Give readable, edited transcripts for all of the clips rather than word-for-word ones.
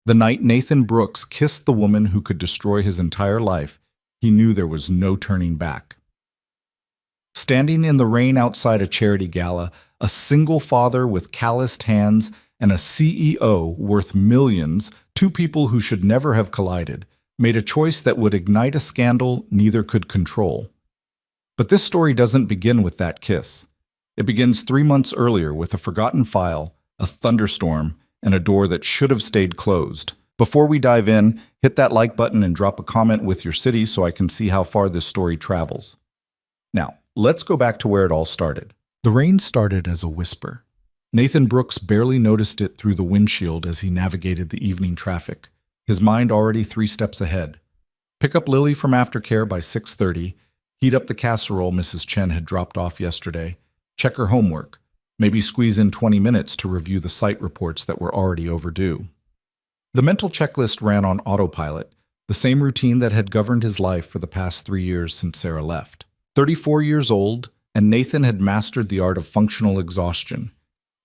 The night Nathan Brooks kissed the woman who could destroy his entire life, he knew there was no turning back. Standing in the rain outside a charity gala, a single father with calloused hands and a CEO worth millions, two people who should never have collided, made a choice that would ignite a scandal neither could control. But this story doesn't begin with that kiss. It begins 3 months earlier with a forgotten file, a thunderstorm, and a door that should have stayed closed. Before we dive in, hit that like button and drop a comment with your city so I can see how far this story travels. Now, let's go back to where it all started. The rain started as a whisper. Nathan Brooks barely noticed it through the windshield as he navigated the evening traffic, his mind already 3 steps ahead. Pick up Lily from aftercare by 6:30, heat up the casserole Mrs. Chen had dropped off yesterday, check her homework, maybe squeeze in 20 minutes to review the site reports that were already overdue. The mental checklist ran on autopilot, the same routine that had governed his life for the past 3 years since Sarah left. 34 years old, and Nathan had mastered the art of functional exhaustion.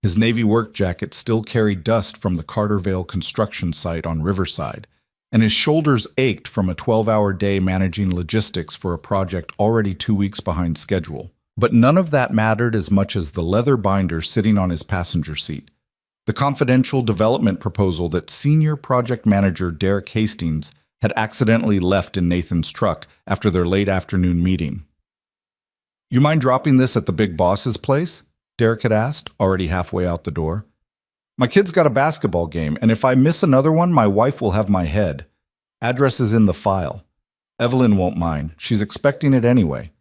His Navy work jacket still carried dust from the Cartervale construction site on Riverside, and his shoulders ached from a 12-hour day managing logistics for a project already 2 weeks behind schedule. But none of that mattered as much as the leather binder sitting on his passenger seat. The confidential development proposal that senior project manager Derek Hastings had accidentally left in Nathan's truck after their late afternoon meeting. "You mind dropping this at the big boss's place?" Derek had asked, already halfway out the door. "My kid's got a basketball game, and if I miss another one, my wife will have my head. Address is in the file. Evelyn won't mind. She's expecting it anyway."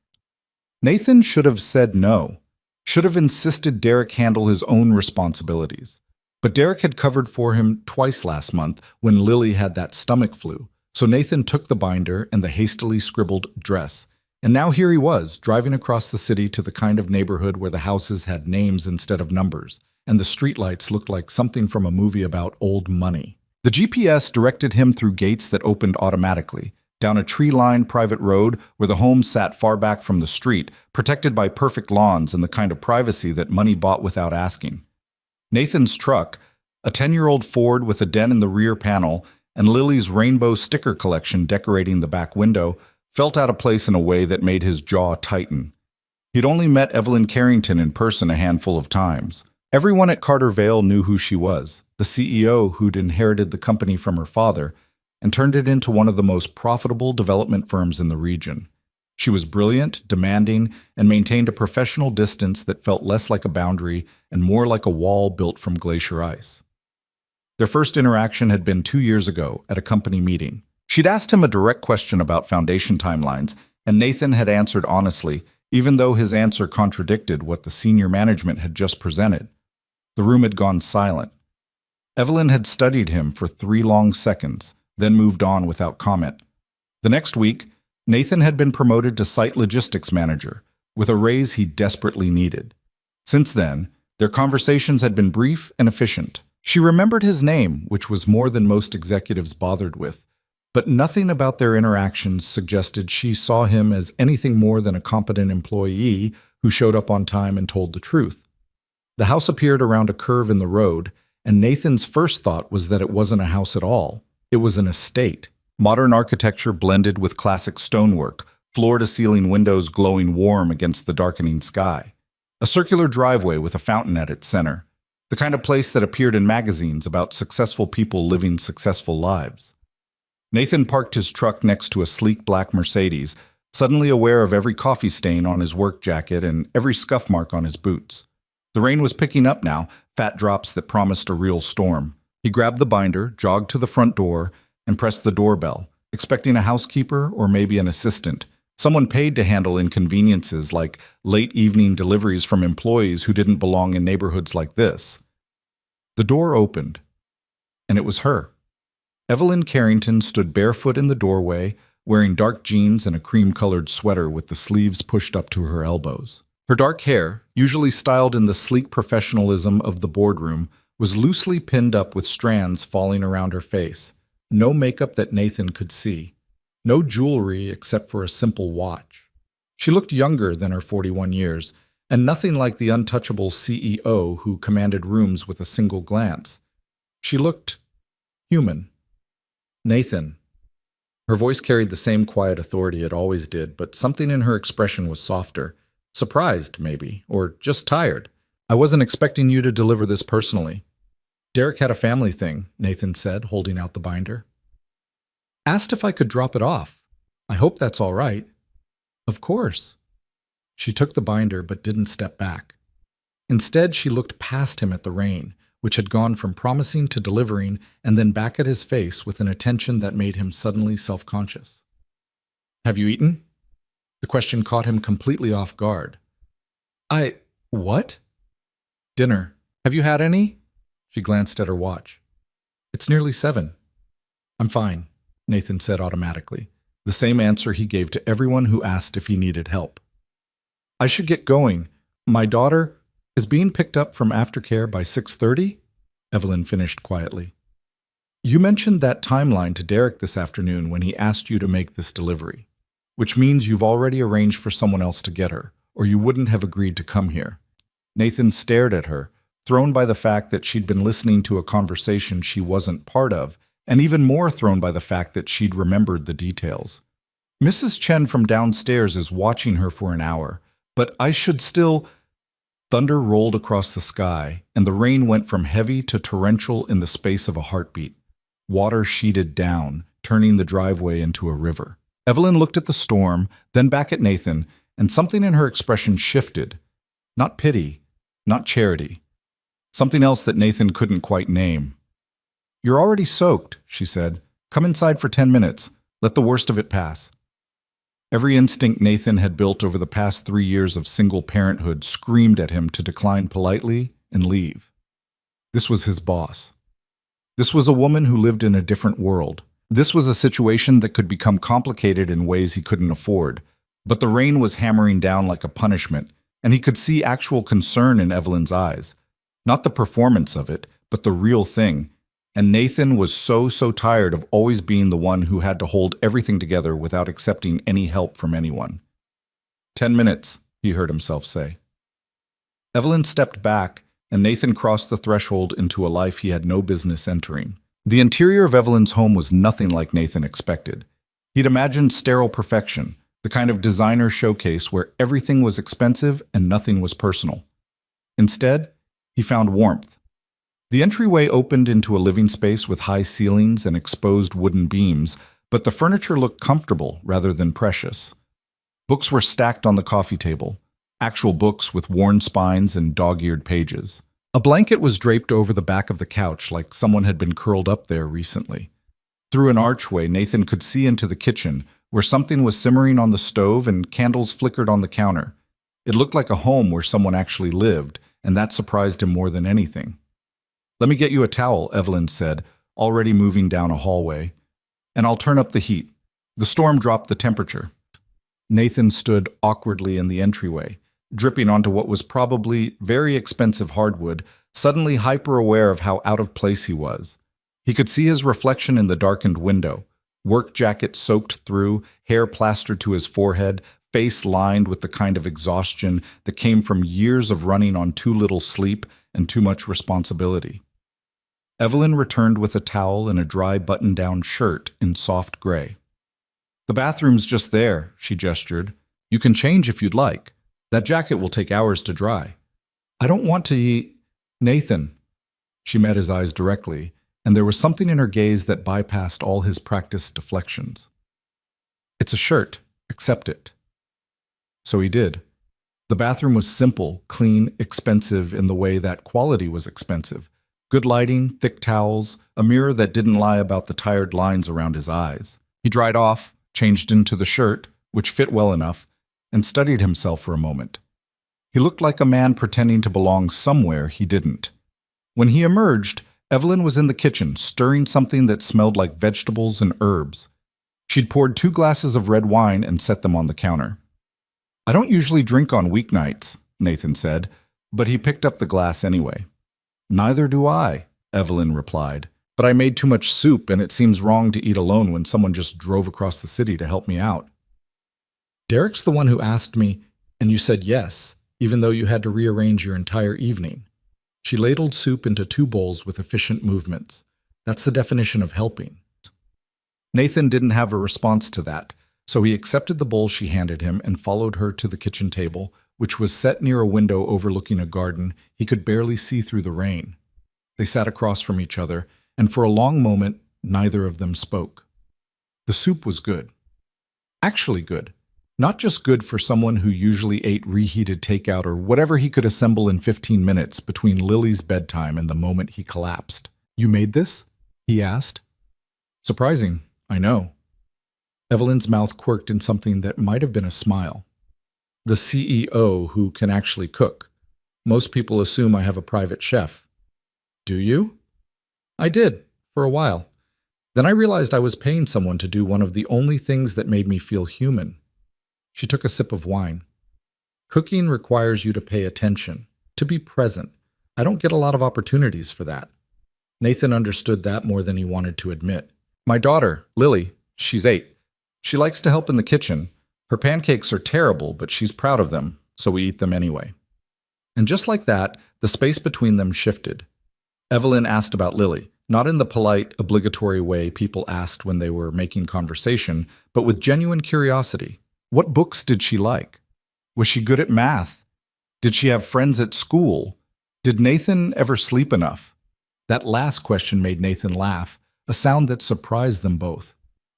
Nathan should have said no, should have insisted Derek handle his own responsibilities. But Derek had covered for him twice last month when Lily had that stomach flu, so Nathan took the binder and the hastily scribbled dress. And now here he was, driving across the city to the kind of neighborhood where the houses had names instead of numbers, and the streetlights looked like something from a movie about old money. The GPS directed him through gates that opened automatically, down a tree-lined private road where the home sat far back from the street, protected by perfect lawns and the kind of privacy that money bought without asking. Nathan's truck, a 10-year-old Ford with a dent in the rear panel, and Lily's rainbow sticker collection decorating the back window, felt out of place in a way that made his jaw tighten. He'd only met Evelyn Carrington in person a handful of times. Everyone at Cartervale knew who she was, the CEO who'd inherited the company from her father and turned it into one of the most profitable development firms in the region. She was brilliant, demanding, and maintained a professional distance that felt less like a boundary and more like a wall built from glacier ice. Their first interaction had been 2 years ago at a company meeting. She'd asked him a direct question about foundation timelines, and Nathan had answered honestly, even though his answer contradicted what the senior management had just presented. The room had gone silent. Evelyn had studied him for 3 long seconds, then moved on without comment. The next week, Nathan had been promoted to site logistics manager, with a raise he desperately needed. Since then, their conversations had been brief and efficient. She remembered his name, which was more than most executives bothered with, but nothing about their interactions suggested she saw him as anything more than a competent employee who showed up on time and told the truth. The house appeared around a curve in the road, and Nathan's first thought was that it wasn't a house at all. It was an estate. Modern architecture blended with classic stonework, floor-to-ceiling windows glowing warm against the darkening sky. A circular driveway with a fountain at its center, the kind of place that appeared in magazines about successful people living successful lives. Nathan parked his truck next to a sleek black Mercedes, suddenly aware of every coffee stain on his work jacket and every scuff mark on his boots. The rain was picking up now, fat drops that promised a real storm. He grabbed the binder, jogged to the front door, and pressed the doorbell, expecting a housekeeper or maybe an assistant, someone paid to handle inconveniences like late evening deliveries from employees who didn't belong in neighborhoods like this. The door opened, and it was her. Evelyn Carrington stood barefoot in the doorway, wearing dark jeans and a cream-colored sweater with the sleeves pushed up to her elbows. Her dark hair, usually styled in the sleek professionalism of the boardroom, was loosely pinned up with strands falling around her face. No makeup that Nathan could see. No jewelry except for a simple watch. She looked younger than her 41 years, and nothing like the untouchable CEO who commanded rooms with a single glance. She looked human. Nathan. Her voice carried the same quiet authority it always did, but something in her expression was softer. Surprised, maybe, or just tired. I wasn't expecting you to deliver this personally. Derek had a family thing, Nathan said, holding out the binder. Asked if I could drop it off. I hope that's all right. Of course. She took the binder but didn't step back. Instead, she looked past him at the rain, which had gone from promising to delivering and then back at his face with an attention that made him suddenly self-conscious. Have you eaten? The question caught him completely off guard. What? Dinner. Have you had any? She glanced at her watch. It's nearly 7. I'm fine, Nathan said automatically, the same answer he gave to everyone who asked if he needed help. I should get going. My daughter is being picked up from aftercare by 6:30, Evelyn finished quietly. You mentioned that timeline to Derek this afternoon when he asked you to make this delivery, which means you've already arranged for someone else to get her, or you wouldn't have agreed to come here. Nathan stared at her, thrown by the fact that she'd been listening to a conversation she wasn't part of, and even more thrown by the fact that she'd remembered the details. Mrs. Chen from downstairs is watching her for an hour, but I should still... Thunder rolled across the sky, and the rain went from heavy to torrential in the space of a heartbeat. Water sheeted down, turning the driveway into a river. Evelyn looked at the storm, then back at Nathan, and something in her expression shifted. Not pity, not charity. Something else that Nathan couldn't quite name. You're already soaked, she said. Come inside for 10 minutes. Let the worst of it pass. Every instinct Nathan had built over the past 3 years of single parenthood screamed at him to decline politely and leave. This was his boss. This was a woman who lived in a different world. This was a situation that could become complicated in ways he couldn't afford. But the rain was hammering down like a punishment, and he could see actual concern in Evelyn's eyes. Not the performance of it, but the real thing. And Nathan was so tired of always being the one who had to hold everything together without accepting any help from anyone. 10 minutes, he heard himself say. Evelyn stepped back, and Nathan crossed the threshold into a life he had no business entering. The interior of Evelyn's home was nothing like Nathan expected. He'd imagined sterile perfection, the kind of designer showcase where everything was expensive and nothing was personal. Instead, he found warmth. The entryway opened into a living space with high ceilings and exposed wooden beams, but the furniture looked comfortable rather than precious. Books were stacked on the coffee table, actual books with worn spines and dog-eared pages. A blanket was draped over the back of the couch like someone had been curled up there recently. Through an archway, Nathan could see into the kitchen, where something was simmering on the stove and candles flickered on the counter. It looked like a home where someone actually lived, and that surprised him more than anything. Let me get you a towel, Evelyn said, already moving down a hallway. And I'll turn up the heat. The storm dropped the temperature. Nathan stood awkwardly in the entryway, dripping onto what was probably very expensive hardwood, suddenly hyper-aware of how out of place he was. He could see his reflection in the darkened window, work jacket soaked through, hair plastered to his forehead, face lined with the kind of exhaustion that came from years of running on too little sleep and too much responsibility. Evelyn returned with a towel and a dry button-down shirt in soft gray. The bathroom's just there, she gestured. You can change if you'd like. That jacket will take hours to dry. I don't want to eat... Nathan. She met his eyes directly, and there was something in her gaze that bypassed all his practiced deflections. It's a shirt. Accept it. So he did. The bathroom was simple, clean, expensive in the way that quality was expensive. Good lighting, thick towels, a mirror that didn't lie about the tired lines around his eyes. He dried off, changed into the shirt, which fit well enough, and studied himself for a moment. He looked like a man pretending to belong somewhere he didn't. When he emerged, Evelyn was in the kitchen, stirring something that smelled like vegetables and herbs. She'd poured 2 glasses of red wine and set them on the counter. I don't usually drink on weeknights, Nathan said, but he picked up the glass anyway. Neither do I, Evelyn replied, but I made too much soup and it seems wrong to eat alone when someone just drove across the city to help me out. Derek's the one who asked me, and you said yes, even though you had to rearrange your entire evening. She ladled soup into 2 bowls with efficient movements. That's the definition of helping. Nathan didn't have a response to that, so he accepted the bowl she handed him and followed her to the kitchen table, which was set near a window overlooking a garden he could barely see through the rain. They sat across from each other, and for a long moment, neither of them spoke. The soup was good. Actually good. Not just good for someone who usually ate reheated takeout or whatever he could assemble in 15 minutes between Lily's bedtime and the moment he collapsed. "You made this?" he asked. "Surprising, I know." Evelyn's mouth quirked in something that might have been a smile. "The CEO who can actually cook. Most people assume I have a private chef." "Do you?" "I did, for a while. Then I realized I was paying someone to do one of the only things that made me feel human." She took a sip of wine. "Cooking requires you to pay attention, to be present. I don't get a lot of opportunities for that." Nathan understood that more than he wanted to admit. "My daughter, Lily, she's 8. She likes to help in the kitchen. Her pancakes are terrible, but she's proud of them, so we eat them anyway." And just like that, the space between them shifted. Evelyn asked about Lily, not in the polite, obligatory way people asked when they were making conversation, but with genuine curiosity. What books did she like? Was she good at math? Did she have friends at school? Did Nathan ever sleep enough? That last question made Nathan laugh, a sound that surprised them both.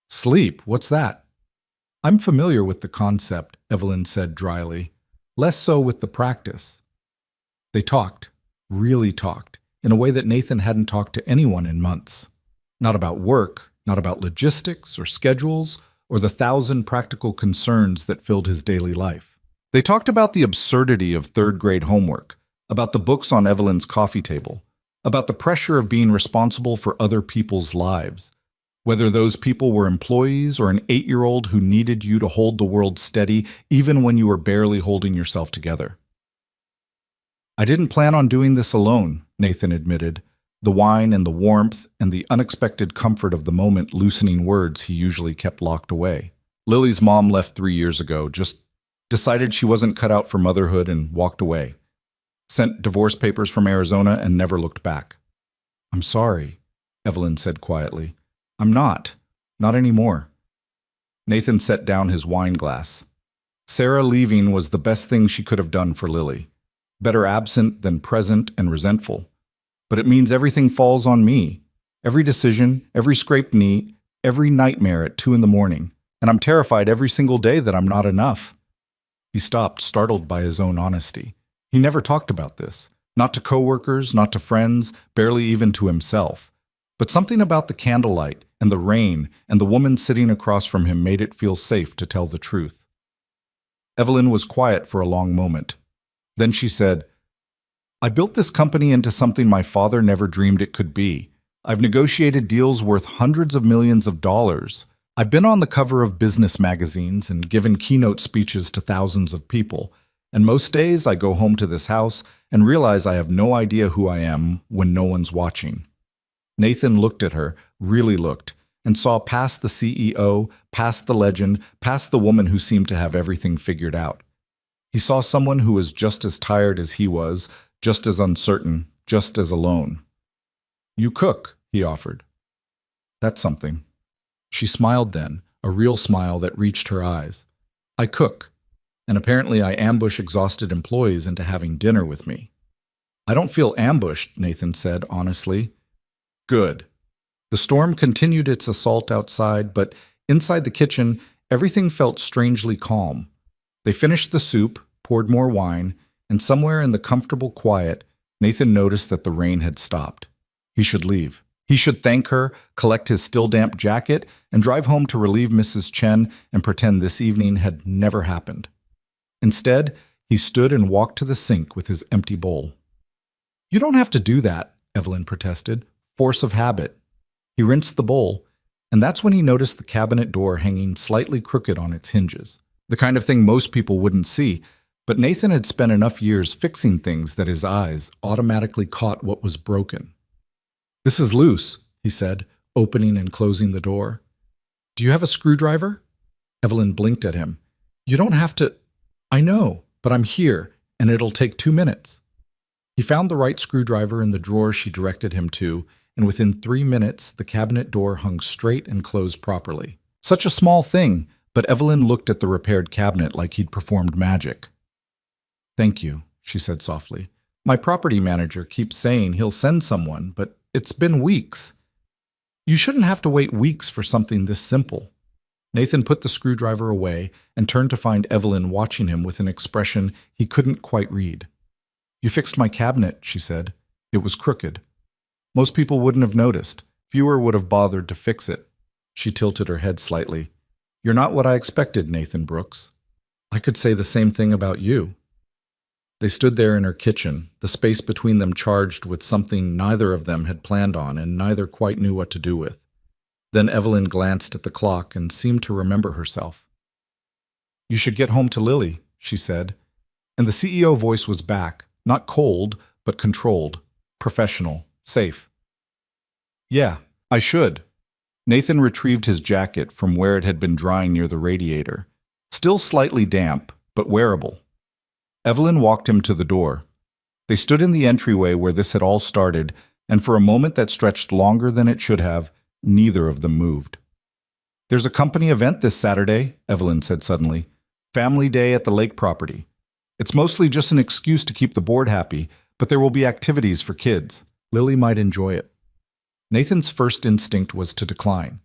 "Sleep? What's that?" "I'm familiar with the concept," Evelyn said dryly. "Less so with the practice." They talked, really talked, in a way that Nathan hadn't talked to anyone in months. Not about work, not about logistics or schedules, or the 1,000 practical concerns that filled his daily life. They talked about the absurdity of third-grade homework, about the books on Evelyn's coffee table, about the pressure of being responsible for other people's lives, whether those people were employees or an 8-year-old who needed you to hold the world steady even when you were barely holding yourself together. "I didn't plan on doing this alone," Nathan admitted, the wine and the warmth and the unexpected comfort of the moment loosening words he usually kept locked away. "Lily's mom left 3 years ago, just decided she wasn't cut out for motherhood and walked away. Sent divorce papers from Arizona and never looked back." "I'm sorry," Evelyn said quietly. "I'm not. Not anymore." Nathan set down his wine glass. Sarah leaving was the best thing she could have done for Lily. Better absent than present and resentful. But it means everything falls on me. Every decision, every scraped knee, every nightmare at 2 a.m, and I'm terrified every single day that I'm not enough. He stopped, startled by his own honesty. He never talked about this. Not to coworkers, not to friends, barely even to himself. But something about the candlelight and the rain and the woman sitting across from him made it feel safe to tell the truth. Evelyn was quiet for a long moment. Then she said, "I built this company into something my father never dreamed it could be. I've negotiated deals worth hundreds of millions of dollars. I've been on the cover of business magazines and given keynote speeches to thousands of people. And most days I go home to this house and realize I have no idea who I am when no one's watching." Nathan looked at her, really looked, and saw past the CEO, past the legend, past the woman who seemed to have everything figured out. He saw someone who was just as tired as he was, just as uncertain, just as alone. "You cook," he offered. "That's something." She smiled then, a real smile that reached her eyes. "I cook, and apparently I ambush exhausted employees into having dinner with me." "I don't feel ambushed," Nathan said honestly. "Good." The storm continued its assault outside, but inside the kitchen, everything felt strangely calm. They finished the soup, poured more wine, and somewhere in the comfortable quiet, Nathan noticed that the rain had stopped. He should leave. He should thank her, collect his still damp jacket, and drive home to relieve Mrs. Chen and pretend this evening had never happened. Instead, he stood and walked to the sink with his empty bowl. "You don't have to do that," Evelyn protested. "Force of habit." He rinsed the bowl, and that's when he noticed the cabinet door hanging slightly crooked on its hinges. The kind of thing most people wouldn't see, but Nathan had spent enough years fixing things that his eyes automatically caught what was broken. "This is loose," he said, opening and closing the door. "Do you have a screwdriver?" Evelyn blinked at him. "You don't have to—" "I know, but I'm here, and it'll take 2 minutes." He found the right screwdriver in the drawer she directed him to, and within 3 minutes, the cabinet door hung straight and closed properly. Such a small thing, but Evelyn looked at the repaired cabinet like he'd performed magic. "Thank you," she said softly. "My property manager keeps saying he'll send someone, but it's been weeks." "You shouldn't have to wait weeks for something this simple." Nathan put the screwdriver away and turned to find Evelyn watching him with an expression he couldn't quite read. "You fixed my cabinet," she said. "It was crooked. Most people wouldn't have noticed. Fewer would have bothered to fix it." She tilted her head slightly. "You're not what I expected, Nathan Brooks. I could say the same thing about you." They stood there in her kitchen, the space between them charged with something neither of them had planned on and neither quite knew what to do with. Then Evelyn glanced at the clock and seemed to remember herself. "You should get home to Lily," she said. And the CEO voice was back, not cold, but controlled, professional, safe. "Yeah, I should." Nathan retrieved his jacket from where it had been drying near the radiator. Still slightly damp, but wearable. Evelyn walked him to the door. They stood in the entryway where this had all started, and for a moment that stretched longer than it should have, neither of them moved. "There's a company event this Saturday," Evelyn said suddenly. "Family Day at the lake property. It's mostly just an excuse to keep the board happy, but there will be activities for kids. Lily might enjoy it." Nathan's first instinct was to decline.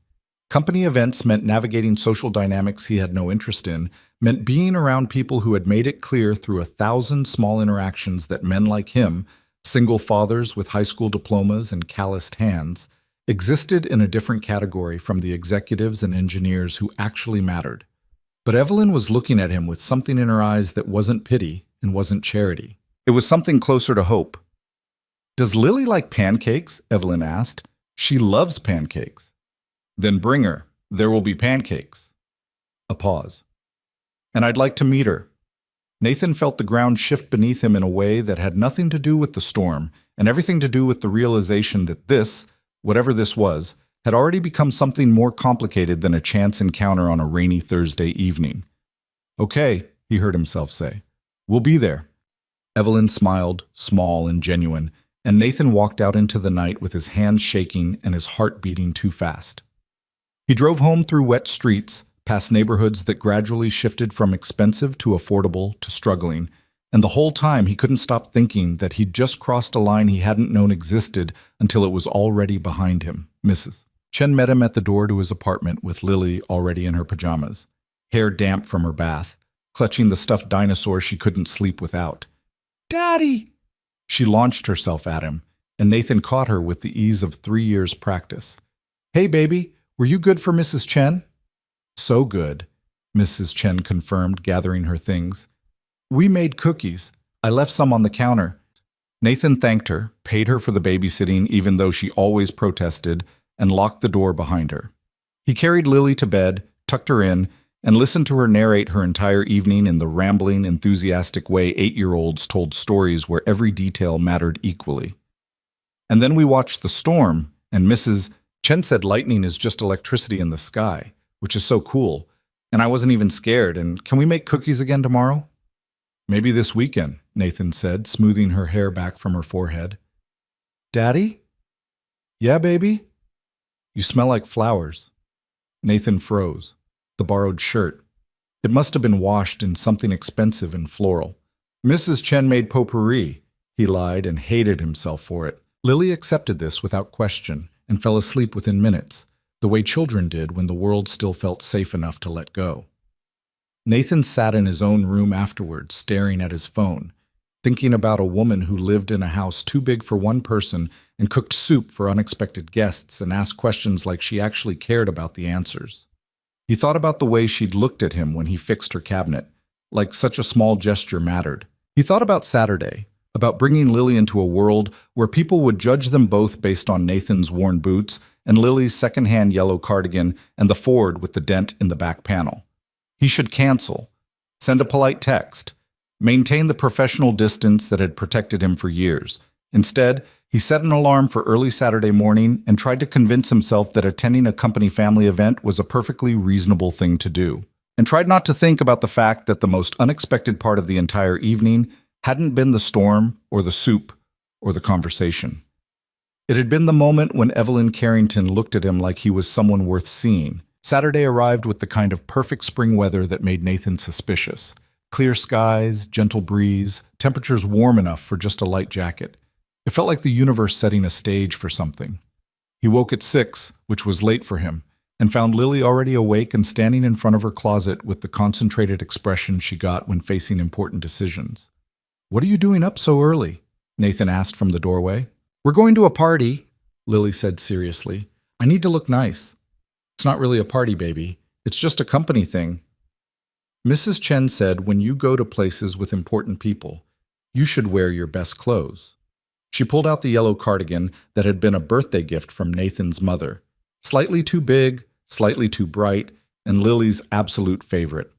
Company events meant navigating social dynamics he had no interest in, meant being around people who had made it clear through 1,000 small interactions that men like him, single fathers with high school diplomas and calloused hands, existed in a different category from the executives and engineers who actually mattered. But Evelyn was looking at him with something in her eyes that wasn't pity and wasn't charity. It was something closer to hope. "Does Lily like pancakes?" Evelyn asked. "She loves pancakes." "Then bring her. There will be pancakes." A pause. "And I'd like to meet her." Nathan felt the ground shift beneath him in a way that had nothing to do with the storm and everything to do with the realization that this, whatever this was, had already become something more complicated than a chance encounter on a rainy Thursday evening. "Okay," he heard himself say. "We'll be there." Evelyn smiled, small and genuine, and Nathan walked out into the night with his hands shaking and his heart beating too fast. He drove home through wet streets, past neighborhoods that gradually shifted from expensive to affordable to struggling, and the whole time he couldn't stop thinking that he'd just crossed a line he hadn't known existed until it was already behind him. Mrs. Chen met him at the door to his apartment with Lily already in her pajamas, hair damp from her bath, clutching the stuffed dinosaur she couldn't sleep without. "Daddy!" She launched herself at him, and Nathan caught her with the ease of 3 years' practice. "Hey, baby, were you good for Mrs. Chen?" "So good," Mrs. Chen confirmed, gathering her things. "We made cookies. I left some on the counter." Nathan thanked her, paid her for the babysitting even though she always protested, and locked the door behind her. He carried Lily to bed, tucked her in, and listened to her narrate her entire evening in the rambling, enthusiastic way 8-year-olds told stories where every detail mattered equally. And then we watched the storm, and Mrs. Chen said lightning is just electricity in the sky, which is so cool, and I wasn't even scared, and can we make cookies again tomorrow? "Maybe this weekend," Nathan said, smoothing her hair back from her forehead. "Daddy?" "Yeah, baby?" "You smell like flowers." Nathan froze. The borrowed shirt. It must have been washed in something expensive and floral. "Mrs. Chen made potpourri," he lied and hated himself for it. Lily accepted this without question and fell asleep within minutes, the way children did when the world still felt safe enough to let go. Nathan sat in his own room afterwards, staring at his phone, thinking about a woman who lived in a house too big for one person and cooked soup for unexpected guests and asked questions like she actually cared about the answers. He thought about the way she'd looked at him when he fixed her cabinet, like such a small gesture mattered. He thought about Saturday, about bringing Lily into a world where people would judge them both based on Nathan's worn boots and Lily's secondhand yellow cardigan and the Ford with the dent in the back panel. He should cancel, send a polite text, maintain the professional distance that had protected him for years. Instead, he set an alarm for early Saturday morning and tried to convince himself that attending a company family event was a perfectly reasonable thing to do, and tried not to think about the fact that the most unexpected part of the entire evening hadn't been the storm or the soup or the conversation. It had been the moment when Evelyn Carrington looked at him like he was someone worth seeing. Saturday arrived with the kind of perfect spring weather that made Nathan suspicious. Clear skies, gentle breeze, temperatures warm enough for just a light jacket. It felt like the universe setting a stage for something. He woke at 6, which was late for him, and found Lily already awake and standing in front of her closet with the concentrated expression she got when facing important decisions. "What are you doing up so early?" Nathan asked from the doorway. "We're going to a party," Lily said seriously. "I need to look nice." "It's not really a party, baby. It's just a company thing." Mrs. Chen said when you go to places with important people, you should wear your best clothes. She pulled out the yellow cardigan that had been a birthday gift from Nathan's mother. Slightly too big, slightly too bright, and Lily's absolute favorite.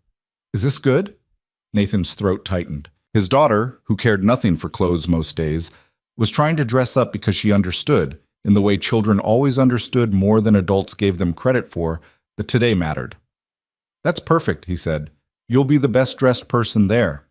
"Is this good?" Nathan's throat tightened. His daughter, who cared nothing for clothes most days, was trying to dress up because she understood, in the way children always understood more than adults gave them credit for, that today mattered. "That's perfect," he said. "You'll be the best-dressed person there."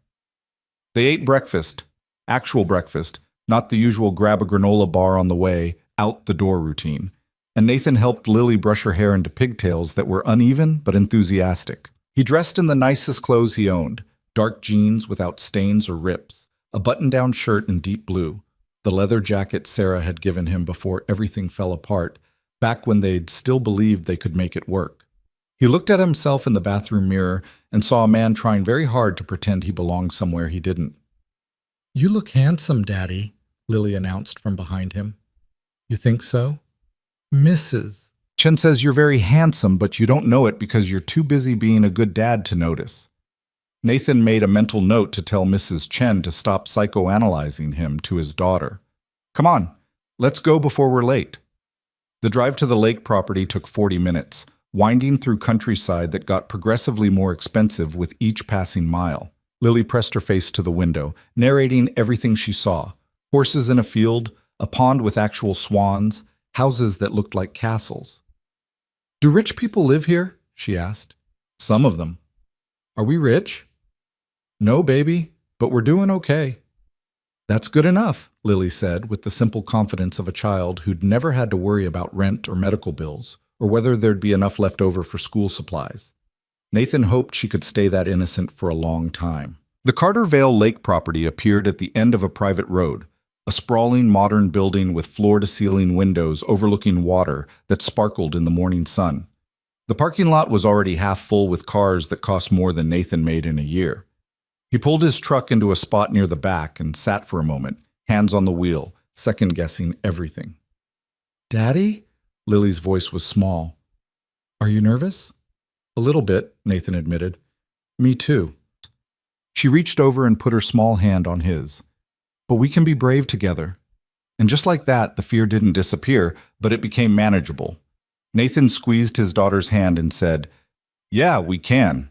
They ate breakfast, actual breakfast, not the usual grab a granola bar on the way, out the door routine. And Nathan helped Lily brush her hair into pigtails that were uneven but enthusiastic. He dressed in the nicest clothes he owned, dark jeans without stains or rips, a button-down shirt in deep blue, the leather jacket Sarah had given him before everything fell apart, back when they'd still believed they could make it work. He looked at himself in the bathroom mirror and saw a man trying very hard to pretend he belonged somewhere he didn't. "You look handsome, Daddy," Lily announced from behind him. "You think so?" "Mrs. Chen says you're very handsome, but you don't know it because you're too busy being a good dad to notice." Nathan made a mental note to tell Mrs. Chen to stop psychoanalyzing him to his daughter. "Come on, let's go before we're late." The drive to the lake property took 40 minutes, winding through countryside that got progressively more expensive with each passing mile. Lily pressed her face to the window, narrating everything she saw. Horses in a field, a pond with actual swans, houses that looked like castles. "Do rich people live here?" she asked. "Some of them." "Are we rich?" "No, baby, but we're doing okay." "That's good enough," Lily said with the simple confidence of a child who'd never had to worry about rent or medical bills, or whether there'd be enough left over for school supplies. Nathan hoped she could stay that innocent for a long time. The Carter Vale Lake property appeared at the end of a private road, a sprawling modern building with floor-to-ceiling windows overlooking water that sparkled in the morning sun. The parking lot was already half full with cars that cost more than Nathan made in a year. He pulled his truck into a spot near the back and sat for a moment, hands on the wheel, second-guessing everything. "Daddy?" Lily's voice was small. "Are you nervous?" "A little bit," Nathan admitted. "Me too." She reached over and put her small hand on his. "But we can be brave together." And just like that, the fear didn't disappear, but it became manageable. Nathan squeezed his daughter's hand and said, "Yeah, we can."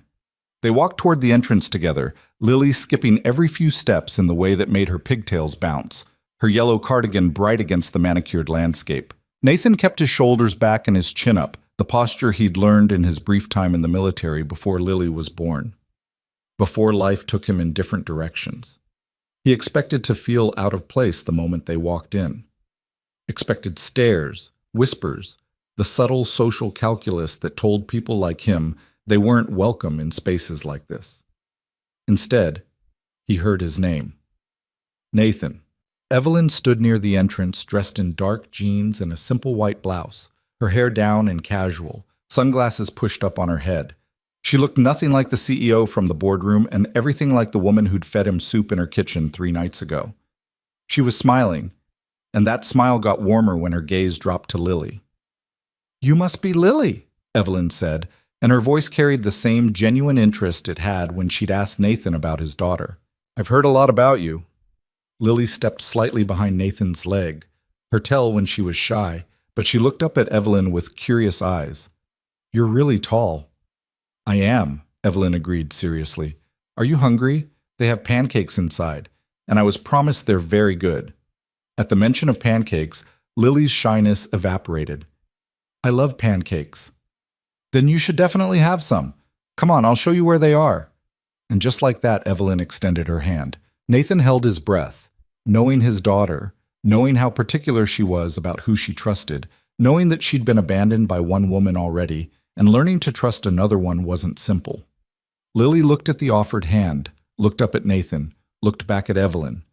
They walked toward the entrance together, Lily skipping every few steps in the way that made her pigtails bounce, her yellow cardigan bright against the manicured landscape. Nathan kept his shoulders back and his chin up, the posture he'd learned in his brief time in the military before Lily was born. Before life took him in different directions. He expected to feel out of place the moment they walked in. Expected stares, whispers, the subtle social calculus that told people like him they weren't welcome in spaces like this. Instead, he heard his name. Nathan. Evelyn stood near the entrance, dressed in dark jeans and a simple white blouse, her hair down and casual, sunglasses pushed up on her head. She looked nothing like the CEO from the boardroom and everything like the woman who'd fed him soup in her kitchen 3 nights ago. She was smiling, and that smile got warmer when her gaze dropped to Lily. "You must be Lily," Evelyn said, and her voice carried the same genuine interest it had when she'd asked Nathan about his daughter. "I've heard a lot about you." Lily stepped slightly behind Nathan's leg, her tell when she was shy, but she looked up at Evelyn with curious eyes. "You're really tall." "I am," Evelyn agreed seriously. "Are you hungry? They have pancakes inside, and I was promised they're very good." At the mention of pancakes, Lily's shyness evaporated. "I love pancakes." "Then you should definitely have some. Come on, I'll show you where they are." And just like that, Evelyn extended her hand. Nathan held his breath, knowing his daughter, knowing how particular she was about who she trusted, knowing that she'd been abandoned by one woman already, and learning to trust another one wasn't simple. Lily looked at the offered hand, looked up at Nathan, looked back at Evelyn.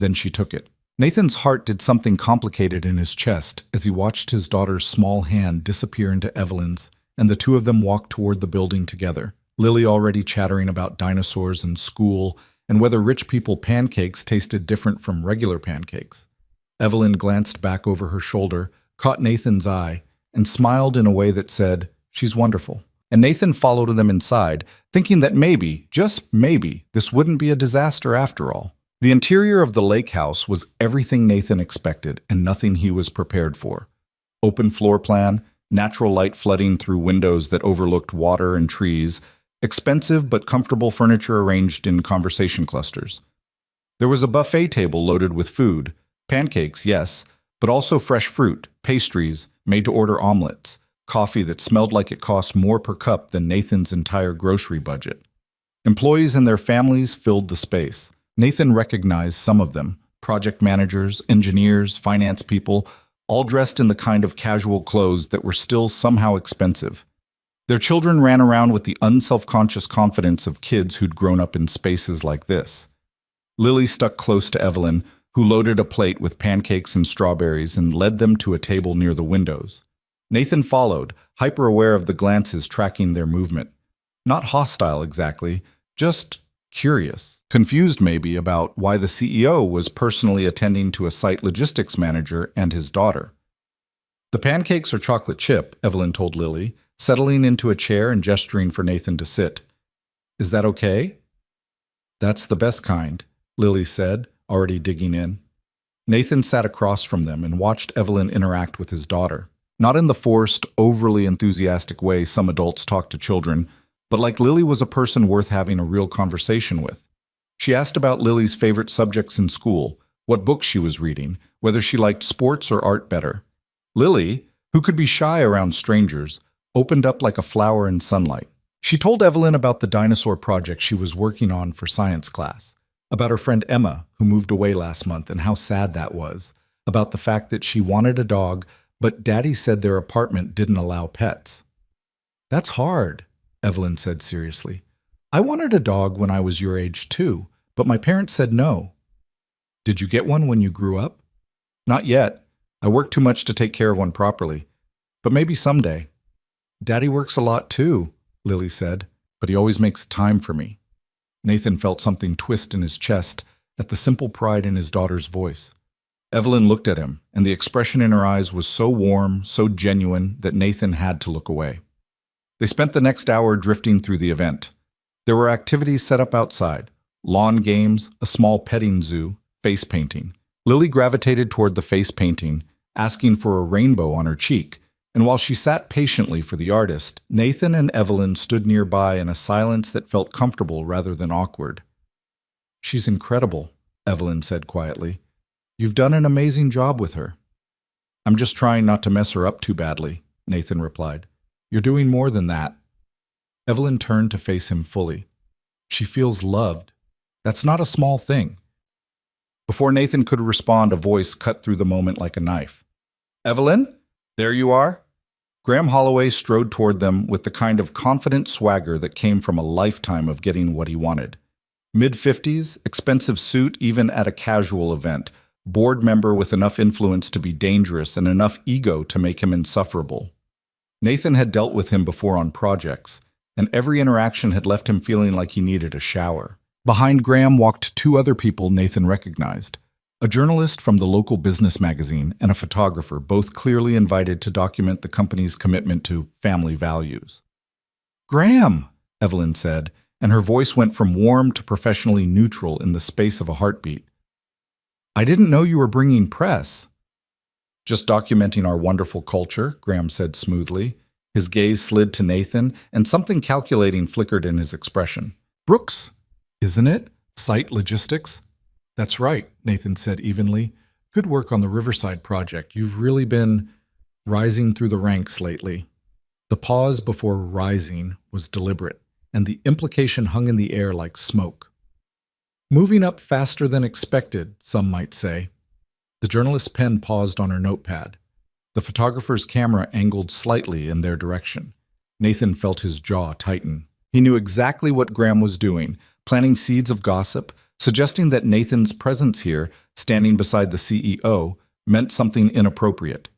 Then she took it. Nathan's heart did something complicated in his chest as he watched his daughter's small hand disappear into Evelyn's, and the two of them walked toward the building together, Lily already chattering about dinosaurs and school and whether rich people pancakes tasted different from regular pancakes. Evelyn glanced back over her shoulder, caught Nathan's eye, and smiled in a way that said, "She's wonderful." And Nathan followed them inside, thinking that maybe, just maybe, this wouldn't be a disaster after all. The interior of the lake house was everything Nathan expected and nothing he was prepared for. Open floor plan, natural light flooding through windows that overlooked water and trees, expensive but comfortable furniture arranged in conversation clusters. There was a buffet table loaded with food, pancakes, yes, but also fresh fruit, pastries, made-to-order omelets, coffee that smelled like it cost more per cup than Nathan's entire grocery budget. Employees and their families filled the space. Nathan recognized some of them, project managers, engineers, finance people, all dressed in the kind of casual clothes that were still somehow expensive. Their children ran around with the unselfconscious confidence of kids who'd grown up in spaces like this. Lily stuck close to Evelyn, who loaded a plate with pancakes and strawberries and led them to a table near the windows. Nathan followed, hyper-aware of the glances tracking their movement. Not hostile exactly, just curious. Confused maybe about why the CEO was personally attending to a site logistics manager and his daughter. "The pancakes are chocolate chip," Evelyn told Lily, settling into a chair and gesturing for Nathan to sit. "Is that okay?" "That's the best kind," Lily said, already digging in. Nathan sat across from them and watched Evelyn interact with his daughter. Not in the forced, overly enthusiastic way some adults talk to children, but like Lily was a person worth having a real conversation with. She asked about Lily's favorite subjects in school, what books she was reading, whether she liked sports or art better. Lily, who could be shy around strangers, opened up like a flower in sunlight. She told Evelyn about the dinosaur project she was working on for science class, about her friend Emma, who moved away last month and how sad that was, about the fact that she wanted a dog, but Daddy said their apartment didn't allow pets. "That's hard," Evelyn said seriously. "I wanted a dog when I was your age too, but my parents said no." "Did you get one when you grew up?" "Not yet. I work too much to take care of one properly. But maybe someday." "Daddy works a lot too," Lily said, "but he always makes time for me." Nathan felt something twist in his chest at the simple pride in his daughter's voice. Evelyn looked at him, and the expression in her eyes was so warm, so genuine, that Nathan had to look away. They spent the next hour drifting through the event. There were activities set up outside, lawn games, a small petting zoo, face painting. Lily gravitated toward the face painting, asking for a rainbow on her cheek, and while she sat patiently for the artist, Nathan and Evelyn stood nearby in a silence that felt comfortable rather than awkward. "She's incredible," Evelyn said quietly. "You've done an amazing job with her." "I'm just trying not to mess her up too badly," Nathan replied. "You're doing more than that." Evelyn turned to face him fully. "She feels loved. That's not a small thing." Before Nathan could respond, a voice cut through the moment like a knife. "Evelyn? There you are?" Graham Holloway strode toward them with the kind of confident swagger that came from a lifetime of getting what he wanted. Mid-50s, expensive suit even at a casual event, board member with enough influence to be dangerous and enough ego to make him insufferable. Nathan had dealt with him before on projects, and every interaction had left him feeling like he needed a shower. Behind Graham walked two other people Nathan recognized. A journalist from the local business magazine and a photographer, both clearly invited to document the company's commitment to family values. "Graham," Evelyn said, and her voice went from warm to professionally neutral in the space of a heartbeat. "I didn't know you were bringing press." "Just documenting our wonderful culture," Graham said smoothly. His gaze slid to Nathan, and something calculating flickered in his expression. "Brooks, isn't it? Site logistics?" "That's right," Nathan said evenly. "Good work on the Riverside project. You've really been rising through the ranks lately." The pause before rising was deliberate, and the implication hung in the air like smoke. "Moving up faster than expected, some might say." The journalist's pen paused on her notepad. The photographer's camera angled slightly in their direction. Nathan felt his jaw tighten. He knew exactly what Graham was doing, planting seeds of gossip, suggesting that Nathan's presence here, standing beside the CEO, meant something inappropriate.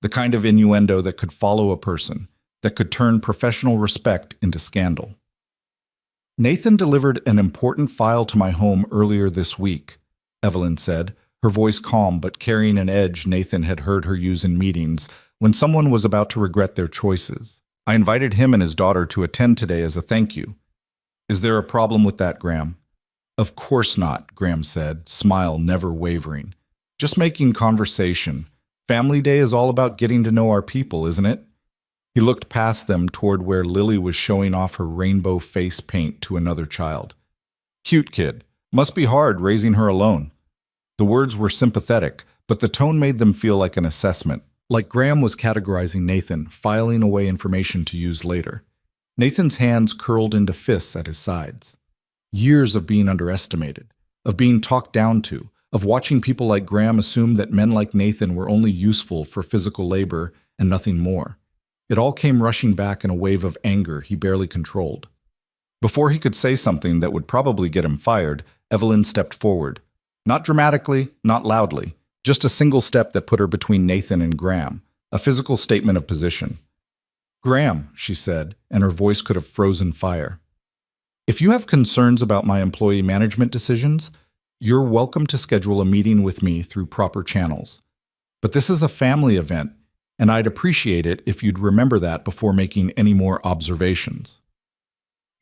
The kind of innuendo that could follow a person, that could turn professional respect into scandal. Nathan delivered an important file to my home earlier this week, Evelyn said, her voice calm but carrying an edge Nathan had heard her use in meetings when someone was about to regret their choices. I invited him and his daughter to attend today as a thank you. Is there a problem with that, Graham? Of course not, Graham said, smile never wavering. Just making conversation. Family Day is all about getting to know our people, isn't it? He looked past them toward where Lily was showing off her rainbow face paint to another child. Cute kid. Must be hard raising her alone. The words were sympathetic, but the tone made them feel like an assessment, like Graham was categorizing Nathan, filing away information to use later. Nathan's hands curled into fists at his sides. Years of being underestimated, of being talked down to, of watching people like Graham assume that men like Nathan were only useful for physical labor and nothing more. It all came rushing back in a wave of anger he barely controlled. Before he could say something that would probably get him fired, Evelyn stepped forward. Not dramatically, not loudly, just a single step that put her between Nathan and Graham, a physical statement of position. Graham, she said, and her voice could have frozen fire. If you have concerns about my employee management decisions, you're welcome to schedule a meeting with me through proper channels. But this is a family event, and I'd appreciate it if you'd remember that before making any more observations.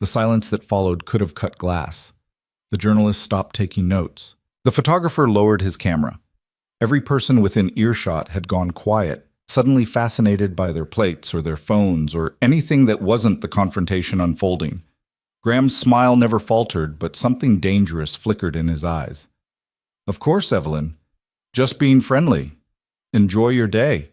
The silence that followed could have cut glass. The journalist stopped taking notes. The photographer lowered his camera. Every person within earshot had gone quiet, suddenly fascinated by their plates or their phones or anything that wasn't the confrontation unfolding. Graham's smile never faltered, but something dangerous flickered in his eyes. Of course, Evelyn. Just being friendly. Enjoy your day.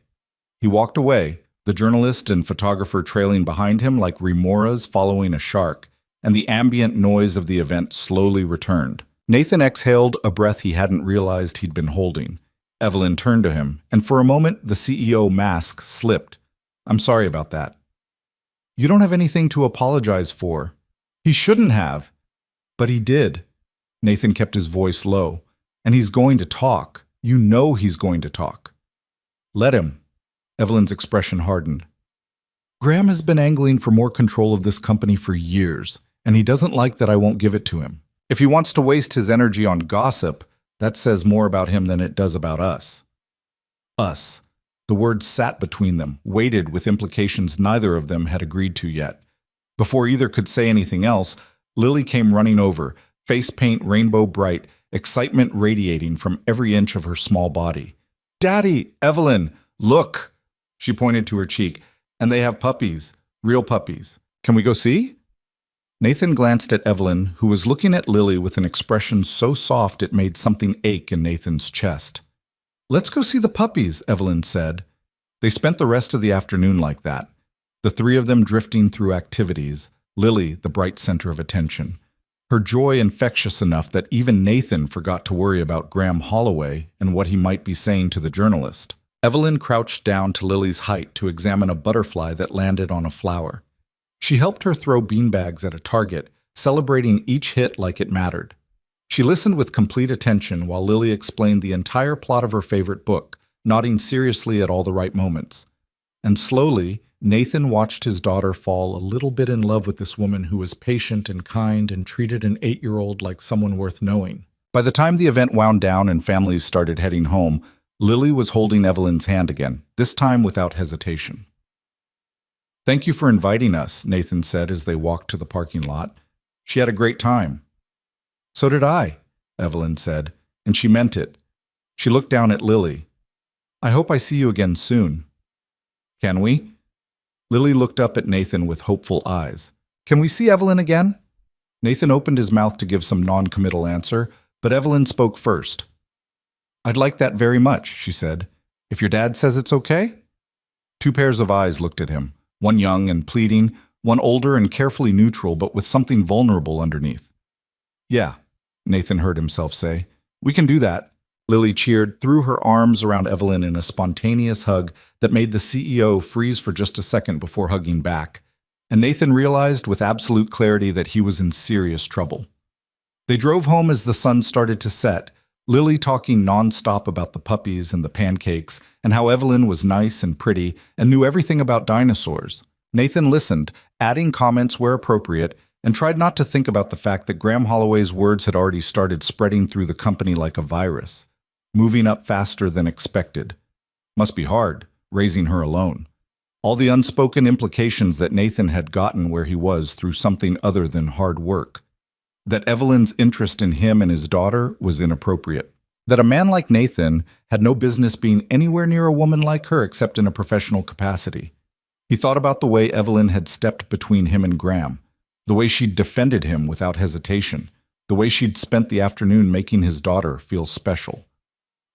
He walked away, the journalist and photographer trailing behind him like remoras following a shark, and the ambient noise of the event slowly returned. Nathan exhaled a breath he hadn't realized he'd been holding. Evelyn turned to him, and for a moment the CEO mask slipped. I'm sorry about that. You don't have anything to apologize for. He shouldn't have. But he did. Nathan kept his voice low. And he's going to talk. You know he's going to talk. Let him. Evelyn's expression hardened. Graham has been angling for more control of this company for years, and he doesn't like that I won't give it to him. If he wants to waste his energy on gossip, that says more about him than it does about us. Us. The words sat between them, weighted with implications neither of them had agreed to yet. Before either could say anything else, Lily came running over, face paint rainbow bright, excitement radiating from every inch of her small body. Daddy, Evelyn, look! She pointed to her cheek. And they have puppies, real puppies. Can we go see? Nathan glanced at Evelyn, who was looking at Lily with an expression so soft it made something ache in Nathan's chest. Let's go see the puppies, Evelyn said. They spent the rest of the afternoon like that, the three of them drifting through activities, Lily the bright center of attention. Her joy infectious enough that even Nathan forgot to worry about Graham Holloway and what he might be saying to the journalist. Evelyn crouched down to Lily's height to examine a butterfly that landed on a flower. She helped her throw beanbags at a target, celebrating each hit like it mattered. She listened with complete attention while Lily explained the entire plot of her favorite book, nodding seriously at all the right moments. And slowly, Nathan watched his daughter fall a little bit in love with this woman who was patient and kind and treated an 8-year-old like someone worth knowing. By the time the event wound down and families started heading home, Lily was holding Evelyn's hand again, this time without hesitation. Thank you for inviting us, Nathan said as they walked to the parking lot. She had a great time. So did I, Evelyn said, and she meant it. She looked down at Lily. I hope I see you again soon. Can we? Lily looked up at Nathan with hopeful eyes. Can we see Evelyn again? Nathan opened his mouth to give some non-committal answer, but Evelyn spoke first. I'd like that very much, she said. If your dad says it's okay? Two pairs of eyes looked at him, one young and pleading, one older and carefully neutral but with something vulnerable underneath. Yeah, Nathan heard himself say. We can do that. Lily cheered, threw her arms around Evelyn in a spontaneous hug that made the CEO freeze for just a second before hugging back. And Nathan realized with absolute clarity that he was in serious trouble. They drove home as the sun started to set, Lily talking nonstop about the puppies and the pancakes and how Evelyn was nice and pretty and knew everything about dinosaurs. Nathan listened, adding comments where appropriate, and tried not to think about the fact that Graham Holloway's words had already started spreading through the company like a virus, moving up faster than expected. Must be hard, raising her alone. All the unspoken implications that Nathan had gotten where he was through something other than hard work. That Evelyn's interest in him and his daughter was inappropriate. That a man like Nathan had no business being anywhere near a woman like her except in a professional capacity. He thought about the way Evelyn had stepped between him and Graham, the way she'd defended him without hesitation, the way she'd spent the afternoon making his daughter feel special.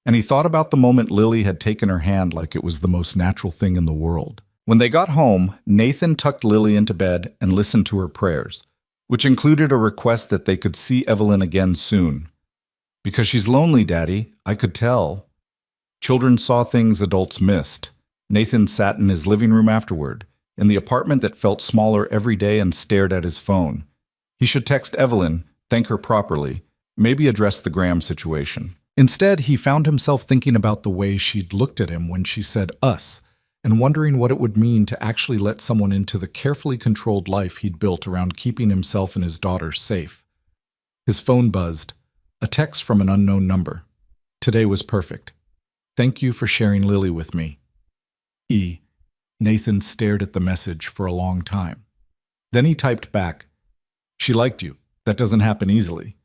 And he thought about the moment Lily had taken her hand like it was the most natural thing in the world. When they got home, Nathan tucked Lily into bed and listened to her prayers, which included a request that they could see Evelyn again soon. Because she's lonely, Daddy, I could tell. Children saw things adults missed. Nathan sat in his living room afterward, in the apartment that felt smaller every day, and stared at his phone. He should text Evelyn, thank her properly, maybe address the Graham situation. Instead, he found himself thinking about the way she'd looked at him when she said us, and wondering what it would mean to actually let someone into the carefully controlled life he'd built around keeping himself and his daughter safe. His phone buzzed. A text from an unknown number. Today was perfect. Thank you for sharing Lily with me. E. Nathan stared at the message for a long time. Then he typed back, "She liked you. That doesn't happen easily."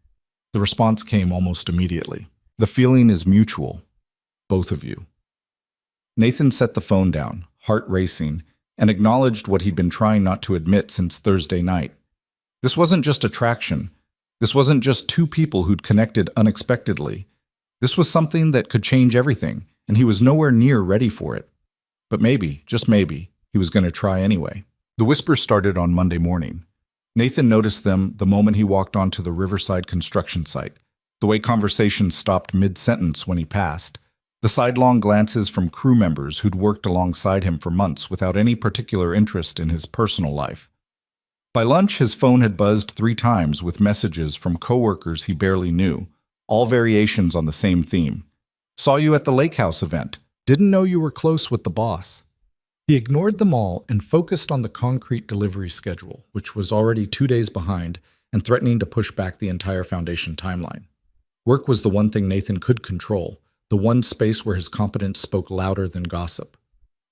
The response came almost immediately. "The feeling is mutual. Both of you." Nathan set the phone down, heart racing, and acknowledged what he'd been trying not to admit since Thursday night. This wasn't just attraction. This wasn't just two people who'd connected unexpectedly. This was something that could change everything, and he was nowhere near ready for it. But maybe, just maybe, he was going to try anyway. The whispers started on Monday morning. Nathan noticed them the moment he walked onto the Riverside construction site, the way conversations stopped mid-sentence when he passed, the sidelong glances from crew members who'd worked alongside him for months without any particular interest in his personal life. By lunch, his phone had buzzed 3 times with messages from coworkers he barely knew, all variations on the same theme. Saw you at the lake house event. Didn't know you were close with the boss. He ignored them all and focused on the concrete delivery schedule, which was already 2 days behind and threatening to push back the entire foundation timeline. Work was the one thing Nathan could control, the one space where his competence spoke louder than gossip.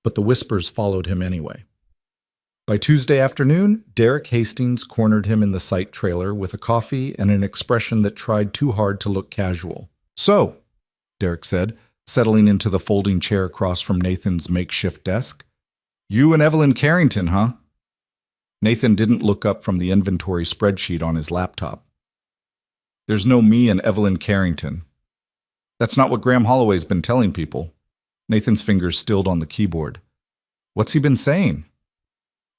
But the whispers followed him anyway. By Tuesday afternoon, Derek Hastings cornered him in the site trailer with a coffee and an expression that tried too hard to look casual. "So," Derek said, settling into the folding chair across from Nathan's makeshift desk. "You and Evelyn Carrington, huh?" Nathan didn't look up from the inventory spreadsheet on his laptop. "There's no me and Evelyn Carrington. That's not what Graham Holloway's been telling people." Nathan's fingers stilled on the keyboard. "What's he been saying?"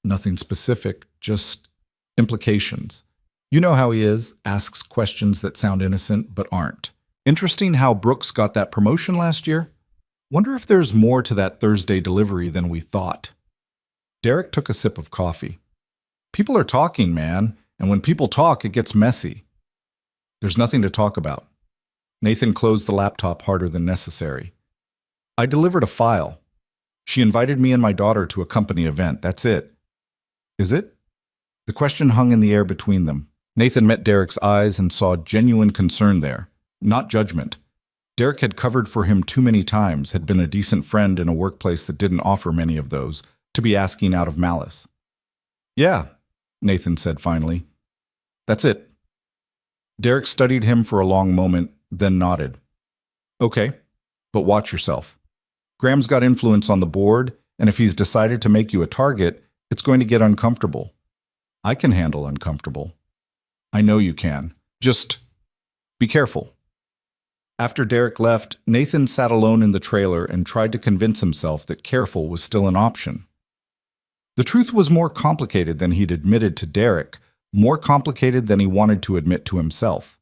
"Nothing specific, just implications. You know how he is, asks questions that sound innocent but aren't. Interesting how Brooks got that promotion last year. Wonder if there's more to that Thursday delivery than we thought." Derek took a sip of coffee. "People are talking, man, and when people talk, it gets messy." "There's nothing to talk about." Nathan closed the laptop harder than necessary. "I delivered a file. She invited me and my daughter to a company event, that's it." "Is it?" The question hung in the air between them. Nathan met Derek's eyes and saw genuine concern there, not judgment. Derek had covered for him too many times, had been a decent friend in a workplace that didn't offer many of those, to be asking out of malice. "Yeah," Nathan said finally. "That's it." Derek studied him for a long moment, then nodded. "Okay, but watch yourself. Graham's got influence on the board, and if he's decided to make you a target, it's going to get uncomfortable. I can handle uncomfortable. I know you can. Just be careful." After Derek left, Nathan sat alone in the trailer and tried to convince himself that careful was still an option. The truth was more complicated than he'd admitted to Derek, more complicated than he wanted to admit to himself.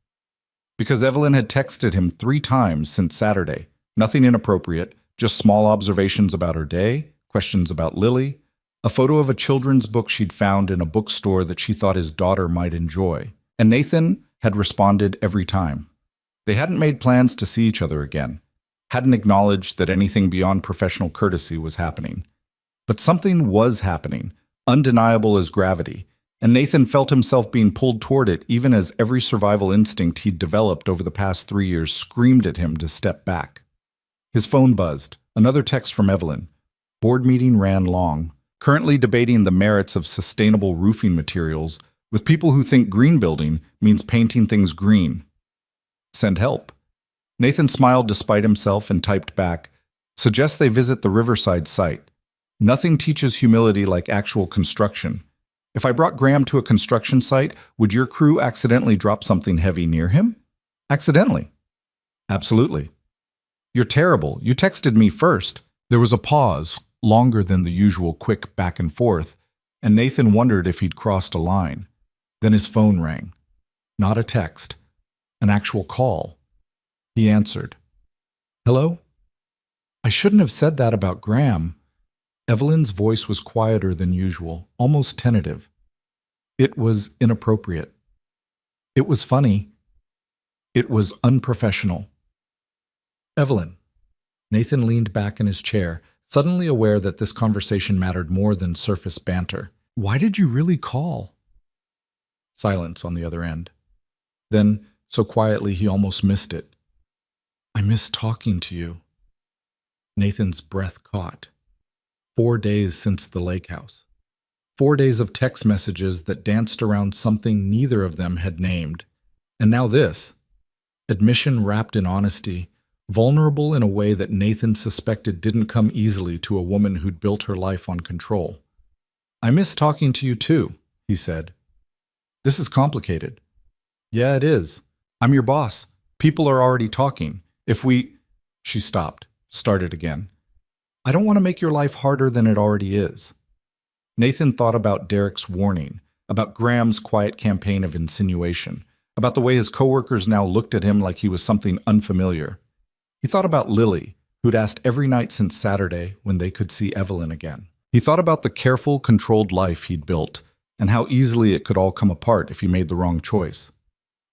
Because Evelyn had texted him 3 times since Saturday. Nothing inappropriate, just small observations about her day, questions about Lily, a photo of a children's book she'd found in a bookstore that she thought his daughter might enjoy. And Nathan had responded every time. They hadn't made plans to see each other again, hadn't acknowledged that anything beyond professional courtesy was happening. But something was happening, undeniable as gravity, and Nathan felt himself being pulled toward it even as every survival instinct he'd developed over the past 3 years screamed at him to step back. His phone buzzed. Another text from Evelyn. Board meeting ran long, currently debating the merits of sustainable roofing materials with people who think green building means painting things green. Send help. Nathan smiled despite himself and typed back, suggest they visit the Riverside site. Nothing teaches humility like actual construction. If I brought Graham to a construction site, would your crew accidentally drop something heavy near him? Accidentally. Absolutely. You're terrible. You texted me first. There was a pause, longer than the usual quick back and forth, and Nathan wondered if he'd crossed a line. Then his phone rang. Not a text. An actual call. He answered. Hello? I shouldn't have said that about Graham. Evelyn's voice was quieter than usual, almost tentative. It was inappropriate. It was funny. It was unprofessional. Evelyn. Nathan leaned back in his chair, suddenly aware that this conversation mattered more than surface banter. Why did you really call? Silence on the other end. Then, so quietly he almost missed it. I miss talking to you. Nathan's breath caught. 4 days since the lake house. 4 days of text messages that danced around something neither of them had named. And now this. Admission wrapped in honesty, vulnerable in a way that Nathan suspected didn't come easily to a woman who'd built her life on control. I miss talking to you too, he said. This is complicated. Yeah, it is. I'm your boss. People are already talking. She stopped, started again. I don't want to make your life harder than it already is. Nathan thought about Derek's warning, about Graham's quiet campaign of insinuation, about the way his coworkers now looked at him like he was something unfamiliar. He thought about Lily, who'd asked every night since Saturday when they could see Evelyn again. He thought about the careful, controlled life he'd built, and how easily it could all come apart if he made the wrong choice.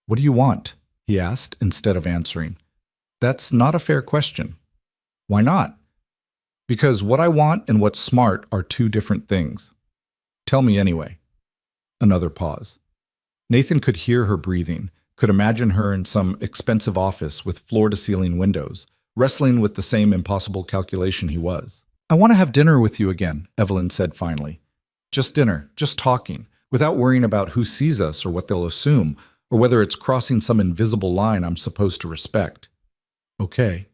What do you want? He asked, instead of answering. That's not a fair question. Why not? Because what I want and what's smart are 2 different things. Tell me anyway. Another pause. Nathan could hear her breathing, could imagine her in some expensive office with floor-to-ceiling windows, wrestling with the same impossible calculation he was. I want to have dinner with you again, Evelyn said finally. Just dinner, just talking, without worrying about who sees us or what they'll assume, or whether it's crossing some invisible line I'm supposed to respect. Okay.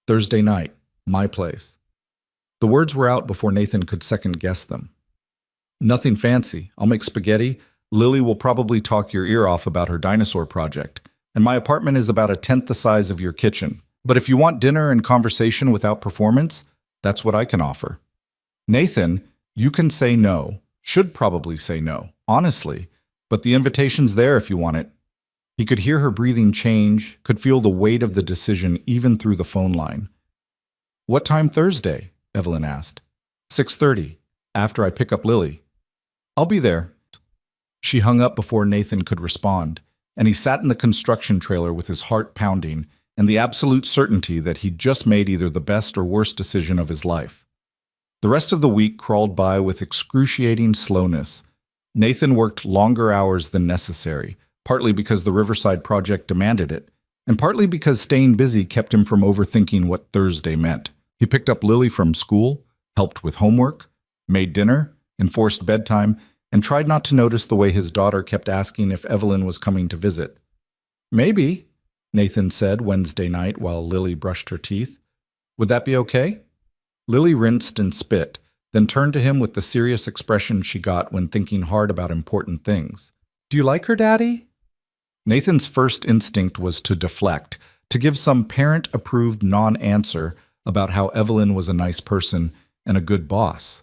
Thursday night. My place. The words were out before Nathan could second-guess them. Nothing fancy. I'll make spaghetti. Lily will probably talk your ear off about her dinosaur project. And my apartment is about 1/10 the size of your kitchen. But if you want dinner and conversation without performance, that's what I can offer. Nathan, you can say no. Should probably say no, honestly. But the invitation's there if you want it. He could hear her breathing change, could feel the weight of the decision even through the phone line. What time Thursday? Evelyn asked. 6:30, after I pick up Lily. I'll be there. She hung up before Nathan could respond, and he sat in the construction trailer with his heart pounding and the absolute certainty that he'd just made either the best or worst decision of his life. The rest of the week crawled by with excruciating slowness. Nathan worked longer hours than necessary, partly because the Riverside project demanded it, and partly because staying busy kept him from overthinking what Thursday meant. He picked up Lily from school, helped with homework, made dinner, enforced bedtime, and tried not to notice the way his daughter kept asking if Evelyn was coming to visit. Maybe, Nathan said Wednesday night while Lily brushed her teeth. Would that be okay? Lily rinsed and spit, then turned to him with the serious expression she got when thinking hard about important things. Do you like her, Daddy? Nathan's first instinct was to deflect, to give some parent-approved non-answer about how Evelyn was a nice person and a good boss.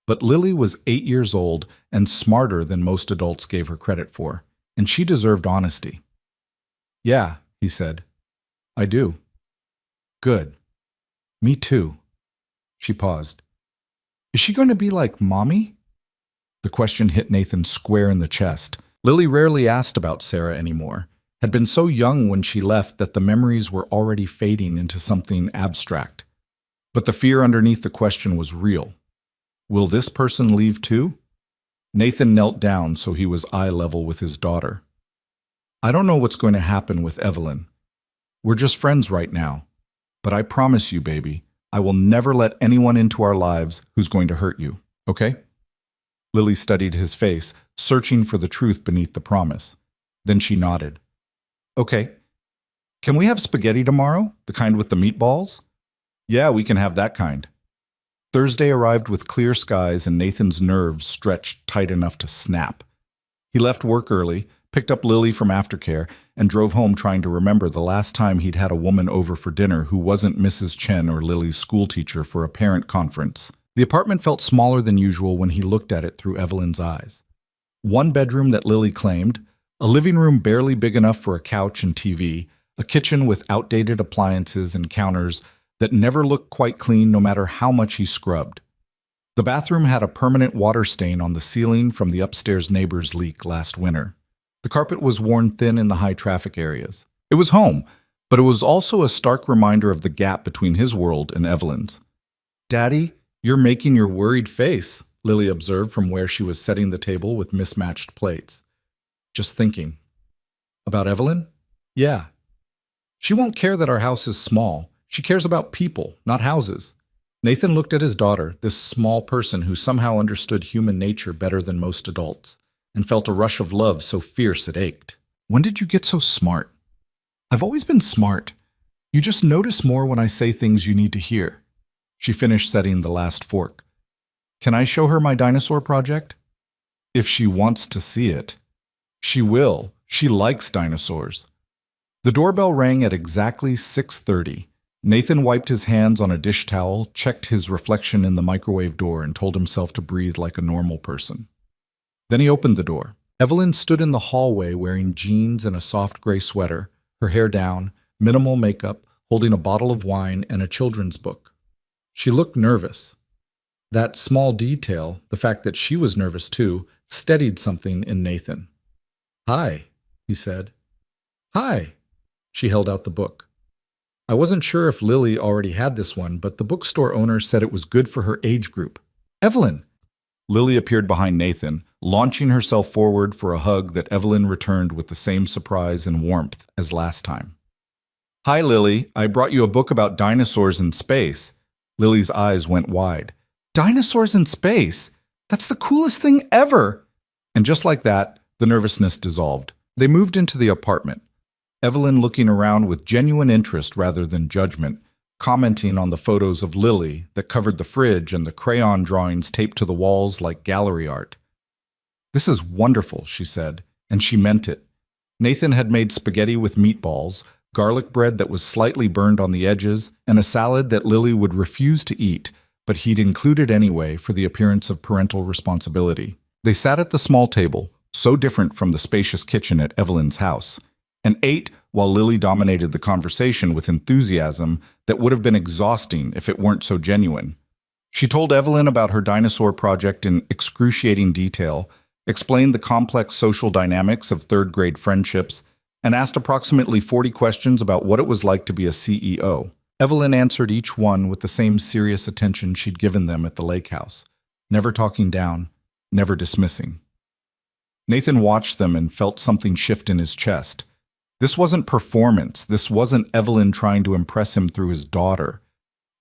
But Lily was 8 years old and smarter than most adults gave her credit for, and she deserved honesty. Yeah, he said. I do. Good. Me too. She paused. Is she going to be like Mommy? The question hit Nathan square in the chest. Lily rarely asked about Sarah anymore, had been so young when she left that the memories were already fading into something abstract. But the fear underneath the question was real. Will this person leave too? Nathan knelt down so he was eye level with his daughter. I don't know what's going to happen with Evelyn. We're just friends right now. But I promise you, baby, I will never let anyone into our lives who's going to hurt you, okay? Lily studied his face, searching for the truth beneath the promise. Then she nodded. Okay. Can we have spaghetti tomorrow? The kind with the meatballs? Yeah, we can have that kind. Thursday arrived with clear skies and Nathan's nerves stretched tight enough to snap. He left work early, picked up Lily from aftercare, and drove home trying to remember the last time he'd had a woman over for dinner who wasn't Mrs. Chen or Lily's schoolteacher for a parent conference. The apartment felt smaller than usual when he looked at it through Evelyn's eyes. One bedroom that Lily claimed, a living room barely big enough for a couch and TV, a kitchen with outdated appliances and counters that never looked quite clean no matter how much he scrubbed. The bathroom had a permanent water stain on the ceiling from the upstairs neighbor's leak last winter. The carpet was worn thin in the high traffic areas. It was home, but it was also a stark reminder of the gap between his world and Evelyn's. Daddy, you're making your worried face, Lily observed from where she was setting the table with mismatched plates. Just thinking. About Evelyn? Yeah. She won't care that our house is small. She cares about people, not houses. Nathan looked at his daughter, this small person who somehow understood human nature better than most adults, and felt a rush of love so fierce it ached. When did you get so smart? I've always been smart. You just notice more when I say things you need to hear. She finished setting the last fork. Can I show her my dinosaur project? If she wants to see it. She will. She likes dinosaurs. The doorbell rang at exactly 6:30. Nathan wiped his hands on a dish towel, checked his reflection in the microwave door, and told himself to breathe like a normal person. Then he opened the door. Evelyn stood in the hallway wearing jeans and a soft gray sweater, her hair down, minimal makeup, holding a bottle of wine and a children's book. She looked nervous. That small detail, the fact that she was nervous too, steadied something in Nathan. Hi, he said. Hi. She held out the book. I wasn't sure if Lily already had this one, but the bookstore owner said it was good for her age group. Evelyn! Lily appeared behind Nathan, launching herself forward for a hug that Evelyn returned with the same surprise and warmth as last time. Hi, Lily. I brought you a book about dinosaurs in space. Lily's eyes went wide. Dinosaurs in space? That's the coolest thing ever! And just like that, the nervousness dissolved. They moved into the apartment. Evelyn looking around with genuine interest rather than judgment, commenting on the photos of Lily that covered the fridge and the crayon drawings taped to the walls like gallery art. This is wonderful, she said, and she meant it. Nathan had made spaghetti with meatballs, garlic bread that was slightly burned on the edges, and a salad that Lily would refuse to eat, but he'd included anyway for the appearance of parental responsibility. They sat at the small table, so different from the spacious kitchen at Evelyn's house, and ate while Lily dominated the conversation with enthusiasm that would have been exhausting if it weren't so genuine. She told Evelyn about her dinosaur project in excruciating detail, explained the complex social dynamics of third-grade friendships, and asked approximately 40 questions about what it was like to be a CEO. Evelyn answered each one with the same serious attention she'd given them at the lake house, never talking down, never dismissing. Nathan watched them and felt something shift in his chest. This wasn't performance. This wasn't Evelyn trying to impress him through his daughter.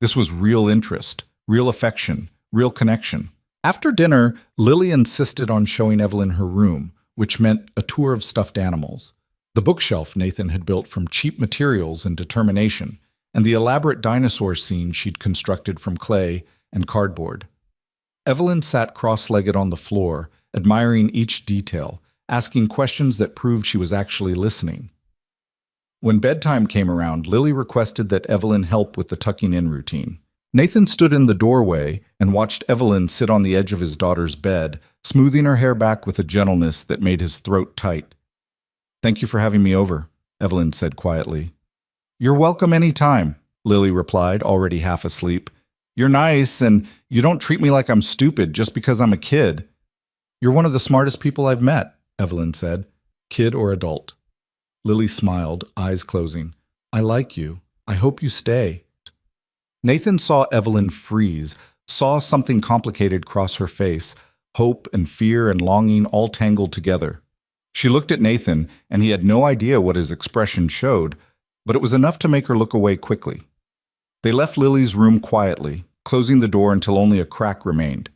This was real interest, real affection, real connection. After dinner, Lily insisted on showing Evelyn her room, which meant a tour of stuffed animals. The bookshelf Nathan had built from cheap materials and determination, and the elaborate dinosaur scene she'd constructed from clay and cardboard. Evelyn sat cross-legged on the floor, admiring each detail, asking questions that proved she was actually listening. When bedtime came around, Lily requested that Evelyn help with the tucking-in routine. Nathan stood in the doorway and watched Evelyn sit on the edge of his daughter's bed, smoothing her hair back with a gentleness that made his throat tight. Thank you for having me over, Evelyn said quietly. You're welcome any time, Lily replied, already half asleep. You're nice, and you don't treat me like I'm stupid just because I'm a kid. You're one of the smartest people I've met, Evelyn said, kid or adult. Lily smiled, eyes closing. I like you. I hope you stay. Nathan saw Evelyn freeze, saw something complicated cross her face, hope and fear and longing all tangled together. She looked at Nathan, and he had no idea what his expression showed, but it was enough to make her look away quickly. They left Lily's room quietly, closing the door until only a crack remained.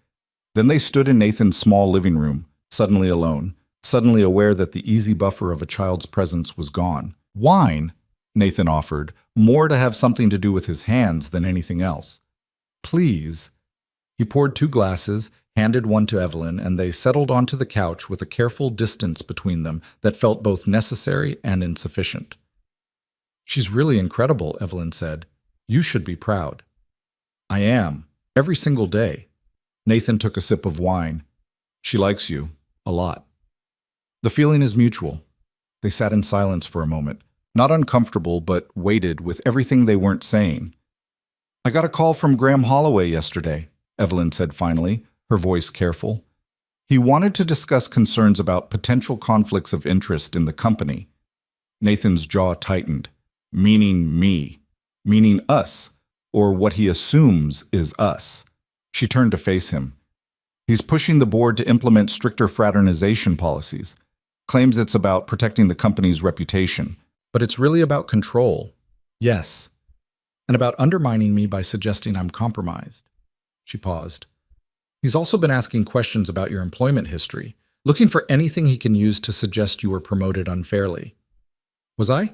Then they stood in Nathan's small living room, suddenly alone, suddenly aware that the easy buffer of a child's presence was gone. Wine, Nathan offered, more to have something to do with his hands than anything else. Please. He poured 2 glasses, handed one to Evelyn, and they settled onto the couch with a careful distance between them that felt both necessary and insufficient. She's really incredible, Evelyn said. You should be proud. I am, every single day. Nathan took a sip of wine. She likes you, a lot. The feeling is mutual. They sat in silence for a moment, not uncomfortable, but weighted with everything they weren't saying. I got a call from Graham Holloway yesterday, Evelyn said finally, her voice careful. He wanted to discuss concerns about potential conflicts of interest in the company. Nathan's jaw tightened. Meaning me. Meaning us, or what he assumes is us. She turned to face him. He's pushing the board to implement stricter fraternization policies. Claims it's about protecting the company's reputation. But it's really about control. Yes. And about undermining me by suggesting I'm compromised. She paused. He's also been asking questions about your employment history, looking for anything he can use to suggest you were promoted unfairly. Was I?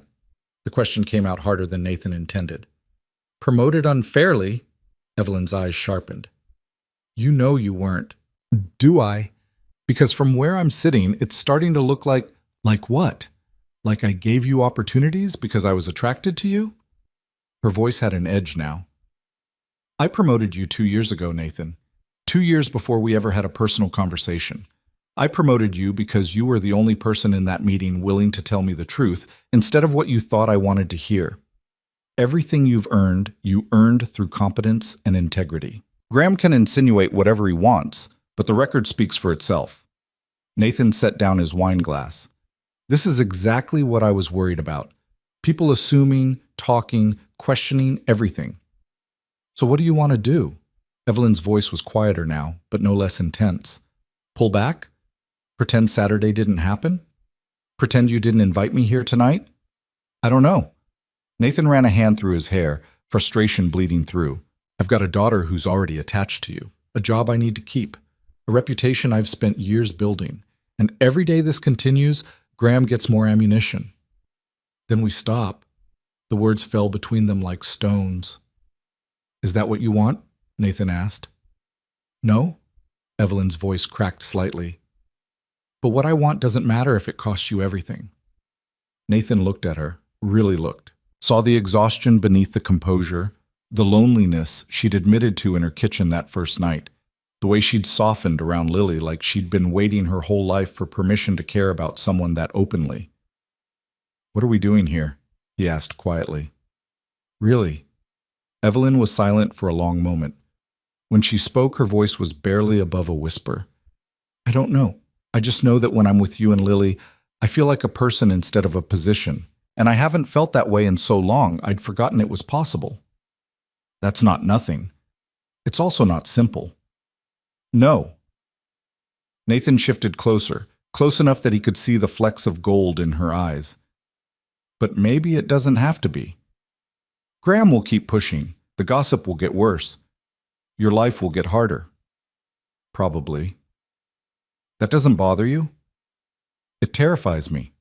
The question came out harder than Nathan intended. Promoted unfairly? Evelyn's eyes sharpened. You know you weren't. Do I? Because from where I'm sitting, it's starting to look like what? Like I gave you opportunities because I was attracted to you? Her voice had an edge now. I promoted you 2 years ago, Nathan. 2 years before we ever had a personal conversation. I promoted you because you were the only person in that meeting willing to tell me the truth instead of what you thought I wanted to hear. Everything you earned through competence and integrity. Graham can insinuate whatever he wants, but the record speaks for itself. Nathan set down his wine glass. This is exactly what I was worried about. People assuming, talking, questioning everything. So what do you want to do? Evelyn's voice was quieter now, but no less intense. Pull back? Pretend Saturday didn't happen? Pretend you didn't invite me here tonight? I don't know. Nathan ran a hand through his hair, frustration bleeding through. I've got a daughter who's already attached to you, a job I need to keep, a reputation I've spent years building, and every day this continues, Graham gets more ammunition. Then we stop. The words fell between them like stones. Is that what you want? Nathan asked. No? Evelyn's voice cracked slightly. But what I want doesn't matter if it costs you everything. Nathan looked at her, really looked, saw the exhaustion beneath the composure, the loneliness she'd admitted to in her kitchen that first night, the way she'd softened around Lily like she'd been waiting her whole life for permission to care about someone that openly. What are we doing here? He asked quietly. Really? Evelyn was silent for a long moment. When she spoke, her voice was barely above a whisper. I don't know. I just know that when I'm with you and Lily, I feel like a person instead of a position. And I haven't felt that way in so long, I'd forgotten it was possible. That's not nothing. It's also not simple. No. Nathan shifted closer, close enough that he could see the flecks of gold in her eyes. But maybe it doesn't have to be. Graham will keep pushing. The gossip will get worse. Your life will get harder. Probably. That doesn't bother you? It terrifies me.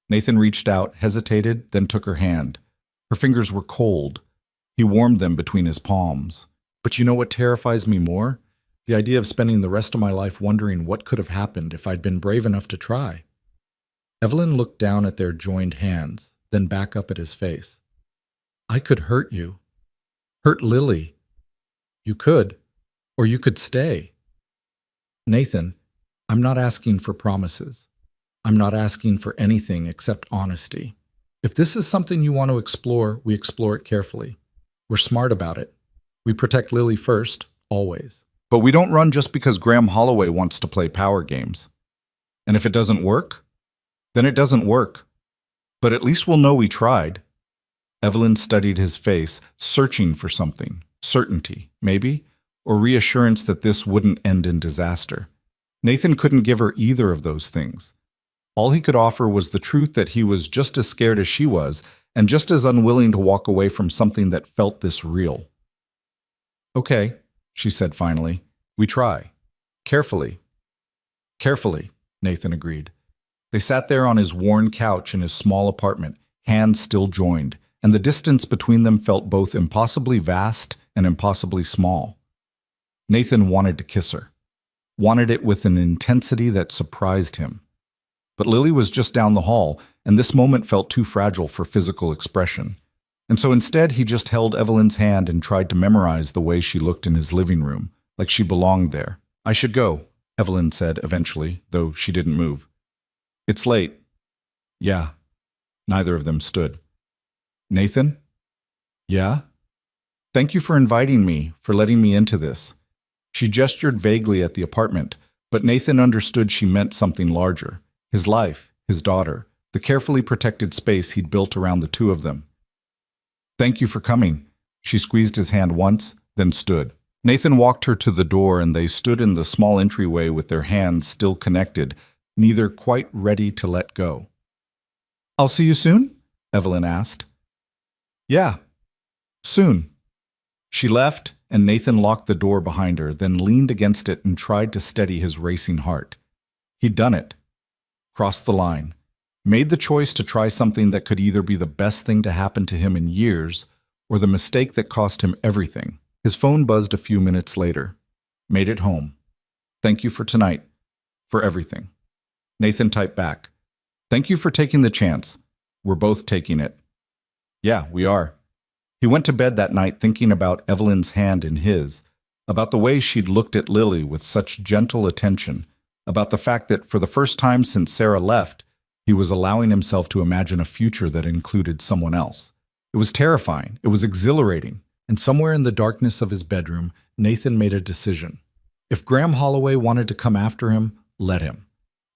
Nathan reached out, hesitated, then took her hand. Her fingers were cold. He warmed them between his palms. But you know what terrifies me more? The idea of spending the rest of my life wondering what could have happened if I'd been brave enough to try. Evelyn looked down at their joined hands, then back up at his face. I could hurt you. Hurt Lily. You could. Or you could stay. Nathan, I'm not asking for promises. I'm not asking for anything except honesty. If this is something you want to explore, we explore it carefully. We're smart about it. We protect Lily first, always. But we don't run just because Graham Holloway wants to play power games. And if it doesn't work, then it doesn't work. But at least we'll know we tried. Evelyn studied his face, searching for something. Certainty, maybe, or reassurance that this wouldn't end in disaster. Nathan couldn't give her either of those things. All he could offer was the truth that he was just as scared as she was, and just as unwilling to walk away from something that felt this real. "Okay," she said finally. "We try. Carefully." "Carefully," Nathan agreed. They sat there on his worn couch in his small apartment, hands still joined, and the distance between them felt both impossibly vast and impossibly small. Nathan wanted to kiss her, wanted it with an intensity that surprised him. But Lily was just down the hall, and this moment felt too fragile for physical expression. And so instead, he just held Evelyn's hand and tried to memorize the way she looked in his living room, like she belonged there. "I should go," Evelyn said eventually, though she didn't move. "It's late." "Yeah." Neither of them stood. "Nathan?" "Yeah?" "Thank you for inviting me, for letting me into this." She gestured vaguely at the apartment, but Nathan understood she meant something larger. His life, his daughter, the carefully protected space he'd built around the two of them. "Thank you for coming." She squeezed his hand once, then stood. Nathan walked her to the door, and they stood in the small entryway with their hands still connected, neither quite ready to let go. "I'll see you soon?" Evelyn asked. "Yeah, soon." She left, and Nathan locked the door behind her, then leaned against it and tried to steady his racing heart. He'd done it. Crossed the line. Made the choice to try something that could either be the best thing to happen to him in years, or the mistake that cost him everything. His phone buzzed a few minutes later. Made it home. "Thank you for tonight. For everything." Nathan typed back. "Thank you for taking the chance. We're both taking it." "Yeah, we are." He went to bed that night thinking about Evelyn's hand in his, about the way she'd looked at Lily with such gentle attention, about the fact that for the first time since Sarah left, he was allowing himself to imagine a future that included someone else. It was terrifying, it was exhilarating, and somewhere in the darkness of his bedroom, Nathan made a decision. If Graham Holloway wanted to come after him, let him.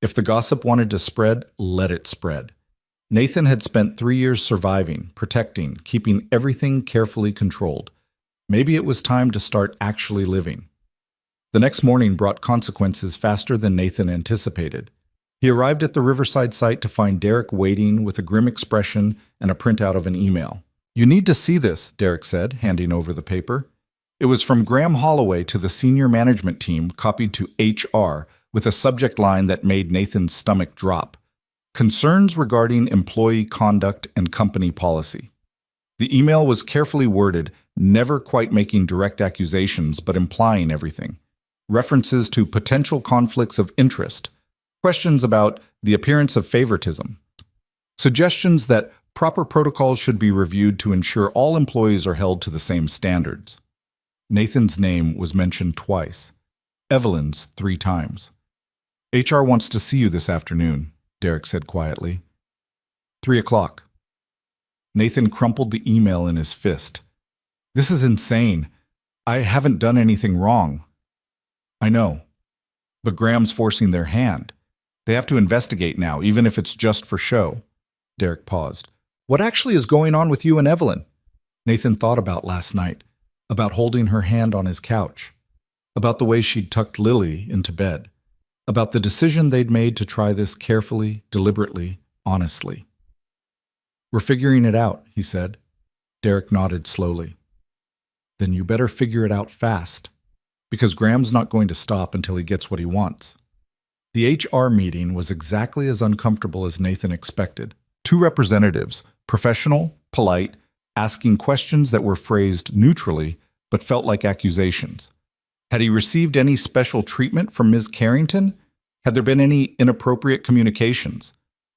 If the gossip wanted to spread, let it spread. Nathan had spent 3 years surviving, protecting, keeping everything carefully controlled. Maybe it was time to start actually living. The next morning brought consequences faster than Nathan anticipated. He arrived at the Riverside site to find Derek waiting with a grim expression and a printout of an email. "You need to see this," Derek said, handing over the paper. It was from Graham Holloway to the senior management team, copied to HR, with a subject line that made Nathan's stomach drop. Concerns regarding employee conduct and company policy. The email was carefully worded, never quite making direct accusations but implying everything. References to potential conflicts of interest, questions about the appearance of favoritism, suggestions that proper protocols should be reviewed to ensure all employees are held to the same standards. Nathan's name was mentioned twice, Evelyn's 3 times. "HR wants to see you this afternoon," Derek said quietly. 3 o'clock. Nathan crumpled the email in his fist. "This is insane. I haven't done anything wrong." "I know. But Graham's forcing their hand. They have to investigate now, even if it's just for show." Derek paused. "What actually is going on with you and Evelyn?" Nathan thought about last night, about holding her hand on his couch, about the way she'd tucked Lily into bed, about the decision they'd made to try this carefully, deliberately, honestly. "We're figuring it out," he said. Derek nodded slowly. "Then you better figure it out fast, because Graham's not going to stop until he gets what he wants." The HR meeting was exactly as uncomfortable as Nathan expected. 2 representatives, professional, polite, asking questions that were phrased neutrally but felt like accusations. Had he received any special treatment from Ms. Carrington? Had there been any inappropriate communications?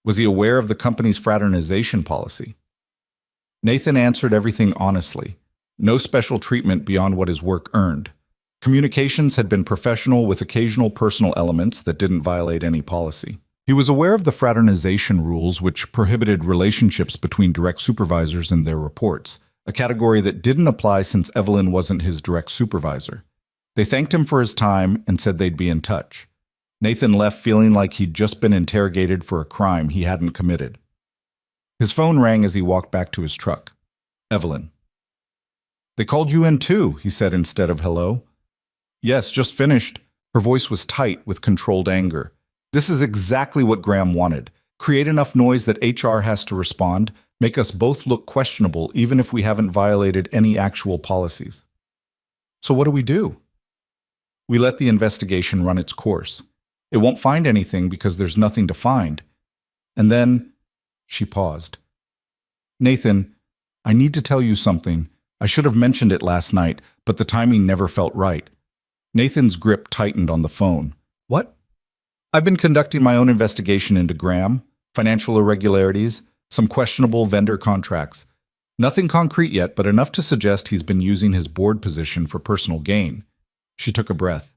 Was he aware of the company's fraternization policy? Nathan answered everything honestly. No special treatment beyond what his work earned. Communications had been professional with occasional personal elements that didn't violate any policy. He was aware of the fraternization rules, which prohibited relationships between direct supervisors and their reports, a category that didn't apply since Evelyn wasn't his direct supervisor. They thanked him for his time and said they'd be in touch. Nathan left feeling like he'd just been interrogated for a crime he hadn't committed. His phone rang as he walked back to his truck. Evelyn. "They called you in too," he said instead of hello. "Yes, just finished." Her voice was tight with controlled anger. This is exactly what Graham wanted. Create enough noise that HR has to respond, make us both look questionable even if we haven't violated any actual policies. So what do? We let the investigation run its course. It won't find anything because there's nothing to find. And then, she paused. "Nathan, I need to tell you something. I should have mentioned it last night, but the timing never felt right." Nathan's grip tightened on the phone. "What?" "I've been conducting my own investigation into Graham, financial irregularities, some questionable vendor contracts. Nothing concrete yet, but enough to suggest he's been using his board position for personal gain." She took a breath.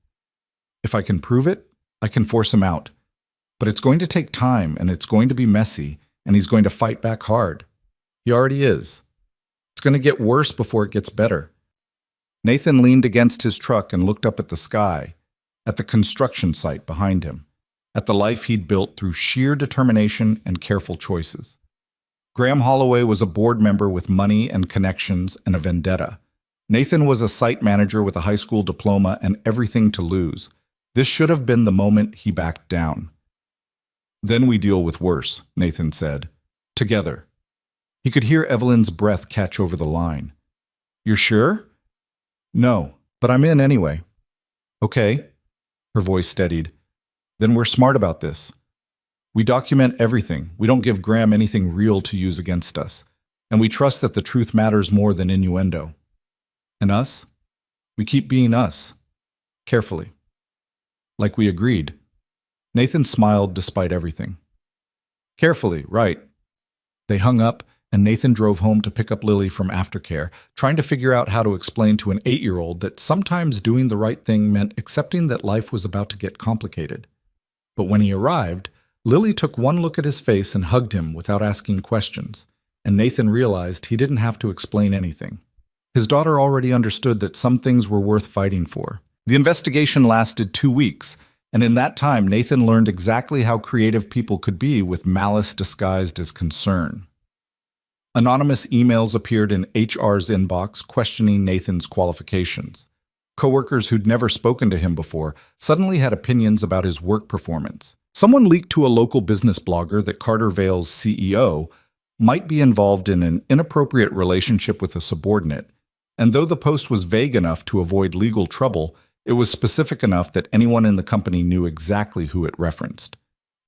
"If I can prove it, I can force him out. But it's going to take time, and it's going to be messy, and he's going to fight back hard. He already is. It's going to get worse before it gets better." Nathan leaned against his truck and looked up at the sky, at the construction site behind him, at the life he'd built through sheer determination and careful choices. Graham Holloway was a board member with money and connections and a vendetta. Nathan was a site manager with a high school diploma and everything to lose. This should have been the moment he backed down. "Then we deal with worse," Nathan said. "Together." He could hear Evelyn's breath catch over the line. "You're sure?" "No, but I'm in anyway." "Okay." Her voice steadied. "Then we're smart about this. We document everything. We don't give Graham anything real to use against us. And we trust that the truth matters more than innuendo. And us? We keep being us. Carefully. Like we agreed." Nathan smiled despite everything. "Carefully, right." They hung up, and Nathan drove home to pick up Lily from aftercare, trying to figure out how to explain to an 8-year-old that sometimes doing the right thing meant accepting that life was about to get complicated. But when he arrived, Lily took one look at his face and hugged him without asking questions, and Nathan realized he didn't have to explain anything. His daughter already understood that some things were worth fighting for. The investigation lasted 2 weeks, and in that time Nathan learned exactly how creative people could be with malice disguised as concern. Anonymous emails appeared in HR's inbox questioning Nathan's qualifications. Coworkers who'd never spoken to him before suddenly had opinions about his work performance. Someone leaked to a local business blogger that Carter Vale's CEO might be involved in an inappropriate relationship with a subordinate, and though the post was vague enough to avoid legal trouble, it was specific enough that anyone in the company knew exactly who it referenced.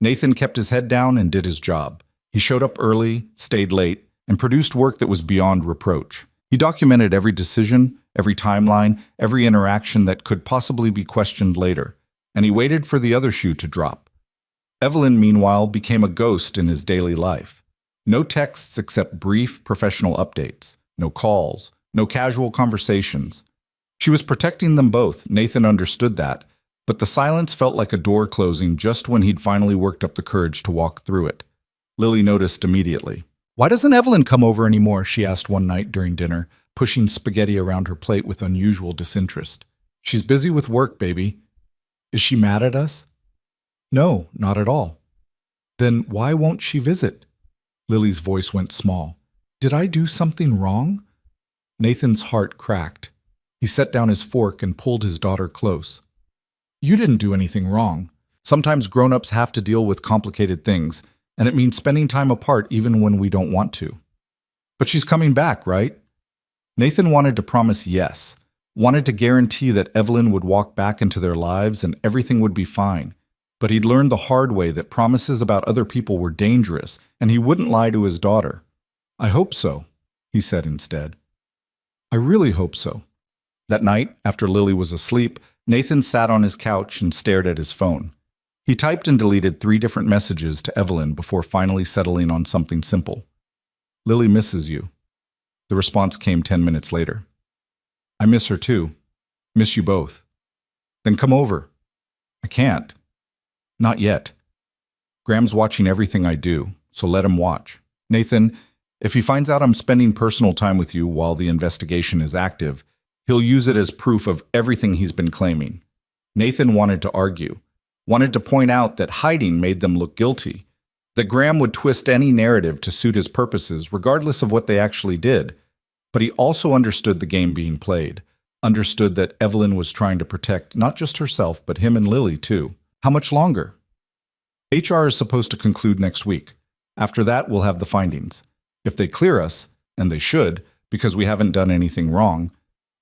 Nathan kept his head down and did his job. He showed up early, stayed late, and produced work that was beyond reproach. He documented every decision, every timeline, every interaction that could possibly be questioned later, and he waited for the other shoe to drop. Evelyn, meanwhile, became a ghost in his daily life. No texts except brief professional updates, no calls, no casual conversations. She was protecting them both, Nathan understood that, but the silence felt like a door closing just when he'd finally worked up the courage to walk through it. Lily noticed immediately. "Why doesn't Evelyn come over anymore?" she asked one night during dinner, pushing spaghetti around her plate with unusual disinterest. "She's busy with work, baby." "Is she mad at us?" "No, not at all." "Then why won't she visit?" Lily's voice went small. "Did I do something wrong?" Nathan's heart cracked. He set down his fork and pulled his daughter close. "You didn't do anything wrong. Sometimes grown-ups have to deal with complicated things, and it means spending time apart even when we don't want to. But she's coming back, right?" Nathan wanted to promise yes, wanted to guarantee that Evelyn would walk back into their lives and everything would be fine. But he'd learned the hard way that promises about other people were dangerous, and he wouldn't lie to his daughter. "I hope so," he said instead. "I really hope so." That night, after Lily was asleep, Nathan sat on his couch and stared at his phone. He typed and deleted 3 different messages to Evelyn before finally settling on something simple. "Lily misses you." The response came 10 minutes later. "I miss her too. Miss you both." "Then come over." "I can't." "Not yet." Graham's watching everything I do, so let him watch. Nathan, if he finds out I'm spending personal time with you while the investigation is active, he'll use it as proof of everything he's been claiming. Nathan wanted to argue, wanted to point out that hiding made them look guilty, that Graham would twist any narrative to suit his purposes regardless of what they actually did. But he also understood the game being played, understood that Evelyn was trying to protect not just herself, but him and Lily too. How much longer? HR is supposed to conclude next week. After that, we'll have the findings. If they clear us, and they should, because we haven't done anything wrong,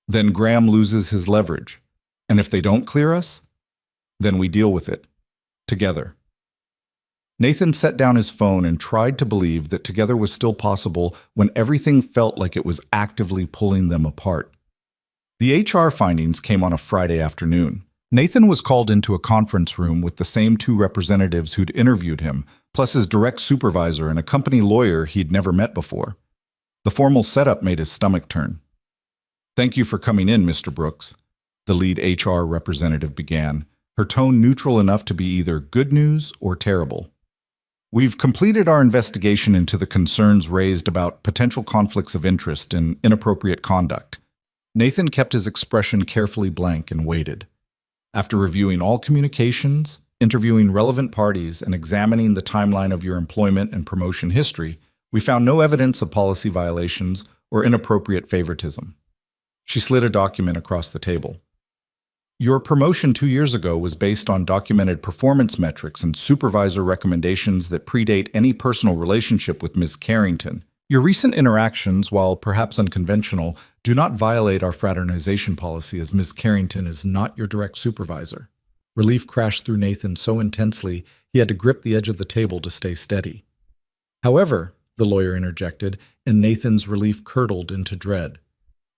then Graham loses his leverage. And if they don't clear us, then we deal with it. Together. Nathan set down his phone and tried to believe that together was still possible when everything felt like it was actively pulling them apart. The HR findings came on a Friday afternoon. Nathan was called into a conference room with the same two representatives who'd interviewed him, plus his direct supervisor and a company lawyer he'd never met before. The formal setup made his stomach turn. "Thank you for coming in, Mr. Brooks," the lead HR representative began, her tone neutral enough to be either good news or terrible. "We've completed our investigation into the concerns raised about potential conflicts of interest and inappropriate conduct." Nathan kept his expression carefully blank and waited. "After reviewing all communications, interviewing relevant parties, and examining the timeline of your employment and promotion history, we found no evidence of policy violations or inappropriate favoritism." She slid a document across the table. "Your promotion 2 years ago was based on documented performance metrics and supervisor recommendations that predate any personal relationship with Ms. Carrington. Your recent interactions, while perhaps unconventional, do not violate our fraternization policy, as Ms. Carrington is not your direct supervisor." Relief crashed through Nathan so intensely he had to grip the edge of the table to stay steady. "However," the lawyer interjected, and Nathan's relief curdled into dread,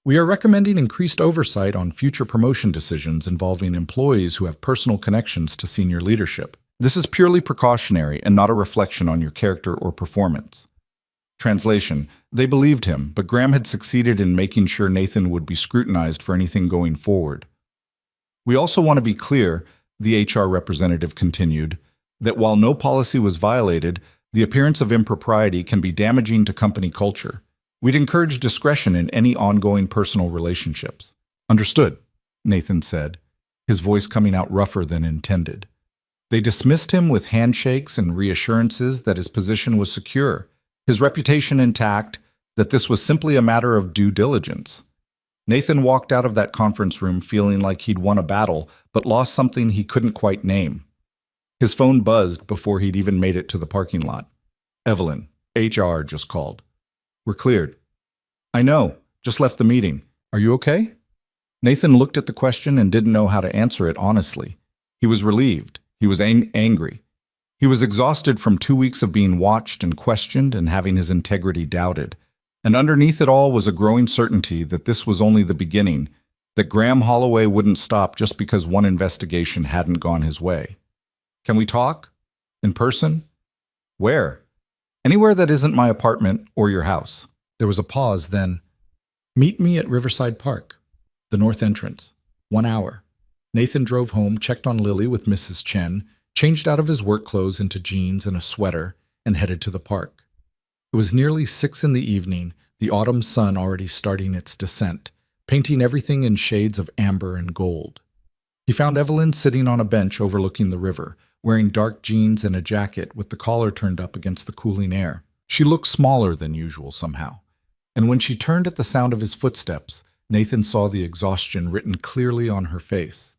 "we are recommending increased oversight on future promotion decisions involving employees who have personal connections to senior leadership. This is purely precautionary and not a reflection on your character or performance." Translation: they believed him, but Graham had succeeded in making sure Nathan would be scrutinized for anything going forward. "We also want to be clear," the HR representative continued, "that while no policy was violated, the appearance of impropriety can be damaging to company culture. We'd encourage discretion in any ongoing personal relationships." "Understood," Nathan said, his voice coming out rougher than intended. They dismissed him with handshakes and reassurances that his position was secure, his reputation intact, that this was simply a matter of due diligence. Nathan walked out of that conference room feeling like he'd won a battle, but lost something he couldn't quite name. His phone buzzed before he'd even made it to the parking lot. "Evelyn, HR just called. We're cleared." "I know, just left the meeting. Are you okay?" Nathan looked at the question and didn't know how to answer it honestly. He was relieved. He was angry. He was exhausted from 2 weeks of being watched and questioned and having his integrity doubted. And underneath it all was a growing certainty that this was only the beginning, that Graham Holloway wouldn't stop just because one investigation hadn't gone his way. "Can we talk? In person?" "Where?" "Anywhere that isn't my apartment or your house." There was a pause, then, "Meet me at Riverside Park, the north entrance. 1 hour." Nathan drove home, checked on Lily with Mrs. Chen, changed out of his work clothes into jeans and a sweater, and headed to the park. It was nearly 6 in the evening, the autumn sun already starting its descent, painting everything in shades of amber and gold. He found Evelyn sitting on a bench overlooking the river, wearing dark jeans and a jacket with the collar turned up against the cooling air. She looked smaller than usual somehow, and when she turned at the sound of his footsteps, Nathan saw the exhaustion written clearly on her face.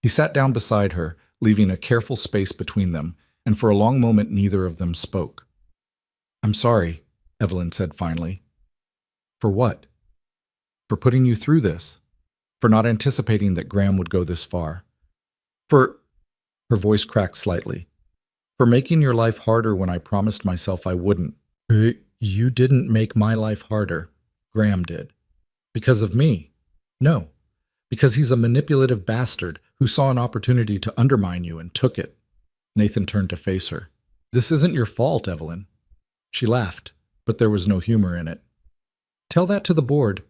He sat down beside her, leaving a careful space between them, and for a long moment neither of them spoke. "I'm sorry," Evelyn said finally. "For what?" "For putting you through this. For not anticipating that Graham would go this far. For—" her voice cracked slightly. "For making your life harder when I promised myself I wouldn't." You didn't make my life harder. Graham did. Because of me. No. Because he's a manipulative bastard who saw an opportunity to undermine you and took it." Nathan turned to face her. "This isn't your fault, Evelyn." She laughed, but there was no humor in it. "Tell that to the board.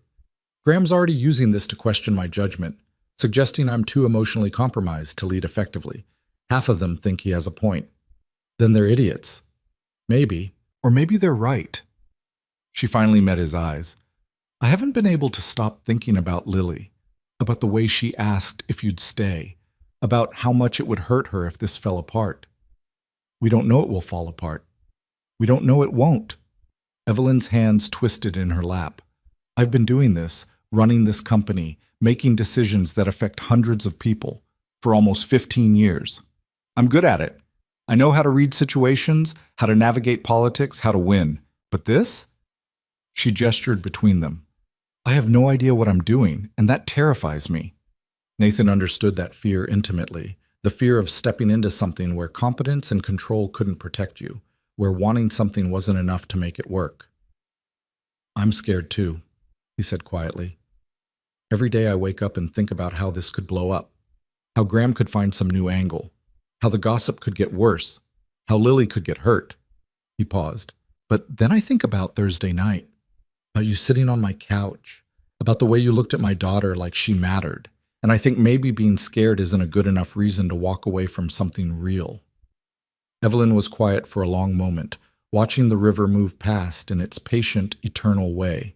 Graham's already using this to question my judgment, suggesting I'm too emotionally compromised to lead effectively. Half of them think he has a point." Then they're idiots. Maybe. Or maybe they're right. She finally met his eyes. I haven't been able to stop thinking about Lily, about the way she asked if you'd stay, about how much it would hurt her if this fell apart. We don't know it will fall apart. We don't know it won't. Evelyn's hands twisted in her lap. I've been doing this, running this company, making decisions that affect hundreds of people for almost 15 years. I'm good at it. I know how to read situations, how to navigate politics, how to win. But this? She gestured between them. I have no idea what I'm doing, and that terrifies me. Nathan understood that fear intimately, the fear of stepping into something where competence and control couldn't protect you, where wanting something wasn't enough to make it work. I'm scared too, he said quietly. Every day I wake up and think about how this could blow up, how Graham could find some new angle, how the gossip could get worse, how Lily could get hurt. He paused. But then I think about Thursday night, about you sitting on my couch, about the way you looked at my daughter like she mattered, and I think maybe being scared isn't a good enough reason to walk away from something real. Evelyn was quiet for a long moment, watching the river move past in its patient, eternal way.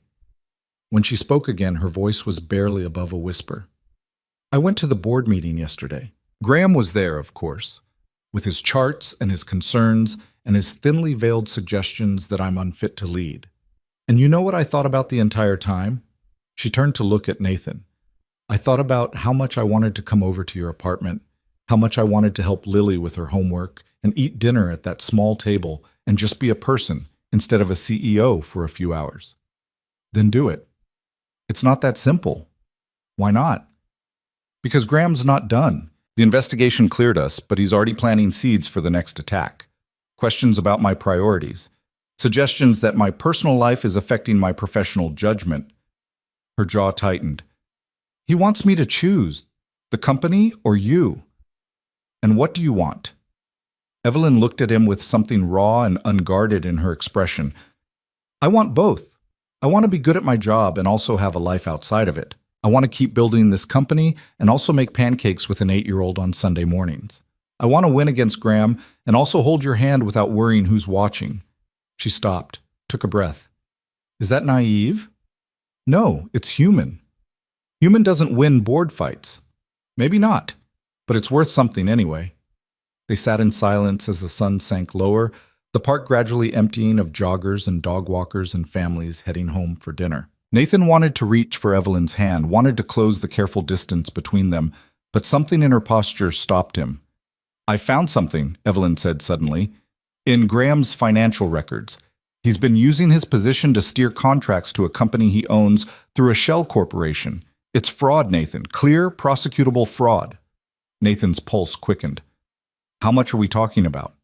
When she spoke again, her voice was barely above a whisper. I went to the board meeting yesterday. Graham was there, of course, with his charts and his concerns and his thinly veiled suggestions that I'm unfit to lead. And you know what I thought about the entire time? She turned to look at Nathan. I thought about how much I wanted to come over to your apartment, how much I wanted to help Lily with her homework and eat dinner at that small table and just be a person instead of a CEO for a few hours. Then do it. It's not that simple. Why not? Because Graham's not done. The investigation cleared us, but he's already planting seeds for the next attack. Questions about my priorities. Suggestions that my personal life is affecting my professional judgment. Her jaw tightened. He wants me to choose, the company or you. And what do you want? Evelyn looked at him with something raw and unguarded in her expression. I want both. I want to be good at my job and also have a life outside of it. I want to keep building this company and also make pancakes with an 8-year-old on Sunday mornings. I want to win against Graham and also hold your hand without worrying who's watching. She stopped, took a breath. Is that naive? No, it's human. Human doesn't win board fights. Maybe not, but it's worth something anyway. They sat in silence as the sun sank lower, the park gradually emptying of joggers and dog walkers and families heading home for dinner. Nathan wanted to reach for Evelyn's hand, wanted to close the careful distance between them, but something in her posture stopped him. I found something, Evelyn said suddenly. In Graham's financial records. He's been using his position to steer contracts to a company he owns through a shell corporation. It's fraud, Nathan. Clear, prosecutable fraud. Nathan's pulse quickened. How much are we talking about?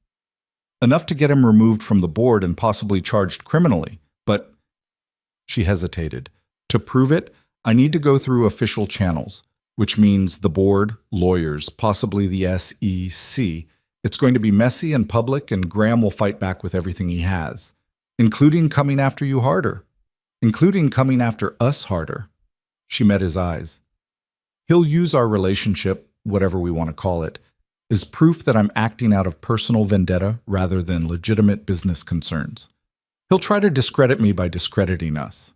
Enough to get him removed from the board and possibly charged criminally, but... She hesitated. To prove it, I need to go through official channels, which means the board, lawyers, possibly the SEC. It's going to be messy and public, and Graham will fight back with everything he has, including coming after you harder, including coming after us harder. She met his eyes. He'll use our relationship, whatever we want to call it, as proof that I'm acting out of personal vendetta rather than legitimate business concerns. He'll try to discredit me by discrediting us.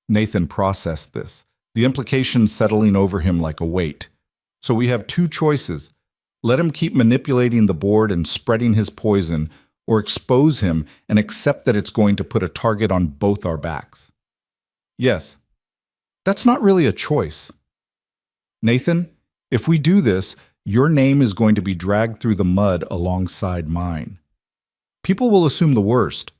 Nathan processed this, the implications settling over him like a weight. So we have two choices. Let him keep manipulating the board and spreading his poison, or expose him and accept that it's going to put a target on both our backs. Yes, that's not really a choice. Nathan, if we do this, your name is going to be dragged through the mud alongside mine. People will assume the worst.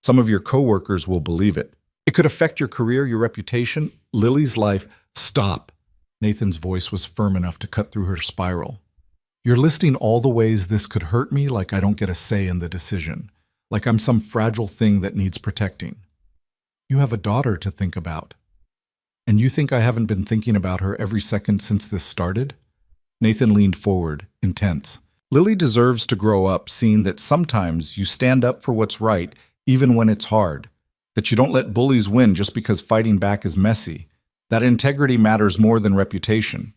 Some of your coworkers will believe it. It could affect your career, your reputation, Lily's life. Stop. Nathan's voice was firm enough to cut through her spiral. You're listing all the ways this could hurt me like I don't get a say in the decision, like I'm some fragile thing that needs protecting. You have a daughter to think about. And you think I haven't been thinking about her every second since this started? Nathan leaned forward, intense. Lily deserves to grow up seeing that sometimes you stand up for what's right even when it's hard, that you don't let bullies win just because fighting back is messy, that integrity matters more than reputation.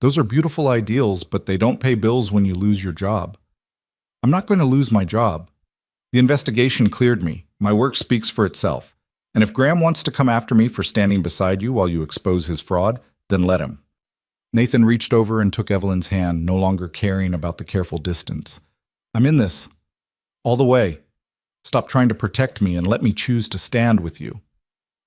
Those are beautiful ideals, but they don't pay bills when you lose your job. I'm not going to lose my job. The investigation cleared me. My work speaks for itself. And if Graham wants to come after me for standing beside you while you expose his fraud, then let him. Nathan reached over and took Evelyn's hand, no longer caring about the careful distance. I'm in this. All the way. Stop trying to protect me and let me choose to stand with you.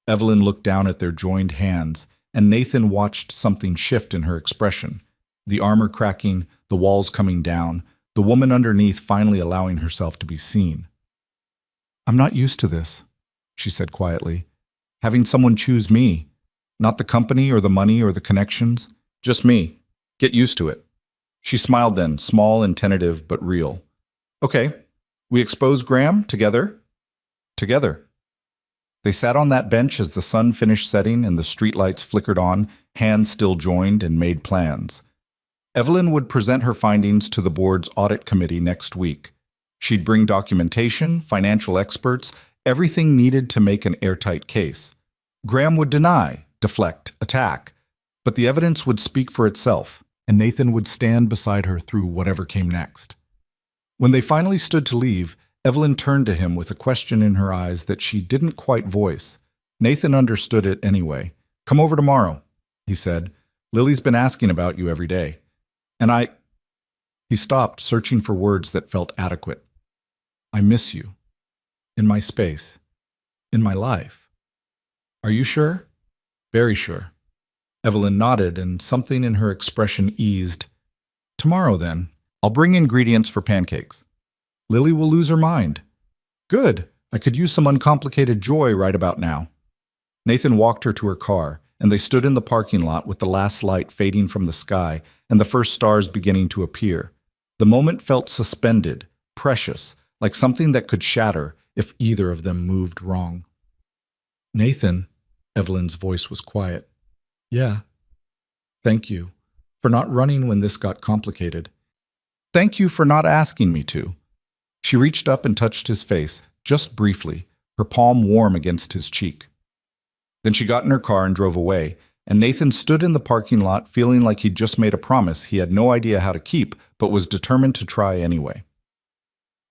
Evelyn looked down at their joined hands, and Nathan watched something shift in her expression. The armor cracking, the walls coming down, the woman underneath finally allowing herself to be seen. I'm not used to this, she said quietly. Having someone choose me. Not the company or the money or the connections. Just me. Get used to it. She smiled then, small and tentative but real. Okay, we expose Graham together? Together. They sat on that bench as the sun finished setting and the streetlights flickered on, hands still joined, and made plans. Evelyn would present her findings to the board's audit committee next week. She'd bring documentation, financial experts, everything needed to make an airtight case. Graham would deny, deflect, attack, but the evidence would speak for itself, and Nathan would stand beside her through whatever came next. When they finally stood to leave, Evelyn turned to him with a question in her eyes that she didn't quite voice. Nathan understood it anyway. Come over tomorrow, he said. Lily's been asking about you every day. And He stopped, searching for words that felt adequate. I miss you. In my space. In my life. Are you sure? Very sure. Evelyn nodded, and something in her expression eased. Tomorrow, then. I'll bring ingredients for pancakes. Lily will lose her mind. Good. I could use some uncomplicated joy right about now. Nathan walked her to her car, and they stood in the parking lot with the last light fading from the sky and the first stars beginning to appear. The moment felt suspended, precious, like something that could shatter if either of them moved wrong. Nathan, Evelyn's voice was quiet. Yeah. Thank you for not running when this got complicated. Thank you for not asking me to. She reached up and touched his face, just briefly, her palm warm against his cheek. Then she got in her car and drove away, and Nathan stood in the parking lot feeling like he'd just made a promise he had no idea how to keep, but was determined to try anyway.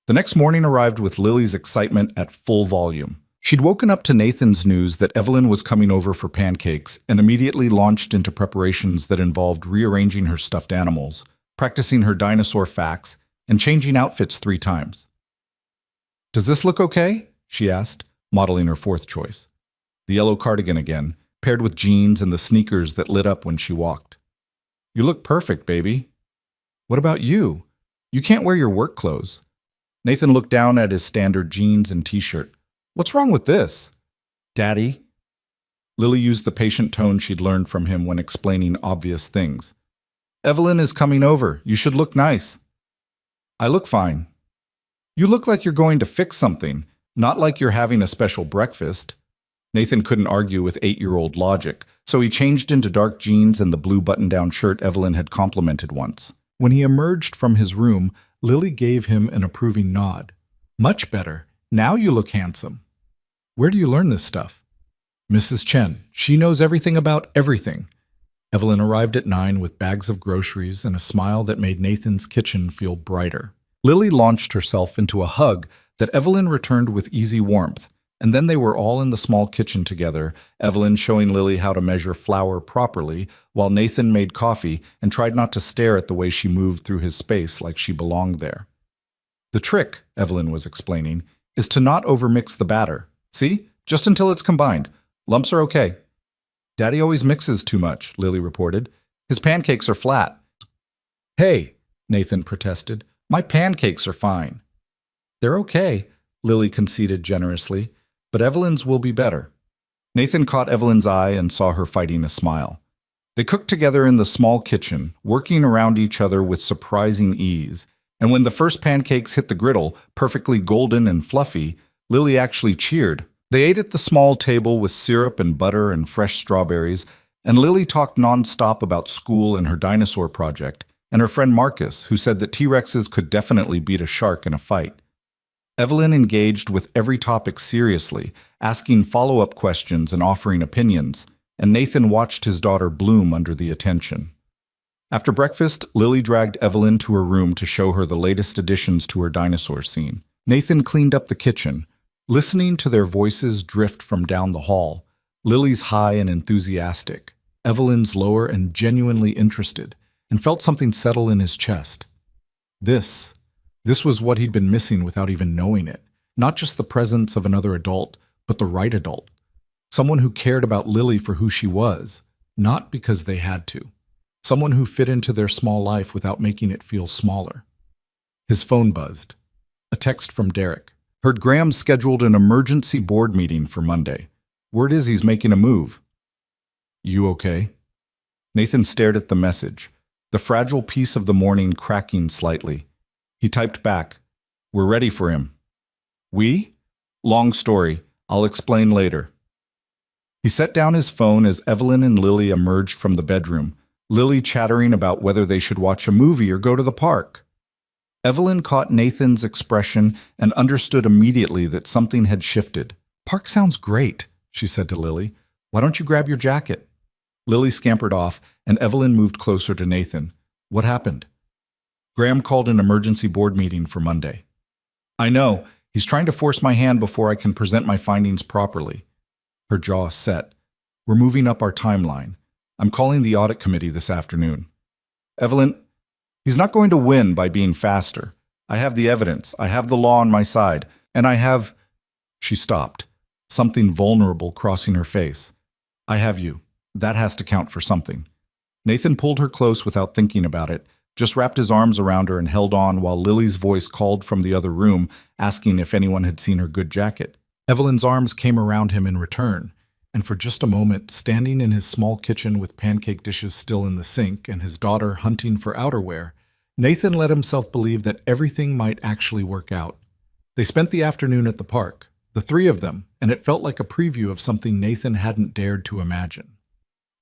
The next morning arrived with Lily's excitement at full volume. She'd woken up to Nathan's news that Evelyn was coming over for pancakes and immediately launched into preparations that involved rearranging her stuffed animals, practicing her dinosaur facts, and changing outfits 3 times. Does this look okay? She asked, modeling her 4th choice. The yellow cardigan again, paired with jeans and the sneakers that lit up when she walked. You look perfect, baby. What about you? You can't wear your work clothes. Nathan looked down at his standard jeans and t-shirt. What's wrong with this? Daddy? Lily used the patient tone she'd learned from him when explaining obvious things. Evelyn is coming over. You should look nice. I look fine. You look like you're going to fix something, not like you're having a special breakfast. Nathan couldn't argue with 8-year-old logic, so he changed into dark jeans and the blue button-down shirt Evelyn had complimented once. When he emerged from his room, Lily gave him an approving nod. Much better. Now you look handsome. Where do you learn this stuff? Mrs. Chen. She knows everything about everything. Evelyn arrived at 9 with bags of groceries and a smile that made Nathan's kitchen feel brighter. Lily launched herself into a hug that Evelyn returned with easy warmth, and then they were all in the small kitchen together, Evelyn showing Lily how to measure flour properly, while Nathan made coffee and tried not to stare at the way she moved through his space like she belonged there. The trick, Evelyn was explaining, is to not overmix the batter. See? Just until it's combined. Lumps are okay. Daddy always mixes too much, Lily reported. His pancakes are flat. Hey, Nathan protested. My pancakes are fine. They're okay, Lily conceded generously, but Evelyn's will be better. Nathan caught Evelyn's eye and saw her fighting a smile. They cooked together in the small kitchen, working around each other with surprising ease, and when the first pancakes hit the griddle, perfectly golden and fluffy, Lily actually cheered. They ate at the small table with syrup and butter and fresh strawberries, and Lily talked nonstop about school and her dinosaur project, and her friend Marcus, who said that T-Rexes could definitely beat a shark in a fight. Evelyn engaged with every topic seriously, asking follow-up questions and offering opinions, and Nathan watched his daughter bloom under the attention. After breakfast, Lily dragged Evelyn to her room to show her the latest additions to her dinosaur scene. Nathan cleaned up the kitchen. Listening to their voices drift from down the hall, Lily's high and enthusiastic, Evelyn's lower and genuinely interested, and felt something settle in his chest. This was what he'd been missing without even knowing it. Not just the presence of another adult, but the right adult. Someone who cared about Lily for who she was, not because they had to. Someone who fit into their small life without making it feel smaller. His phone buzzed. A text from Derek. Heard Graham scheduled an emergency board meeting for Monday. Word is he's making a move. You okay? Nathan stared at the message, the fragile piece of the morning cracking slightly. He typed back, "We're ready for him." We? Long story. I'll explain later. He set down his phone as Evelyn and Lily emerged from the bedroom, Lily chattering about whether they should watch a movie or go to the park. Evelyn caught Nathan's expression and understood immediately that something had shifted. "Park sounds great," she said to Lily. "Why don't you grab your jacket?" Lily scampered off, and Evelyn moved closer to Nathan. "What happened?" "Graham called an emergency board meeting for Monday." "I know. He's trying to force my hand before I can present my findings properly." Her jaw set. "We're moving up our timeline. I'm calling the audit committee this afternoon." "Evelyn, he's not going to win by being faster. I have the evidence. I have the law on my side. And I have—" She stopped, something vulnerable crossing her face. "I have you. That has to count for something." Nathan pulled her close without thinking about it, just wrapped his arms around her and held on while Lily's voice called from the other room, asking if anyone had seen her good jacket. Evelyn's arms came around him in return, and for just a moment, standing in his small kitchen with pancake dishes still in the sink and his daughter hunting for outerwear, Nathan let himself believe that everything might actually work out. They spent the afternoon at the park, the three of them, and it felt like a preview of something Nathan hadn't dared to imagine.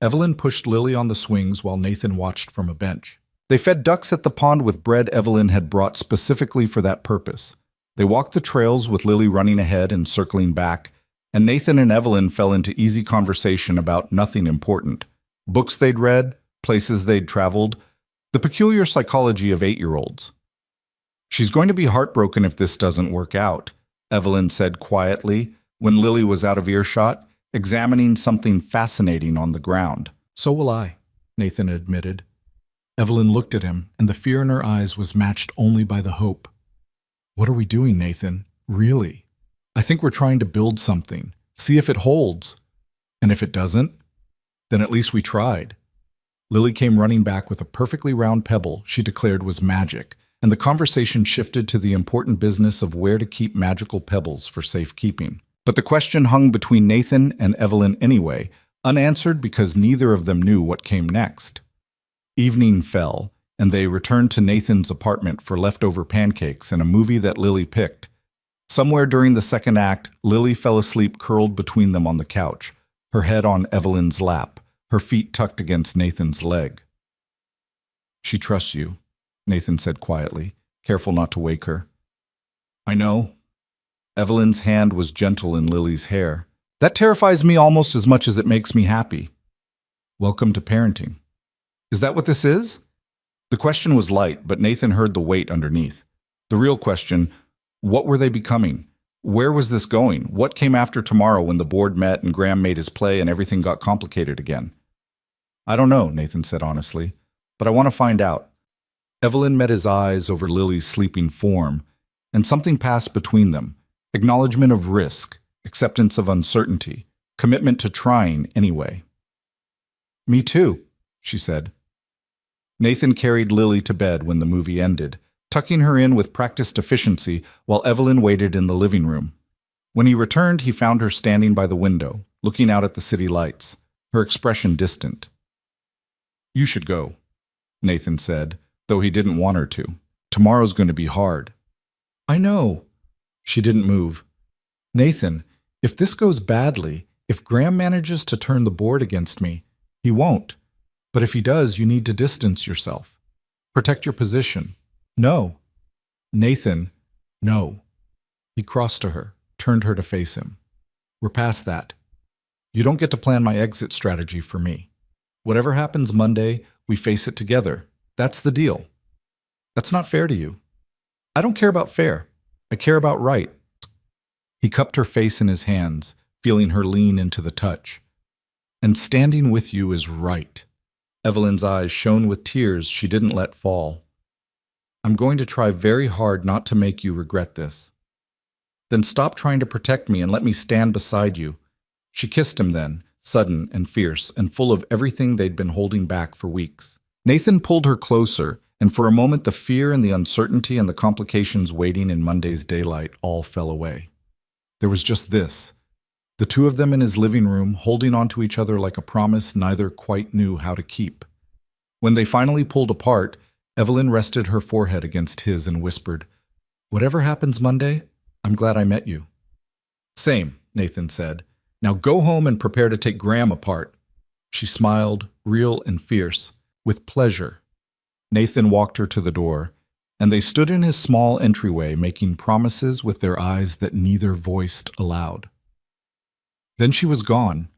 Evelyn pushed Lily on the swings while Nathan watched from a bench. They fed ducks at the pond with bread Evelyn had brought specifically for that purpose. They walked the trails with Lily running ahead and circling back, and Nathan and Evelyn fell into easy conversation about nothing important. Books they'd read, places they'd traveled, the peculiar psychology of 8-year-olds. "She's going to be heartbroken if this doesn't work out," Evelyn said quietly when Lily was out of earshot, examining something fascinating on the ground. "So will I," Nathan admitted. Evelyn looked at him, and the fear in her eyes was matched only by the hope. "What are we doing, Nathan? Really? I think we're trying to build something, see if it holds. And if it doesn't, then at least we tried." Lily came running back with a perfectly round pebble she declared was magic, and the conversation shifted to the important business of where to keep magical pebbles for safekeeping. But the question hung between Nathan and Evelyn anyway, unanswered because neither of them knew what came next. Evening fell, and they returned to Nathan's apartment for leftover pancakes and a movie that Lily picked. Somewhere during the second act, Lily fell asleep curled between them on the couch, her head on Evelyn's lap, her feet tucked against Nathan's leg. "She trusts you," Nathan said quietly, careful not to wake her. "I know." Evelyn's hand was gentle in Lily's hair. "That terrifies me almost as much as it makes me happy." "Welcome to parenting." "Is that what this is?" The question was light, but Nathan heard the weight underneath. The real question, what were they becoming? Where was this going? What came after tomorrow when the board met and Graham made his play and everything got complicated again? "I don't know," Nathan said honestly, "but I want to find out." Evelyn met his eyes over Lily's sleeping form, and something passed between them. Acknowledgement of risk, acceptance of uncertainty, commitment to trying anyway. "Me too," she said. Nathan carried Lily to bed when the movie ended, tucking her in with practiced efficiency while Evelyn waited in the living room. When he returned, he found her standing by the window, looking out at the city lights, her expression distant. "You should go," Nathan said, though he didn't want her to. "Tomorrow's going to be hard." "I know." She didn't move. "Nathan, if this goes badly, if Graham manages to turn the board against me, he won't. But if he does, you need to distance yourself. Protect your position." "No." "Nathan, no." He crossed to her, turned her to face him. "We're past that. You don't get to plan my exit strategy for me." Whatever happens Monday, we face it together. That's the deal. That's not fair to you. I don't care about fair. I care about right. He cupped her face in his hands, feeling her lean into the touch. And standing with you is right. Evelyn's eyes shone with tears she didn't let fall. I'm going to try very hard not to make you regret this. Then stop trying to protect me and let me stand beside you. She kissed him then, sudden and fierce and full of everything they'd been holding back for weeks. Nathan pulled her closer, and for a moment the fear and the uncertainty and the complications waiting in Monday's daylight all fell away. There was just this. The two of them in his living room, holding on to each other like a promise neither quite knew how to keep. When they finally pulled apart, Evelyn rested her forehead against his and whispered, "Whatever happens Monday, I'm glad I met you." "Same," Nathan said. "Now go home and prepare to take Graham apart." She smiled, real and fierce, with pleasure. Nathan walked her to the door, and they stood in his small entryway making promises with their eyes that neither voiced aloud. Then she was gone,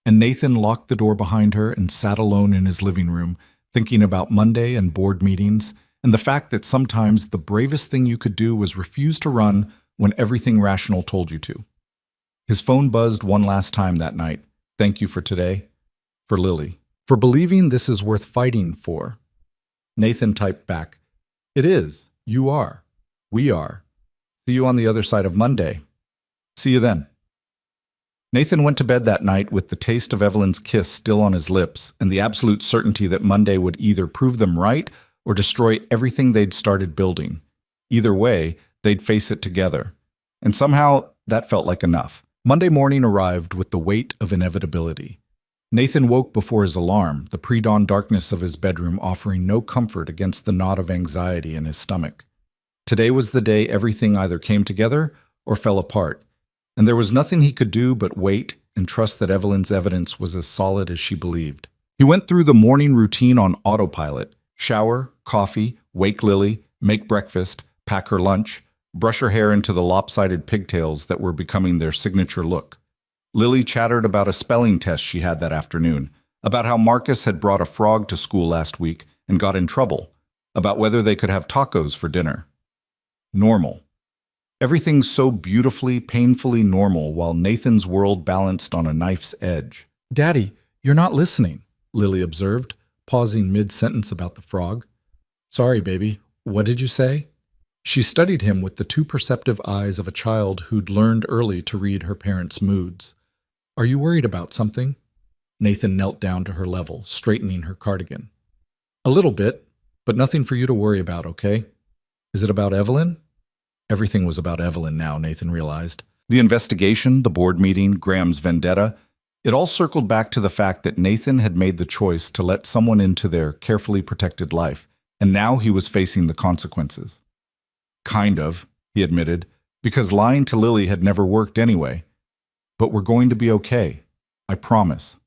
and Nathan locked the door behind her and sat alone in his living room, thinking about Monday and board meetings, and the fact that sometimes the bravest thing you could do was refuse to run when everything rational told you to. His phone buzzed one last time that night. "Thank you for today." For Lily. "For believing this is worth fighting for." Nathan typed back, "It is. You are. We are. See you on the other side of Monday." "See you then." Nathan went to bed that night with the taste of Evelyn's kiss still on his lips and the absolute certainty that Monday would either prove them right or destroy everything they'd started building. Either way, they'd face it together. And somehow, that felt like enough. Monday morning arrived with the weight of inevitability. Nathan woke before his alarm, the pre-dawn darkness of his bedroom offering no comfort against the knot of anxiety in his stomach. Today was the day everything either came together or fell apart, and there was nothing he could do but wait and trust that Evelyn's evidence was as solid as she believed. He went through the morning routine on autopilot: shower, coffee, wake Lily, make breakfast, pack her lunch, brush her hair into the lopsided pigtails that were becoming their signature look. Lily chattered about a spelling test she had that afternoon, about how Marcus had brought a frog to school last week and got in trouble, about whether they could have tacos for dinner. Normal. Everything so beautifully, painfully normal while Nathan's world balanced on a knife's edge. "Daddy, you're not listening," Lily observed, pausing mid-sentence about the frog. "Sorry, baby. What did you say?" She studied him with the too perceptive eyes of a child who'd learned early to read her parents' moods. "Are you worried about something?" Nathan knelt down to her level, straightening her cardigan. "A little bit, but nothing for you to worry about, okay? Is it about Evelyn?" Everything was about Evelyn now, Nathan realized. The investigation, the board meeting, Graham's vendetta, it all circled back to the fact that Nathan had made the choice to let someone into their carefully protected life, and now he was facing the consequences. "Kind of," he admitted, "because lying to Lily had never worked anyway. But we're going to be okay. I promise."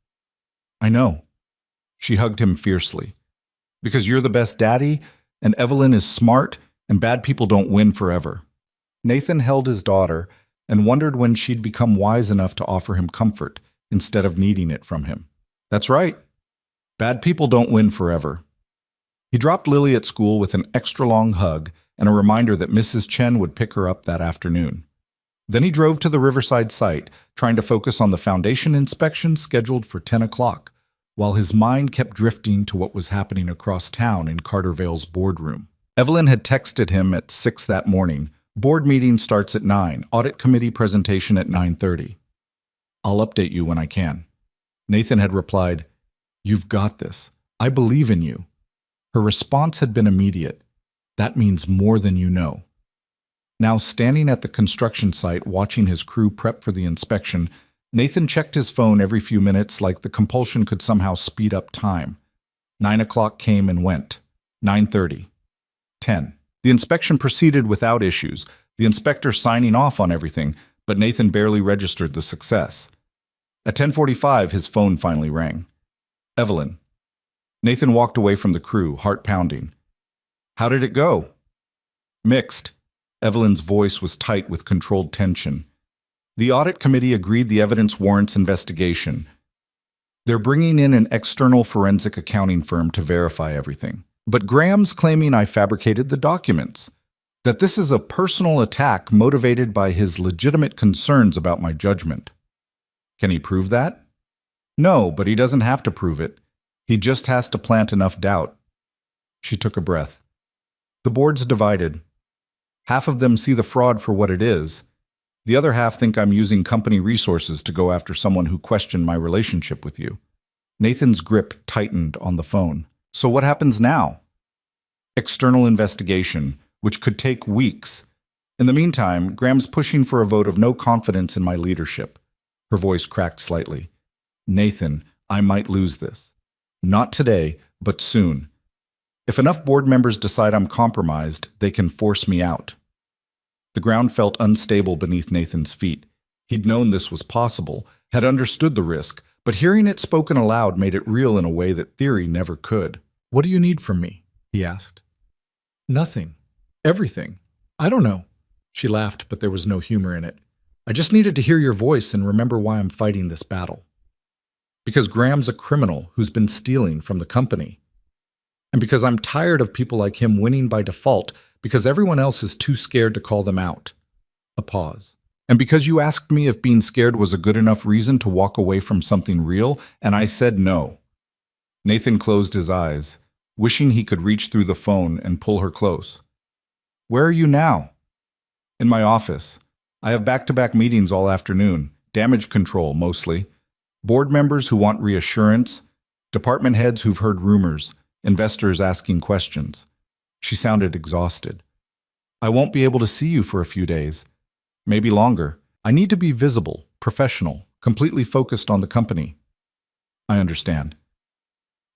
"I know." She hugged him fiercely. "Because you're the best daddy, and Evelyn is smart, and bad people don't win forever." Nathan held his daughter and wondered when she'd become wise enough to offer him comfort instead of needing it from him. That's right. Bad people don't win forever. He dropped Lily at school with an extra long hug and a reminder that Mrs. Chen would pick her up that afternoon. Then he drove to the Riverside site, trying to focus on the foundation inspection scheduled for 10 o'clock, while his mind kept drifting to what was happening across town in Cartervale's boardroom. Evelyn had texted him at 6 that morning. "Board meeting starts at 9, audit committee presentation at 9:30. I'll update you when I can." Nathan had replied, "You've got this. I believe in you." Her response had been immediate. "That means more than you know." Now standing at the construction site watching his crew prep for the inspection, Nathan checked his phone every few minutes like the compulsion could somehow speed up time. 9 o'clock came and went. 9:30. 10. The inspection proceeded without issues, the inspector signing off on everything, but Nathan barely registered the success. At 10:45, his phone finally rang. "Evelyn." Nathan walked away from the crew, heart pounding. "How did it go?" "Mixed." Evelyn's voice was tight with controlled tension. "The audit committee agreed the evidence warrants investigation." They're bringing in an external forensic accounting firm to verify everything. But Graham's claiming I fabricated the documents, that this is a personal attack motivated by his legitimate concerns about my judgment. Can he prove that? No, but he doesn't have to prove it. He just has to plant enough doubt. She took a breath. The board's divided. Half of them see the fraud for what it is. The other half think I'm using company resources to go after someone who questioned my relationship with you. Nathan's grip tightened on the phone. So what happens now? External investigation, which could take weeks. In the meantime, Graham's pushing for a vote of no confidence in my leadership. Her voice cracked slightly. Nathan, I might lose this. Not today, but soon. If enough board members decide I'm compromised, they can force me out. The ground felt unstable beneath Nathan's feet. He'd known this was possible, had understood the risk, but hearing it spoken aloud made it real in a way that theory never could. What do you need from me? He asked. Nothing. Everything. I don't know. She laughed, but there was no humor in it. I just needed to hear your voice and remember why I'm fighting this battle. Because Graham's a criminal who's been stealing from the company. And because I'm tired of people like him winning by default because everyone else is too scared to call them out. A pause. And because you asked me if being scared was a good enough reason to walk away from something real, and I said no. Nathan closed his eyes, wishing he could reach through the phone and pull her close. Where are you now? In my office. I have back-to-back meetings all afternoon, damage control mostly, board members who want reassurance, department heads who've heard rumors, investors asking questions. She sounded exhausted. I won't be able to see you for a few days, maybe longer. I need to be visible, professional, completely focused on the company. I understand.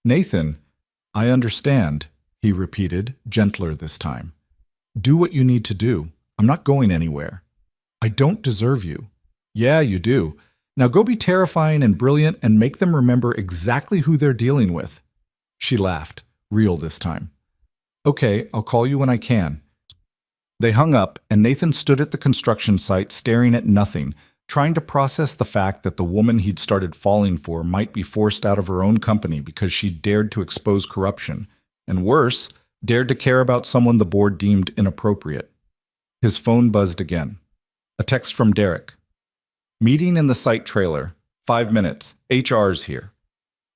Nathan, I understand, he repeated, gentler this time. Do what you need to do. I'm not going anywhere. I don't deserve you. Yeah, you do. Now go be terrifying and brilliant and make them remember exactly who they're dealing with. She laughed, real this time. Okay, I'll call you when I can. They hung up, and Nathan stood at the construction site staring at nothing, trying to process the fact that the woman he'd started falling for might be forced out of her own company because she dared to expose corruption, and worse, dared to care about someone the board deemed inappropriate. His phone buzzed again. A text from Derek. Meeting in the site trailer. 5 minutes. HR's here.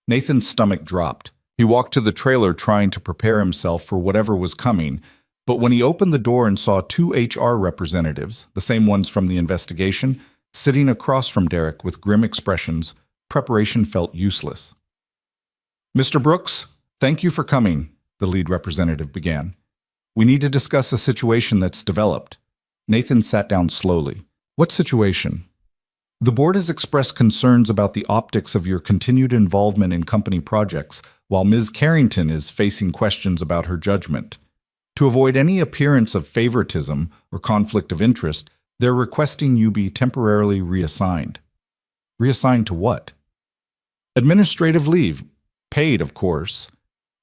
Nathan's stomach dropped. He walked to the trailer trying to prepare himself for whatever was coming, but when he opened the door and saw 2 HR representatives, the same ones from the investigation, sitting across from Derek with grim expressions, preparation felt useless. Mr. Brooks, thank you for coming, the lead representative began. We need to discuss a situation that's developed. Nathan sat down slowly. What situation? The board has expressed concerns about the optics of your continued involvement in company projects, while Ms. Carrington is facing questions about her judgment. To avoid any appearance of favoritism or conflict of interest, they're requesting you be temporarily reassigned. Reassigned to what? Administrative leave, paid, of course,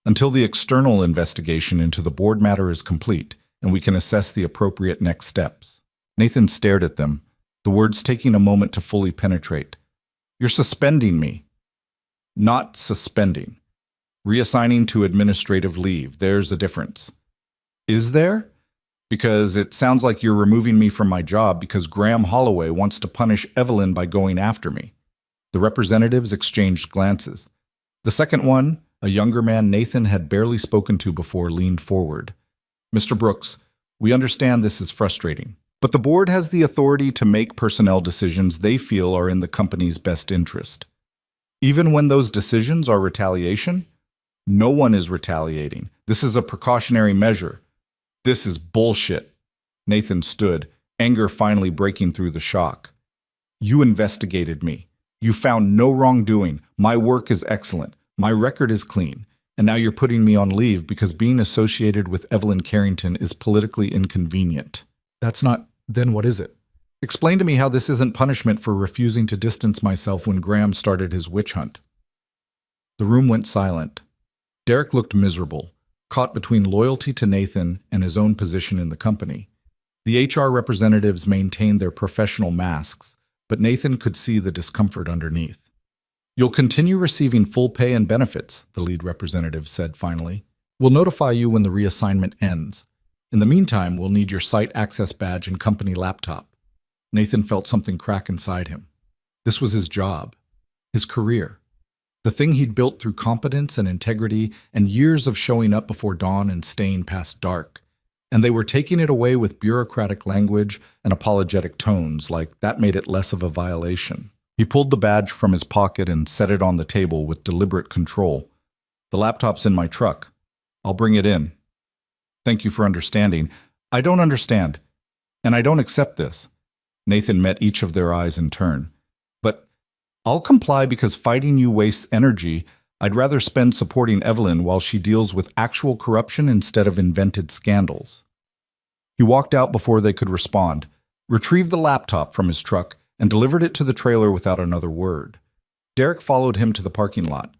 until the external investigation into the board matter is complete and we can assess the appropriate next steps. Nathan stared at them, the words taking a moment to fully penetrate. You're suspending me. Not suspending. Reassigning to administrative leave. There's a difference. Is there? Because it sounds like you're removing me from my job because Graham Holloway wants to punish Evelyn by going after me. The representatives exchanged glances. The second one, a younger man Nathan had barely spoken to before, leaned forward. Mr. Brooks, we understand this is frustrating, but the board has the authority to make personnel decisions they feel are in the company's best interest. Even when those decisions are retaliation? No one is retaliating. This is a precautionary measure. This is bullshit. Nathan stood, anger finally breaking through the shock. You investigated me. You found no wrongdoing. My work is excellent. My record is clean. And now you're putting me on leave because being associated with Evelyn Carrington is politically inconvenient. That's not... Then what is it? Explain to me how this isn't punishment for refusing to distance myself when Graham started his witch hunt. The room went silent. Derek looked miserable, caught between loyalty to Nathan and his own position in the company. The HR representatives maintained their professional masks, but Nathan could see the discomfort underneath. You'll continue receiving full pay and benefits, the lead representative said finally. We'll notify you when the reassignment ends. In the meantime, we'll need your site access badge and company laptop. Nathan felt something crack inside him. This was his job, his career, the thing he'd built through competence and integrity and years of showing up before dawn and staying past dark. And they were taking it away with bureaucratic language and apologetic tones, like that made it less of a violation. He pulled the badge from his pocket and set it on the table with deliberate control. The laptop's in my truck. I'll bring it in. Thank you for understanding. I don't understand, and I don't accept this. Nathan met each of their eyes in turn. But I'll comply because fighting you wastes energy. I'd rather spend supporting Evelyn while she deals with actual corruption instead of invented scandals. He walked out before they could respond, retrieved the laptop from his truck, and delivered it to the trailer without another word. Derek followed him to the parking lot.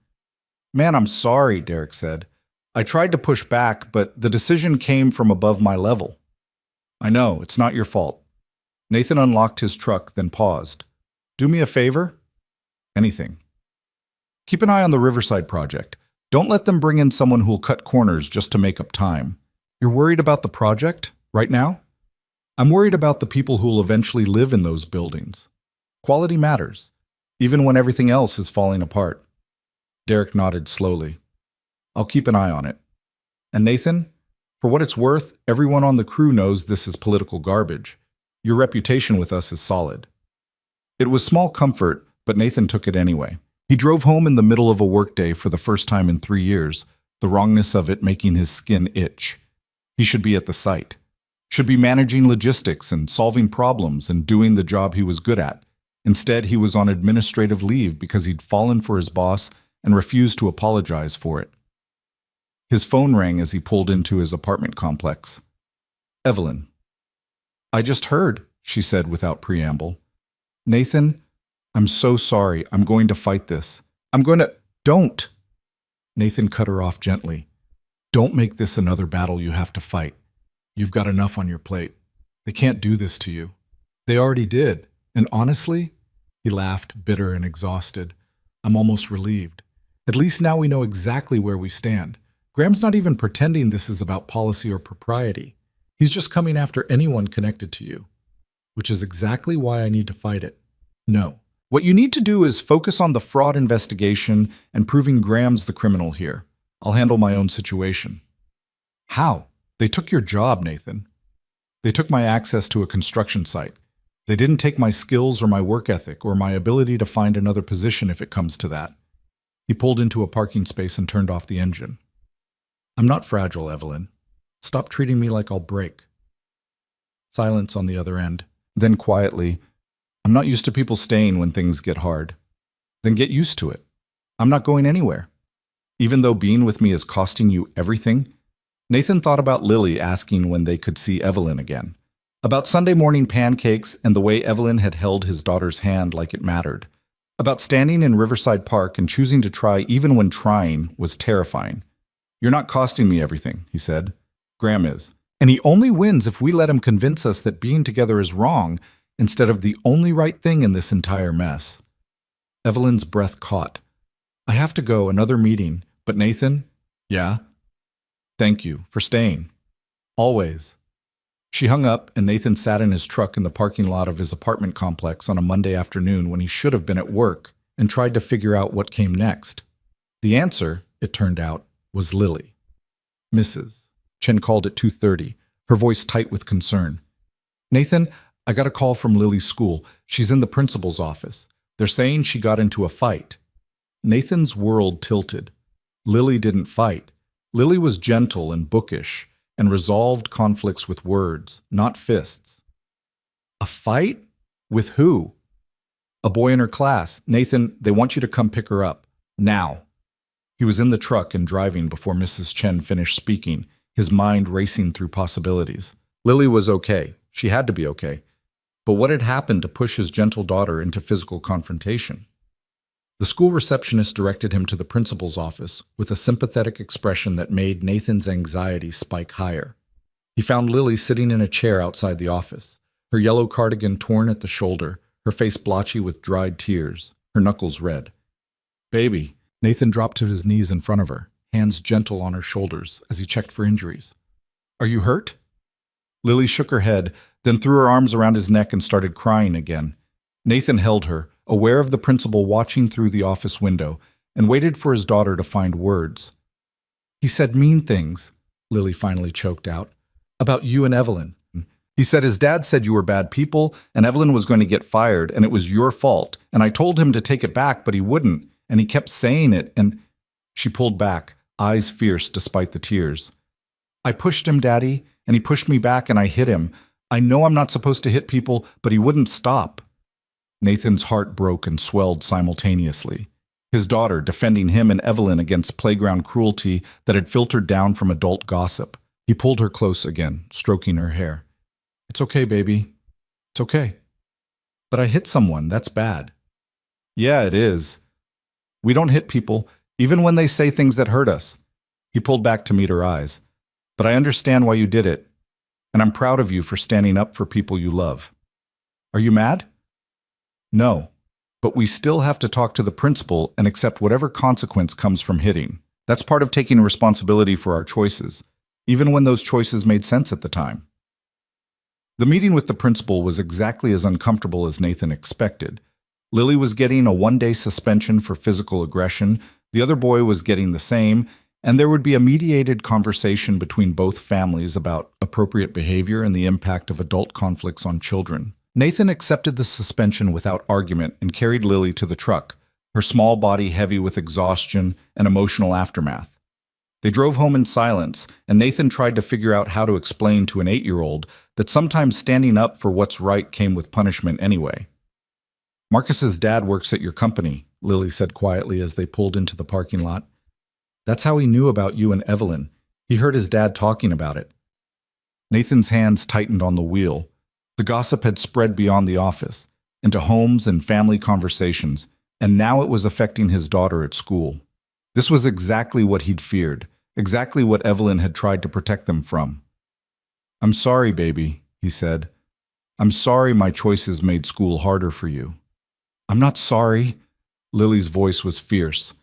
Man, I'm sorry, Derek said. I tried to push back, but the decision came from above my level. I know, it's not your fault. Nathan unlocked his truck, then paused. Do me a favor? Anything. Keep an eye on the Riverside project. Don't let them bring in someone who'll cut corners just to make up time. You're worried about the project, right now? I'm worried about the people who'll eventually live in those buildings. Quality matters, even when everything else is falling apart. Derek nodded slowly. I'll keep an eye on it. And Nathan, for what it's worth, everyone on the crew knows this is political garbage. Your reputation with us is solid. It was small comfort, but Nathan took it anyway. He drove home in the middle of a workday for the first time in 3 years, the wrongness of it making his skin itch. He should be at the site. Should be managing logistics and solving problems and doing the job he was good at. Instead, he was on administrative leave because he'd fallen for his boss and refused to apologize for it. His phone rang as he pulled into his apartment complex. Evelyn. I just heard, she said without preamble. Nathan, I'm so sorry. I'm going to fight this. Don't! Nathan cut her off gently. Don't make this another battle you have to fight. You've got enough on your plate. They can't do this to you. They already did. And honestly, he laughed, bitter and exhausted. I'm almost relieved. At least now we know exactly where we stand. Graham's not even pretending this is about policy or propriety. He's just coming after anyone connected to you, which is exactly why I need to fight it. No. What you need to do is focus on the fraud investigation and proving Graham's the criminal here. I'll handle my own situation. How? They took your job, Nathan. They took my access to a construction site. They didn't take my skills or my work ethic or my ability to find another position if it comes to that. He pulled into a parking space and turned off the engine. I'm not fragile, Evelyn. Stop treating me like I'll break. Silence on the other end. Then quietly, I'm not used to people staying when things get hard. Then get used to it. I'm not going anywhere. Even though being with me is costing you everything. Nathan thought about Lily asking when they could see Evelyn again. About Sunday morning pancakes and the way Evelyn had held his daughter's hand like it mattered. About standing in Riverside Park and choosing to try even when trying was terrifying. You're not costing me everything, he said. Graham is. And he only wins if we let him convince us that being together is wrong instead of the only right thing in this entire mess. Evelyn's breath caught. I have to go, another meeting. But Nathan? Yeah? Thank you for staying. Always. She hung up, and Nathan sat in his truck in the parking lot of his apartment complex on a Monday afternoon when he should have been at work and tried to figure out what came next. The answer, it turned out, was Lily. Mrs. Chen called at 2:30, her voice tight with concern. Nathan, I got a call from Lily's school. She's in the principal's office. They're saying she got into a fight. Nathan's world tilted. Lily didn't fight. Lily was gentle and bookish and resolved conflicts with words, not fists. A fight? With who? A boy in her class. Nathan, they want you to come pick her up. Now. He was in the truck and driving before Mrs. Chen finished speaking, his mind racing through possibilities. Lily was okay. She had to be okay. But what had happened to push his gentle daughter into physical confrontation? The school receptionist directed him to the principal's office with a sympathetic expression that made Nathan's anxiety spike higher. He found Lily sitting in a chair outside the office, her yellow cardigan torn at the shoulder, her face blotchy with dried tears, her knuckles red. Baby. Nathan dropped to his knees in front of her, hands gentle on her shoulders as he checked for injuries. Are you hurt? Lily shook her head, then threw her arms around his neck and started crying again. Nathan held her, aware of the principal watching through the office window, and waited for his daughter to find words. He said mean things, Lily finally choked out, about you and Evelyn. He said his dad said you were bad people and Evelyn was going to get fired and it was your fault, and I told him to take it back, but he wouldn't, and he kept saying it, and… She pulled back, eyes fierce despite the tears. I pushed him, Daddy, and he pushed me back and I hit him. I know I'm not supposed to hit people, but he wouldn't stop. Nathan's heart broke and swelled simultaneously. His daughter defending him and Evelyn against playground cruelty that had filtered down from adult gossip. He pulled her close again, stroking her hair. It's okay, baby. It's okay. But I hit someone. That's bad. Yeah, it is. We don't hit people, even when they say things that hurt us. He pulled back to meet her eyes. But I understand why you did it, and I'm proud of you for standing up for people you love. Are you mad? No, but we still have to talk to the principal and accept whatever consequence comes from hitting. That's part of taking responsibility for our choices, even when those choices made sense at the time. The meeting with the principal was exactly as uncomfortable as Nathan expected. Lily was getting a one-day suspension for physical aggression, the other boy was getting the same, and there would be a mediated conversation between both families about appropriate behavior and the impact of adult conflicts on children. Nathan accepted the suspension without argument and carried Lily to the truck, her small body heavy with exhaustion and emotional aftermath. They drove home in silence, and Nathan tried to figure out how to explain to an 8-year-old that sometimes standing up for what's right came with punishment anyway. Marcus's dad works at your company, Lily said quietly as they pulled into the parking lot. That's how he knew about you and Evelyn. He heard his dad talking about it. Nathan's hands tightened on the wheel. The gossip had spread beyond the office, into homes and family conversations, and now it was affecting his daughter at school. This was exactly what he'd feared, exactly what Evelyn had tried to protect them from. I'm sorry, baby, he said. I'm sorry my choices made school harder for you. I'm not sorry. Lily's voice was fierce.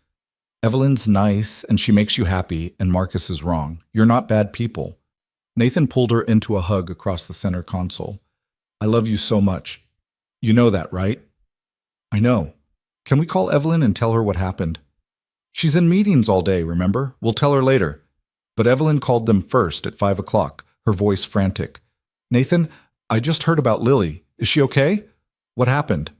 Evelyn's nice, and she makes you happy, and Marcus is wrong. You're not bad people. Nathan pulled her into a hug across the center console. I love you so much. You know that, right? I know. Can we call Evelyn and tell her what happened? She's in meetings all day, remember? We'll tell her later. But Evelyn called them first at 5 o'clock, her voice frantic. Nathan, I just heard about Lily. Is she okay? What happened?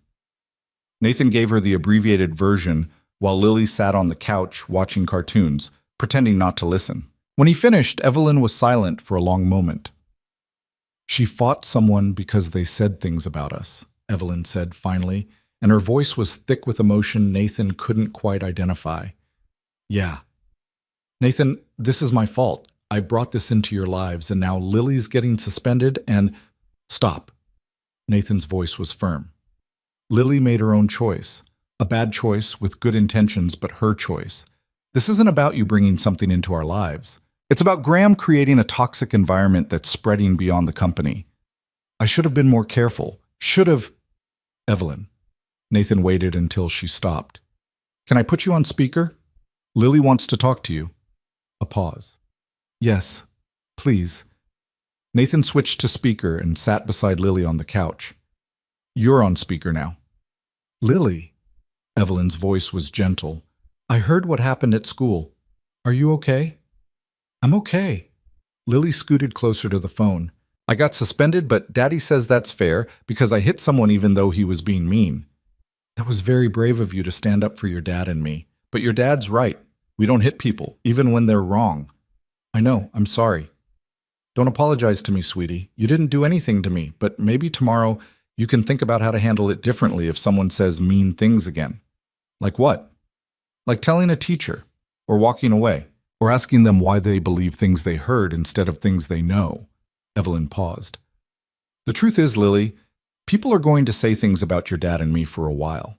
Nathan gave her the abbreviated version while Lily sat on the couch watching cartoons, pretending not to listen. When he finished, Evelyn was silent for a long moment. She fought someone because they said things about us, Evelyn said finally, and her voice was thick with emotion Nathan couldn't quite identify. Yeah. Nathan, this is my fault. I brought this into your lives, and now Lily's getting suspended and… Stop. Nathan's voice was firm. Lily made her own choice. A bad choice with good intentions, but her choice. This isn't about you bringing something into our lives. It's about Graham creating a toxic environment that's spreading beyond the company. I should have been more careful. Should have… Evelyn. Nathan waited until she stopped. Can I put you on speaker? Lily wants to talk to you. A pause. Yes, please. Nathan switched to speaker and sat beside Lily on the couch. You're on speaker now. Lily. Evelyn's voice was gentle. I heard what happened at school. Are you okay? I'm okay. Lily scooted closer to the phone. I got suspended, but Daddy says that's fair because I hit someone even though he was being mean. That was very brave of you to stand up for your dad and me. But your dad's right. We don't hit people, even when they're wrong. I know, I'm sorry. Don't apologize to me, sweetie. You didn't do anything to me, but maybe tomorrow you can think about how to handle it differently if someone says mean things again. Like what? Like telling a teacher, or walking away, or asking them why they believe things they heard instead of things they know. Evelyn paused. The truth is, Lily, people are going to say things about your dad and me for a while.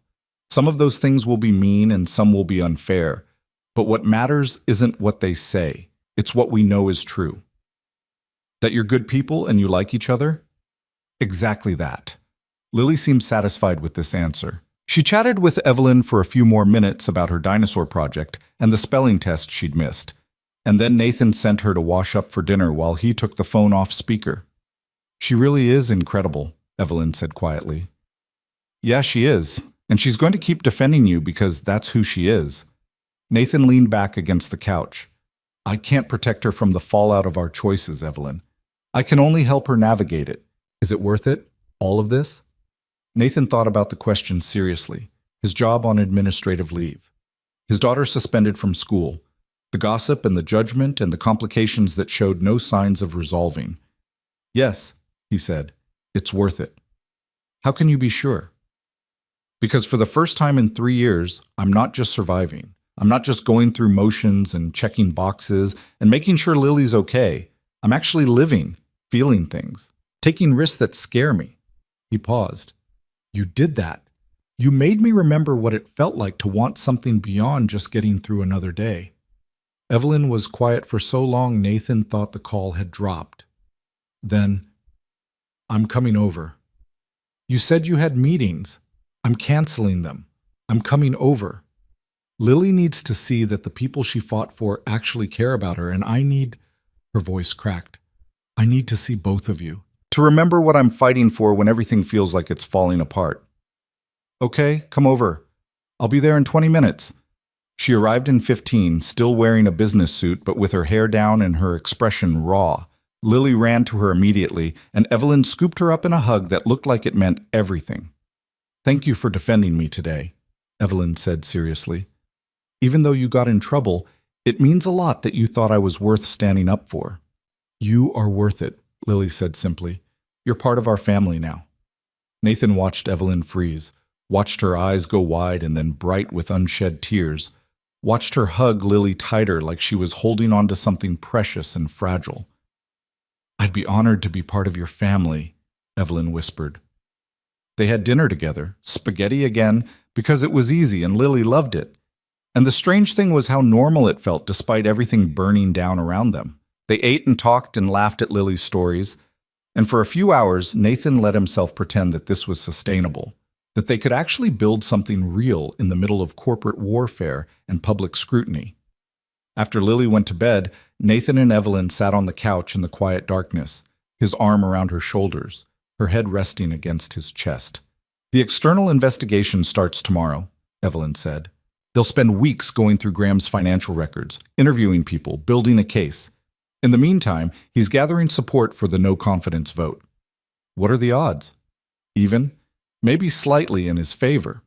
Some of those things will be mean and some will be unfair. But what matters isn't what they say. It's what we know is true. That you're good people and you like each other? Exactly that. Lily seemed satisfied with this answer. She chatted with Evelyn for a few more minutes about her dinosaur project and the spelling test she'd missed, and then Nathan sent her to wash up for dinner while he took the phone off speaker. "She really is incredible," Evelyn said quietly. "Yeah, she is, and she's going to keep defending you because that's who she is." Nathan leaned back against the couch. "I can't protect her from the fallout of our choices, Evelyn. I can only help her navigate it. Is it worth it? All of this?" Nathan thought about the question seriously. His job on administrative leave. His daughter suspended from school. The gossip and the judgment and the complications that showed no signs of resolving. "Yes," he said, "it's worth it." "How can you be sure?" "Because for the first time in 3 years, I'm not just surviving. I'm not just going through motions and checking boxes and making sure Lily's okay. I'm actually living, feeling things, taking risks that scare me." He paused. "You did that. You made me remember what it felt like to want something beyond just getting through another day." Evelyn was quiet for so long Nathan thought the call had dropped. Then, "I'm coming over." "You said you had meetings. I'm canceling them. I'm coming over. Lily needs to see that the people she fought for actually care about her, and I need—" Her voice cracked. "I need to see both of you. To remember what I'm fighting for when everything feels like it's falling apart." "Okay, come over. I'll be there in 20 minutes. She arrived in 15, still wearing a business suit but with her hair down and her expression raw. Lily ran to her immediately, and Evelyn scooped her up in a hug that looked like it meant everything. "Thank you for defending me today," Evelyn said seriously. "Even though you got in trouble, it means a lot that you thought I was worth standing up for." "You are worth it," Lily said simply. "You're part of our family now." Nathan watched Evelyn freeze, watched her eyes go wide and then bright with unshed tears, watched her hug Lily tighter like she was holding on to something precious and fragile. "I'd be honored to be part of your family," Evelyn whispered. They had dinner together, spaghetti again, because it was easy and Lily loved it. And the strange thing was how normal it felt despite everything burning down around them. They ate and talked and laughed at Lily's stories, and for a few hours Nathan let himself pretend that this was sustainable, that they could actually build something real in the middle of corporate warfare and public scrutiny. After Lily went to bed, Nathan and Evelyn sat on the couch in the quiet darkness, his arm around her shoulders, her head resting against his chest. "The external investigation starts tomorrow," Evelyn said. "They'll spend weeks going through Graham's financial records, interviewing people, building a case. In the meantime, he's gathering support for the no-confidence vote. What are the odds? Even? Maybe slightly in his favor."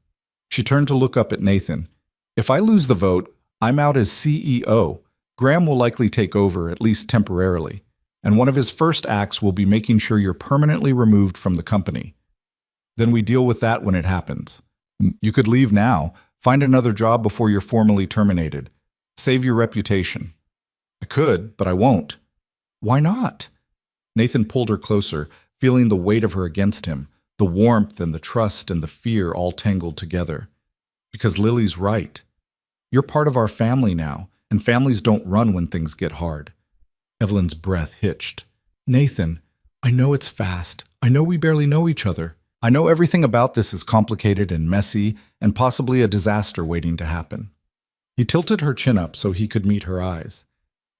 She turned to look up at Nathan. "If I lose the vote, I'm out as CEO. Graham will likely take over, at least temporarily, and one of his first acts will be making sure you're permanently removed from the company. Then we deal with that when it happens. You could leave now, find another job before you're formally terminated. Save your reputation." "I could, but I won't." "Why not?" Nathan pulled her closer, feeling the weight of her against him, the warmth and the trust and the fear all tangled together. "Because Lily's right. You're part of our family now, and families don't run when things get hard." Evelyn's breath hitched. "Nathan, I know it's fast. I know we barely know each other. I know everything about this is complicated and messy and possibly a disaster waiting to happen." He tilted her chin up so he could meet her eyes.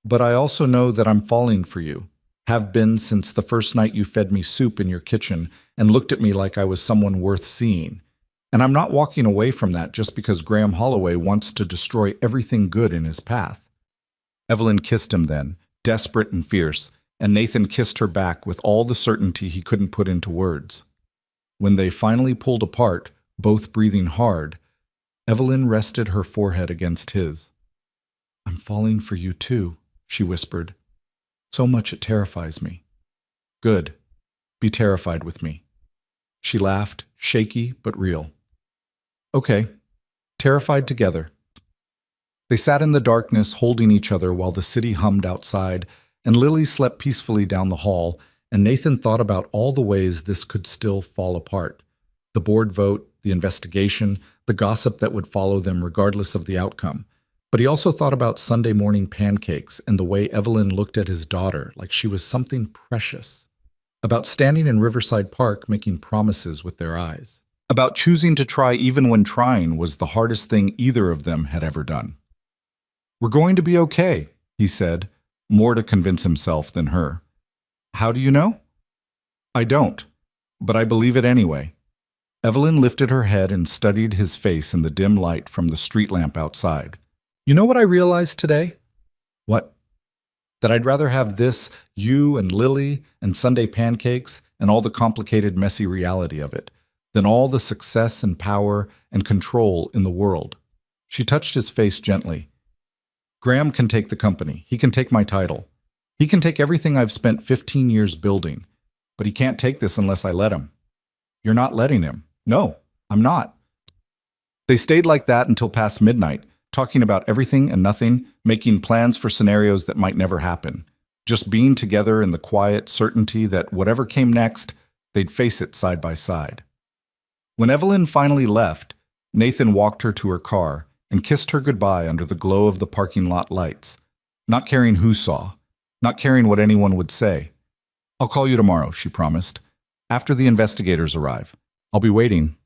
"But I also know that I'm falling for you. Have been since the first night you fed me soup in your kitchen and looked at me like I was someone worth seeing. And I'm not walking away from that just because Graham Holloway wants to destroy everything good in his path." Evelyn kissed him then, desperate and fierce, and Nathan kissed her back with all the certainty he couldn't put into words. When they finally pulled apart, both breathing hard, Evelyn rested her forehead against his. "I'm falling for you too," she whispered. "So much it terrifies me." "Good. Be terrified with me." She laughed, shaky but real. "Okay. Terrified together." They sat in the darkness, holding each other while the city hummed outside, and Lily slept peacefully down the hall, and Nathan thought about all the ways this could still fall apart. The board vote, the investigation, the gossip that would follow them regardless of the outcome. But he also thought about Sunday morning pancakes and the way Evelyn looked at his daughter like she was something precious. About standing in Riverside Park making promises with their eyes. about choosing to try even when trying was the hardest thing either of them had ever done. "We're going to be okay," he said, more to convince himself than her. "How do you know?" "I don't, but I believe it anyway." Evelyn lifted her head and studied his face in the dim light from the street lamp outside. "You know what I realized today?" "What?" "That I'd rather have this, you and Lily and Sunday pancakes and all the complicated, messy reality of it, than all the success and power and control in the world." She touched his face gently. "Graham can take the company. He can take my title. He can take everything I've spent 15 years building. But he can't take this unless I let him." "You're not letting him." "No, I'm not." They stayed like that until past midnight, talking about everything and nothing, making plans for scenarios that might never happen. Just being together in the quiet certainty that whatever came next, they'd face it side by side. When Evelyn finally left, Nathan walked her to her car and kissed her goodbye under the glow of the parking lot lights, not caring who saw, not caring what anyone would say. "I'll call you tomorrow," she promised, "after the investigators arrive. I'll be waiting."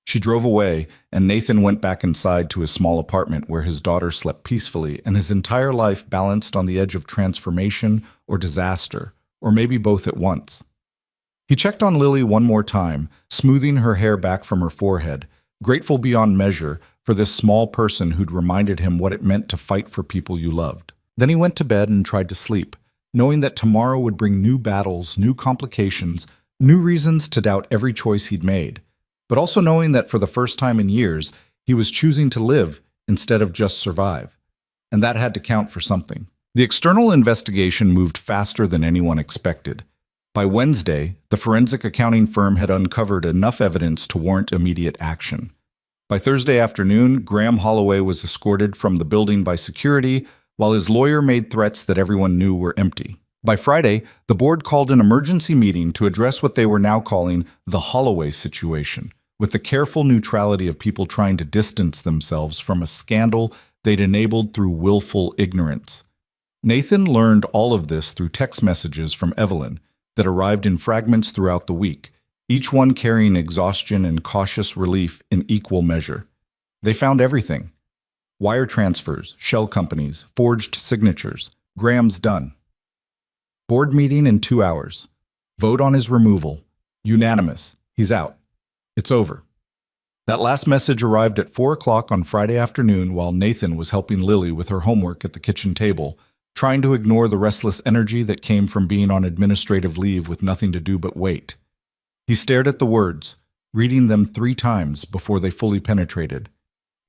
She drove away, and Nathan went back inside to his small apartment where his daughter slept peacefully and his entire life balanced on the edge of transformation or disaster, or maybe both at once. He checked on Lily one more time, smoothing her hair back from her forehead, grateful beyond measure for this small person who'd reminded him what it meant to fight for people you loved. Then he went to bed and tried to sleep, knowing that tomorrow would bring new battles, new complications, new reasons to doubt every choice he'd made, but also knowing that for the first time in years, he was choosing to live instead of just survive. And that had to count for something. The external investigation moved faster than anyone expected. By Wednesday, the forensic accounting firm had uncovered enough evidence to warrant immediate action. By Thursday afternoon, Graham Holloway was escorted from the building by security, while his lawyer made threats that everyone knew were empty. By Friday, the board called an emergency meeting to address what they were now calling the Holloway situation, with the careful neutrality of people trying to distance themselves from a scandal they'd enabled through willful ignorance. Nathan learned all of this through text messages from Evelyn that arrived in fragments throughout the week, each one carrying exhaustion and cautious relief in equal measure. They found everything. Wire transfers, shell companies, forged signatures. Graham's done. Board meeting in 2 hours. Vote on his removal. Unanimous. He's out. It's over. That last message arrived at 4 o'clock on Friday afternoon while Nathan was helping Lily with her homework at the kitchen table, trying to ignore the restless energy that came from being on administrative leave with nothing to do but wait. He stared at the words, reading them 3 times before they fully penetrated.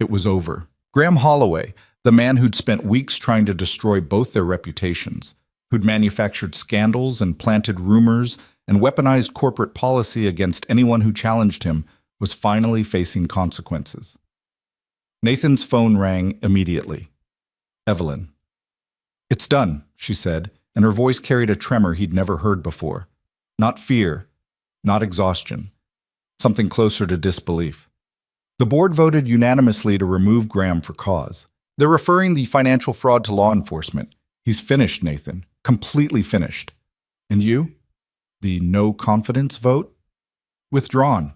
It was over. Graham Holloway, the man who'd spent weeks trying to destroy both their reputations, who'd manufactured scandals and planted rumors and weaponized corporate policy against anyone who challenged him, was finally facing consequences. Nathan's phone rang immediately. Evelyn. "It's done," she said, and her voice carried a tremor he'd never heard before. Not fear, not exhaustion, something closer to disbelief. The board voted unanimously to remove Graham for cause. They're referring the financial fraud to law enforcement. He's finished, Nathan. Completely finished. And you? The no confidence vote? Withdrawn.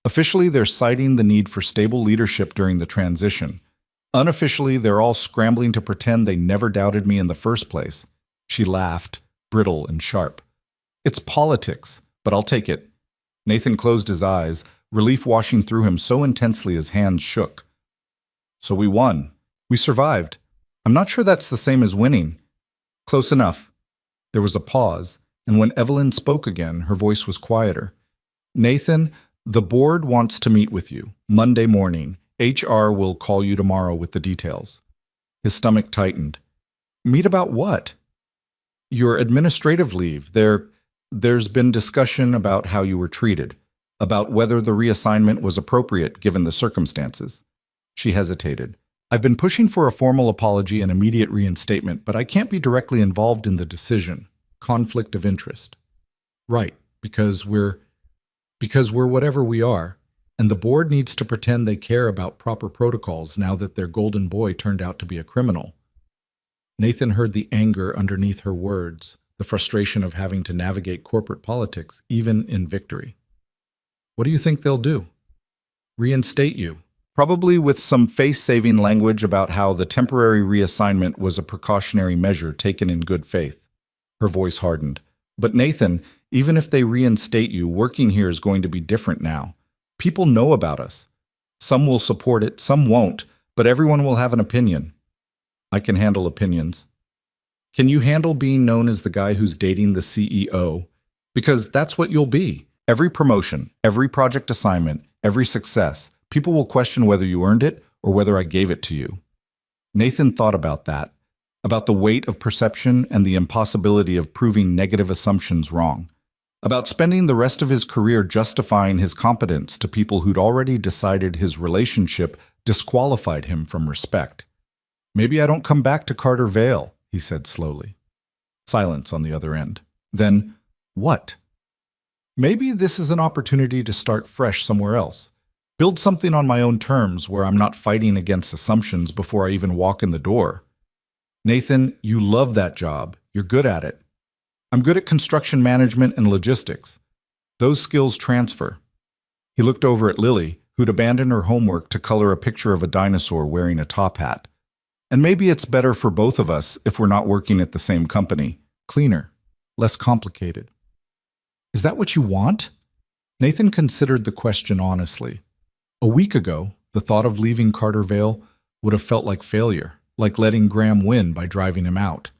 Officially, they're citing the need for stable leadership during the transition. Unofficially, they're all scrambling to pretend they never doubted me in the first place. She laughed, brittle and sharp. It's politics, but I'll take it. Nathan closed his eyes, relief washing through him so intensely his hands shook. So we won. We survived. I'm not sure that's the same as winning. Close enough. There was a pause, and when Evelyn spoke again, her voice was quieter. Nathan, the board wants to meet with you. Monday morning. HR will call you tomorrow with the details. His stomach tightened. Meet about what? Your administrative leave. There's been discussion about how you were treated, about whether the reassignment was appropriate given the circumstances. She hesitated. I've been pushing for a formal apology and immediate reinstatement, but I can't be directly involved in the decision. Conflict of interest. Right, because we're whatever we are, and the board needs to pretend they care about proper protocols now that their golden boy turned out to be a criminal. Nathan heard the anger underneath her words, the frustration of having to navigate corporate politics, even in victory. What do you think they'll do? Reinstate you. Probably with some face-saving language about how the temporary reassignment was a precautionary measure taken in good faith. Her voice hardened. But Nathan, even if they reinstate you, working here is going to be different now. People know about us. Some will support it, some won't, but everyone will have an opinion. I can handle opinions. Can you handle being known as the guy who's dating the CEO? Because that's what you'll be. Every promotion, every project assignment, every success, people will question whether you earned it or whether I gave it to you. Nathan thought about that, about the weight of perception and the impossibility of proving negative assumptions wrong, about spending the rest of his career justifying his competence to people who'd already decided his relationship disqualified him from respect. Maybe I don't come back to Carter Vale, he said slowly. Silence on the other end. Then, what? Maybe this is an opportunity to start fresh somewhere else. Build something on my own terms where I'm not fighting against assumptions before I even walk in the door. Nathan, you love that job. You're good at it. I'm good at construction management and logistics. Those skills transfer. He looked over at Lily, who'd abandoned her homework to color a picture of a dinosaur wearing a top hat. And maybe it's better for both of us if we're not working at the same company. Cleaner, less complicated. Is that what you want? Nathan considered the question honestly. A week ago, the thought of leaving Carter Vale would have felt like failure, like letting Graham win by driving him out.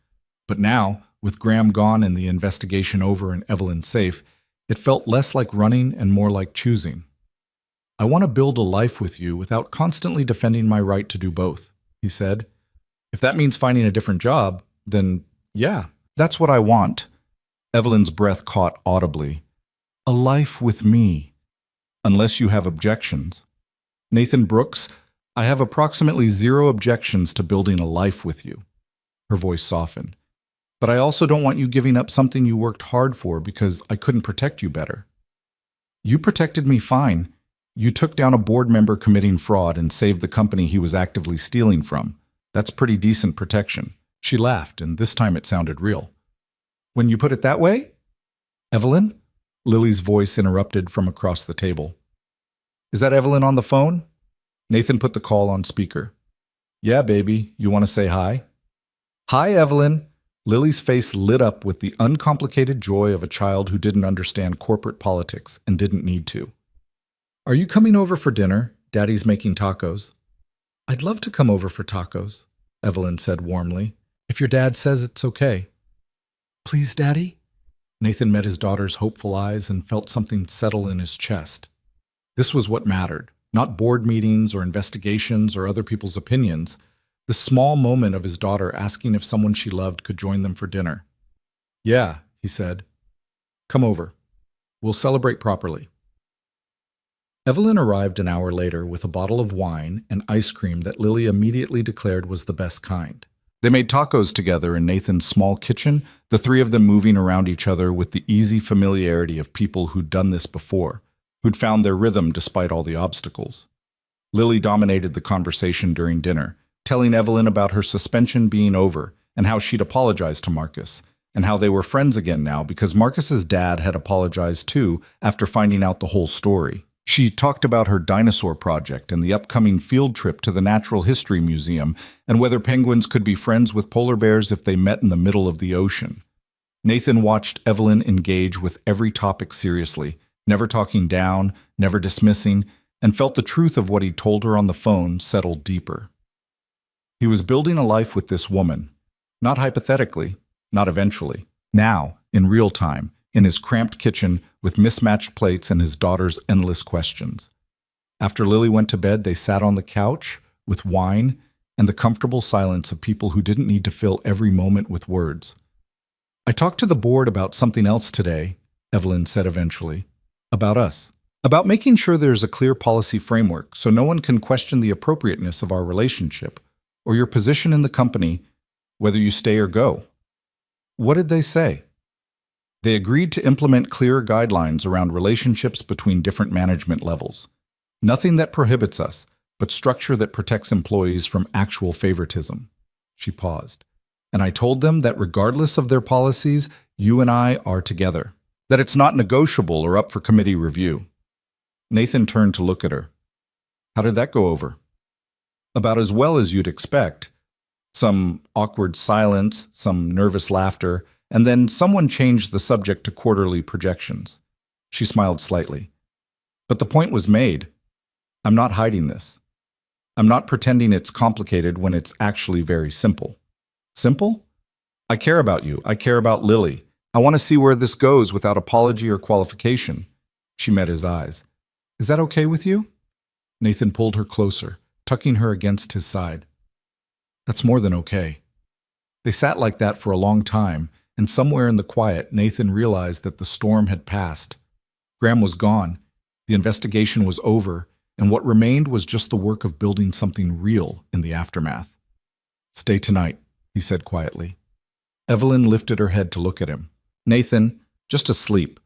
But now, with Graham gone and the investigation over and Evelyn safe, it felt less like running and more like choosing. I want to build a life with you without constantly defending my right to do both, he said. If that means finding a different job, then yeah, that's what I want. Evelyn's breath caught audibly. A life with me. Unless you have objections. Nathan Brooks, I have approximately 0 objections to building a life with you. Her voice softened. But I also don't want you giving up something you worked hard for because I couldn't protect you better. You protected me fine. You took down a board member committing fraud and saved the company he was actively stealing from. That's pretty decent protection. She laughed, and this time it sounded real. When you put it that way? Evelyn? Lily's voice interrupted from across the table. Is that Evelyn on the phone? Nathan put the call on speaker. Yeah, baby, you want to say hi? Hi, Evelyn. Lily's face lit up with the uncomplicated joy of a child who didn't understand corporate politics and didn't need to. Are you coming over for dinner? Daddy's making tacos. I'd love to come over for tacos, Evelyn said warmly, if your dad says it's okay. Please, Daddy? Nathan met his daughter's hopeful eyes and felt something settle in his chest. This was what mattered, not board meetings or investigations or other people's opinions, the small moment of his daughter asking if someone she loved could join them for dinner. Yeah, he said. Come over. We'll celebrate properly. Evelyn arrived an hour later with a bottle of wine and ice cream that Lily immediately declared was the best kind. They made tacos together in Nathan's small kitchen, the 3 of them moving around each other with the easy familiarity of people who'd done this before, who'd found their rhythm despite all the obstacles. Lily dominated the conversation during dinner, telling Evelyn about her suspension being over and how she'd apologized to Marcus, and how they were friends again now because Marcus's dad had apologized too after finding out the whole story. She talked about her dinosaur project and the upcoming field trip to the Natural History Museum and whether penguins could be friends with polar bears if they met in the middle of the ocean. Nathan watched Evelyn engage with every topic seriously, never talking down, never dismissing, and felt the truth of what he'd told her on the phone settle deeper. He was building a life with this woman, not hypothetically, not eventually, now, in real time, in his cramped kitchen with mismatched plates and his daughter's endless questions. After Lily went to bed, they sat on the couch with wine and the comfortable silence of people who didn't need to fill every moment with words. I talked to the board about something else today, Evelyn said eventually, about us, about making sure there's a clear policy framework so no one can question the appropriateness of our relationship or your position in the company, whether you stay or go. What did they say? They agreed to implement clearer guidelines around relationships between different management levels. Nothing that prohibits us, but structure that protects employees from actual favoritism. She paused. And I told them that regardless of their policies, you and I are together. That it's not negotiable or up for committee review. Nathan turned to look at her. How did that go over? About as well as you'd expect. Some awkward silence, some nervous laughter, and then someone changed the subject to quarterly projections. She smiled slightly. But the point was made. I'm not hiding this. I'm not pretending it's complicated when it's actually very simple. Simple? I care about you. I care about Lily. I want to see where this goes without apology or qualification. She met his eyes. Is that okay with you? Nathan pulled her closer, tucking her against his side. That's more than okay. They sat like that for a long time, and somewhere in the quiet, Nathan realized that the storm had passed. Graham was gone, the investigation was over, and what remained was just the work of building something real in the aftermath. Stay tonight, he said quietly. Evelyn lifted her head to look at him. Nathan, just asleep.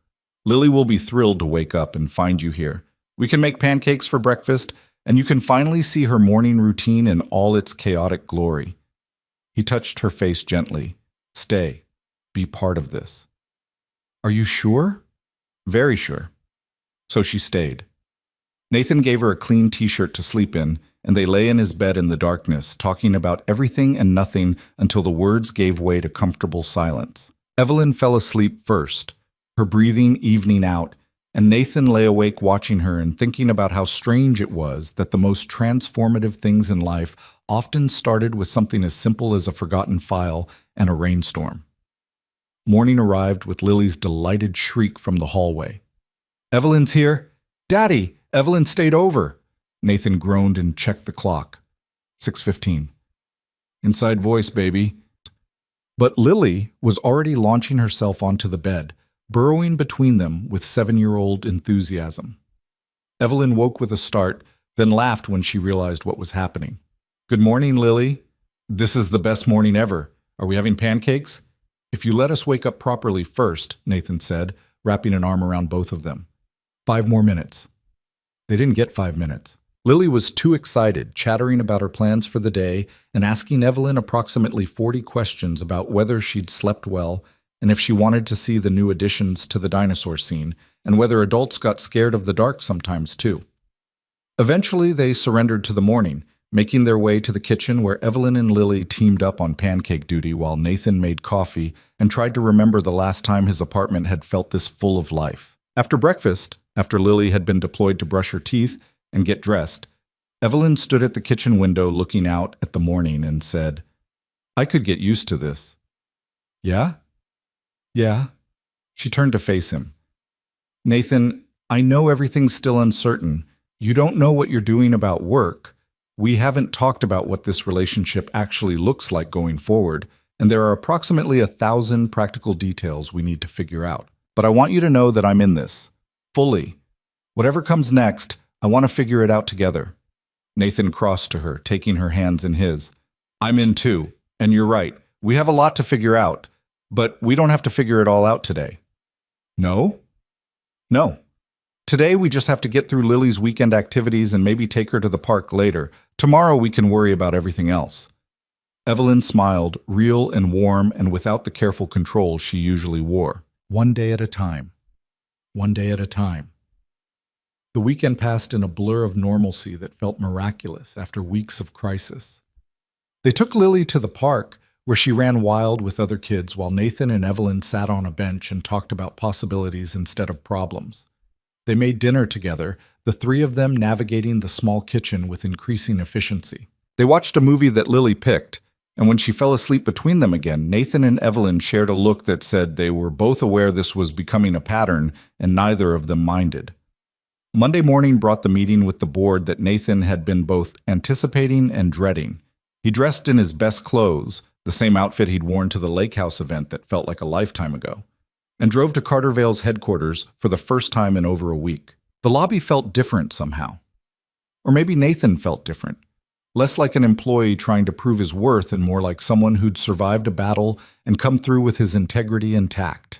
Lily will be thrilled to wake up and find you here. We can make pancakes for breakfast, and you can finally see her morning routine in all its chaotic glory. He touched her face gently. Stay. Be part of this. Are you sure? Very sure. So she stayed. Nathan gave her a clean t-shirt to sleep in, and they lay in his bed in the darkness, talking about everything and nothing until the words gave way to comfortable silence. Evelyn fell asleep first, her breathing evening out, and Nathan lay awake watching her and thinking about how strange it was that the most transformative things in life often started with something as simple as a forgotten file and a rainstorm. Morning arrived with Lily's delighted shriek from the hallway. Evelyn's here. Daddy, Evelyn stayed over. Nathan groaned and checked the clock. 6:15. Inside voice, baby. But Lily was already launching herself onto the bed, burrowing between them with 7-year-old enthusiasm. Evelyn woke with a start, then laughed when she realized what was happening. Good morning, Lily. This is the best morning ever. Are we having pancakes? If you let us wake up properly first, Nathan said, wrapping an arm around both of them. 5 more minutes. They didn't get 5 minutes. Lily was too excited, chattering about her plans for the day and asking Evelyn approximately 40 questions about whether she'd slept well and if she wanted to see the new additions to the dinosaur scene, and whether adults got scared of the dark sometimes too. Eventually, they surrendered to the morning, making their way to the kitchen where Evelyn and Lily teamed up on pancake duty while Nathan made coffee and tried to remember the last time his apartment had felt this full of life. After breakfast, after Lily had been deployed to brush her teeth and get dressed, Evelyn stood at the kitchen window looking out at the morning and said, I could get used to this. Yeah? Yeah. She turned to face him. Nathan, I know everything's still uncertain. You don't know what you're doing about work. We haven't talked about what this relationship actually looks like going forward, and there are approximately 1,000 practical details we need to figure out. But I want you to know that I'm in this. Fully. Whatever comes next, I want to figure it out together. Nathan crossed to her, taking her hands in his. I'm in too, and you're right. We have a lot to figure out, but we don't have to figure it all out today. No? No. Today we just have to get through Lily's weekend activities and maybe take her to the park later. Tomorrow we can worry about everything else. Evelyn smiled, real and warm and without the careful control she usually wore. One day at a time. One day at a time. The weekend passed in a blur of normalcy that felt miraculous after weeks of crisis. They took Lily to the park, where she ran wild with other kids while Nathan and Evelyn sat on a bench and talked about possibilities instead of problems. They made dinner together, the 3 of them navigating the small kitchen with increasing efficiency. They watched a movie that Lily picked, and when she fell asleep between them again, Nathan and Evelyn shared a look that said they were both aware this was becoming a pattern and neither of them minded. Monday morning brought the meeting with the board that Nathan had been both anticipating and dreading. He dressed in his best clothes, the same outfit he'd worn to the lake house event that felt like a lifetime ago, and drove to Carter Vale's headquarters for the first time in over a week. The lobby felt different somehow. Or maybe Nathan felt different. Less like an employee trying to prove his worth and more like someone who'd survived a battle and come through with his integrity intact.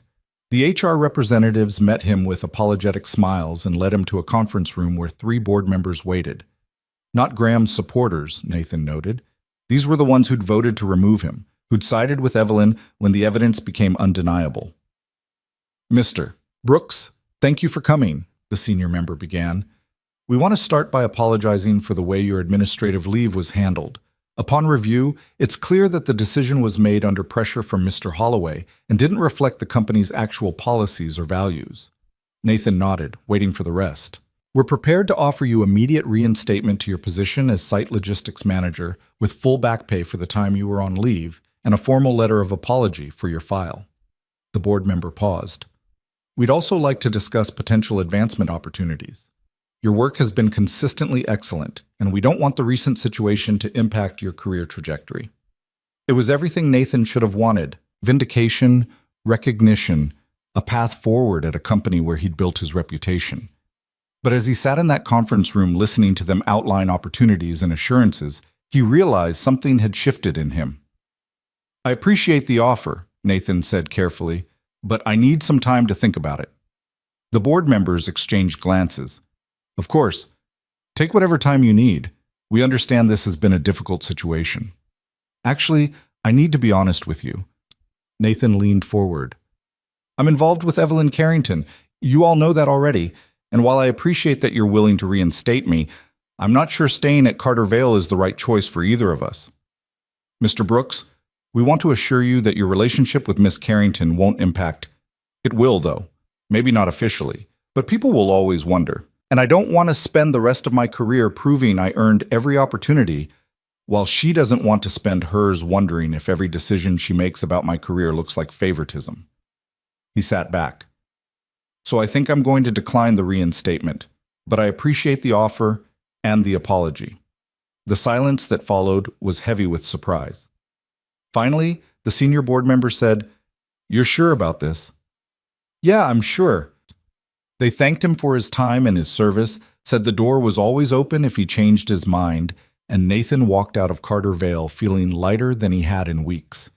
The HR representatives met him with apologetic smiles and led him to a conference room where 3 board members waited. Not Graham's supporters, Nathan noted. These were the ones who'd voted to remove him, who'd sided with Evelyn when the evidence became undeniable. Mr. Brooks, thank you for coming. the senior member began. "We want to start by apologizing for the way your administrative leave was handled. Upon review, it's clear that the decision was made under pressure from Mr. Holloway and didn't reflect the company's actual policies or values." Nathan nodded, waiting for the rest. "We're prepared to offer you immediate reinstatement to your position as site logistics manager with full back pay for the time you were on leave and a formal letter of apology for your file." The board member paused. "We'd also like to discuss potential advancement opportunities. Your work has been consistently excellent, and we don't want the recent situation to impact your career trajectory." It was everything Nathan should have wanted: vindication, recognition, a path forward at a company where he'd built his reputation. But as he sat in that conference room listening to them outline opportunities and assurances, he realized something had shifted in him. "I appreciate the offer," Nathan said carefully, "but I need some time to think about it." The board members exchanged glances. "Of course. Take whatever time you need. We understand this has been a difficult situation." "Actually, I need to be honest with you." Nathan leaned forward. "I'm involved with Evelyn Carrington. You all know that already. And while I appreciate that you're willing to reinstate me, I'm not sure staying at Carter Vale is the right choice for either of us. Mr. Brooks, we want to assure you that your relationship with Miss Carrington won't impact. It will, though. Maybe not officially, but people will always wonder. And I don't want to spend the rest of my career proving I earned every opportunity, while she doesn't want to spend hers wondering if every decision she makes about my career looks like favoritism." He sat back. "So I think I'm going to decline the reinstatement, but I appreciate the offer and the apology." The silence that followed was heavy with surprise. Finally, the senior board member said, "You're sure about this?" "Yeah, I'm sure." They thanked him for his time and his service, said the door was always open if he changed his mind, and Nathan walked out of Carter Vale feeling lighter than he had in weeks.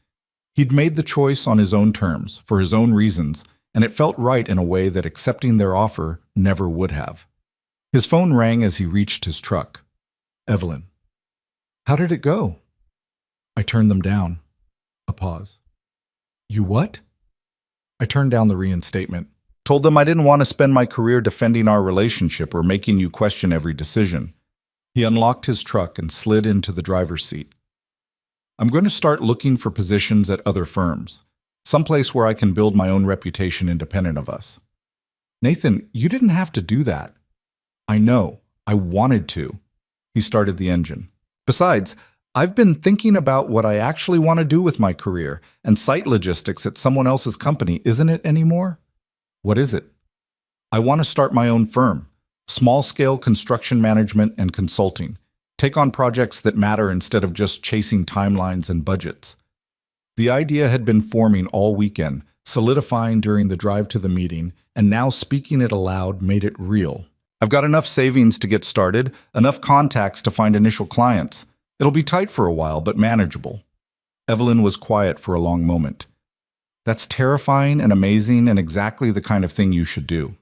He'd made the choice on his own terms, for his own reasons, and it felt right in a way that accepting their offer never would have. His phone rang as he reached his truck. "Evelyn." "How did it go?" "I turned them down." A pause. "You what?" "I turned down the reinstatement. Told them I didn't want to spend my career defending our relationship or making you question every decision." He unlocked his truck and slid into the driver's seat. "I'm going to start looking for positions at other firms, someplace where I can build my own reputation independent of us." "Nathan, you didn't have to do that." "I know. I wanted to." He started the engine. "Besides, I've been thinking about what I actually want to do with my career, and site logistics at someone else's company isn't it anymore." "What is it?" "I want to start my own firm, small-scale construction management and consulting, take on projects that matter instead of just chasing timelines and budgets." The idea had been forming all weekend, solidifying during the drive to the meeting, and now speaking it aloud made it real. "I've got enough savings to get started, enough contacts to find initial clients. It'll be tight for a while, but manageable." Evelyn was quiet for a long moment. "That's terrifying and amazing and exactly the kind of thing you should do."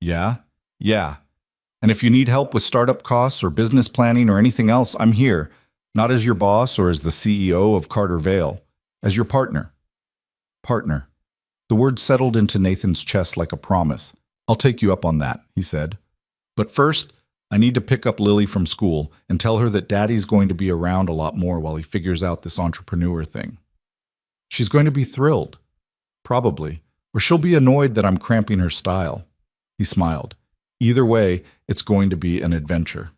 "Yeah? Yeah. And if you need help with startup costs or business planning or anything else, I'm here, not as your boss or as the CEO of Carter Vale, as your partner." "Partner." The word settled into Nathan's chest like a promise. "I'll take you up on that," he said. "But first, I need to pick up Lily from school and tell her that Daddy's going to be around a lot more while he figures out this entrepreneur thing." "She's going to be thrilled." "Probably. Or she'll be annoyed that I'm cramping her style." He smiled. "Either way, it's going to be an adventure."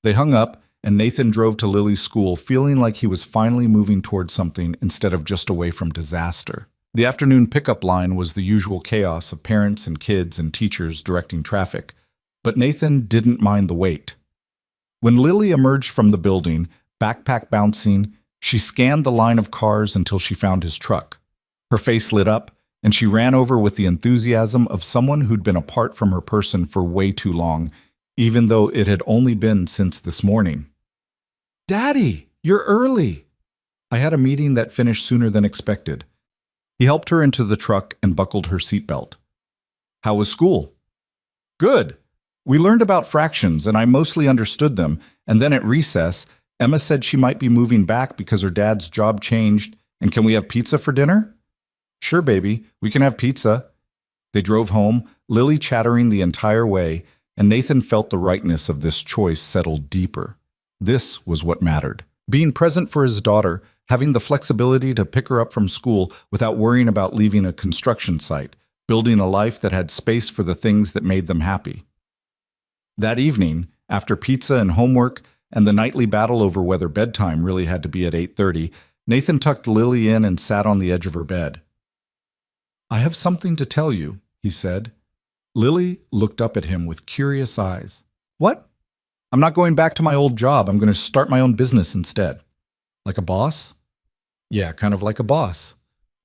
They hung up, and Nathan drove to Lily's school feeling like he was finally moving towards something instead of just away from disaster. The afternoon pickup line was the usual chaos of parents and kids and teachers directing traffic, but Nathan didn't mind the wait. When Lily emerged from the building, backpack bouncing, she scanned the line of cars until she found his truck. Her face lit up, and she ran over with the enthusiasm of someone who'd been apart from her person for way too long, even though it had only been since this morning. "Daddy, you're early!" "I had a meeting that finished sooner than expected." He helped her into the truck and buckled her seatbelt. "How was school?" "Good. We learned about fractions, and I mostly understood them, and then at recess, Emma said she might be moving back because her dad's job changed, and can we have pizza for dinner?" "Sure, baby, we can have pizza." They drove home, Lily chattering the entire way, and Nathan felt the rightness of this choice settle deeper. This was what mattered. Being present for his daughter, having the flexibility to pick her up from school without worrying about leaving a construction site, building a life that had space for the things that made them happy. That evening, after pizza and homework and the nightly battle over whether bedtime really had to be at 8:30, Nathan tucked Lily in and sat on the edge of her bed. "I have something to tell you," he said. Lily looked up at him with curious eyes. "What?" "I'm not going back to my old job. I'm going to start my own business instead." "Like a boss?" "Yeah, kind of like a boss.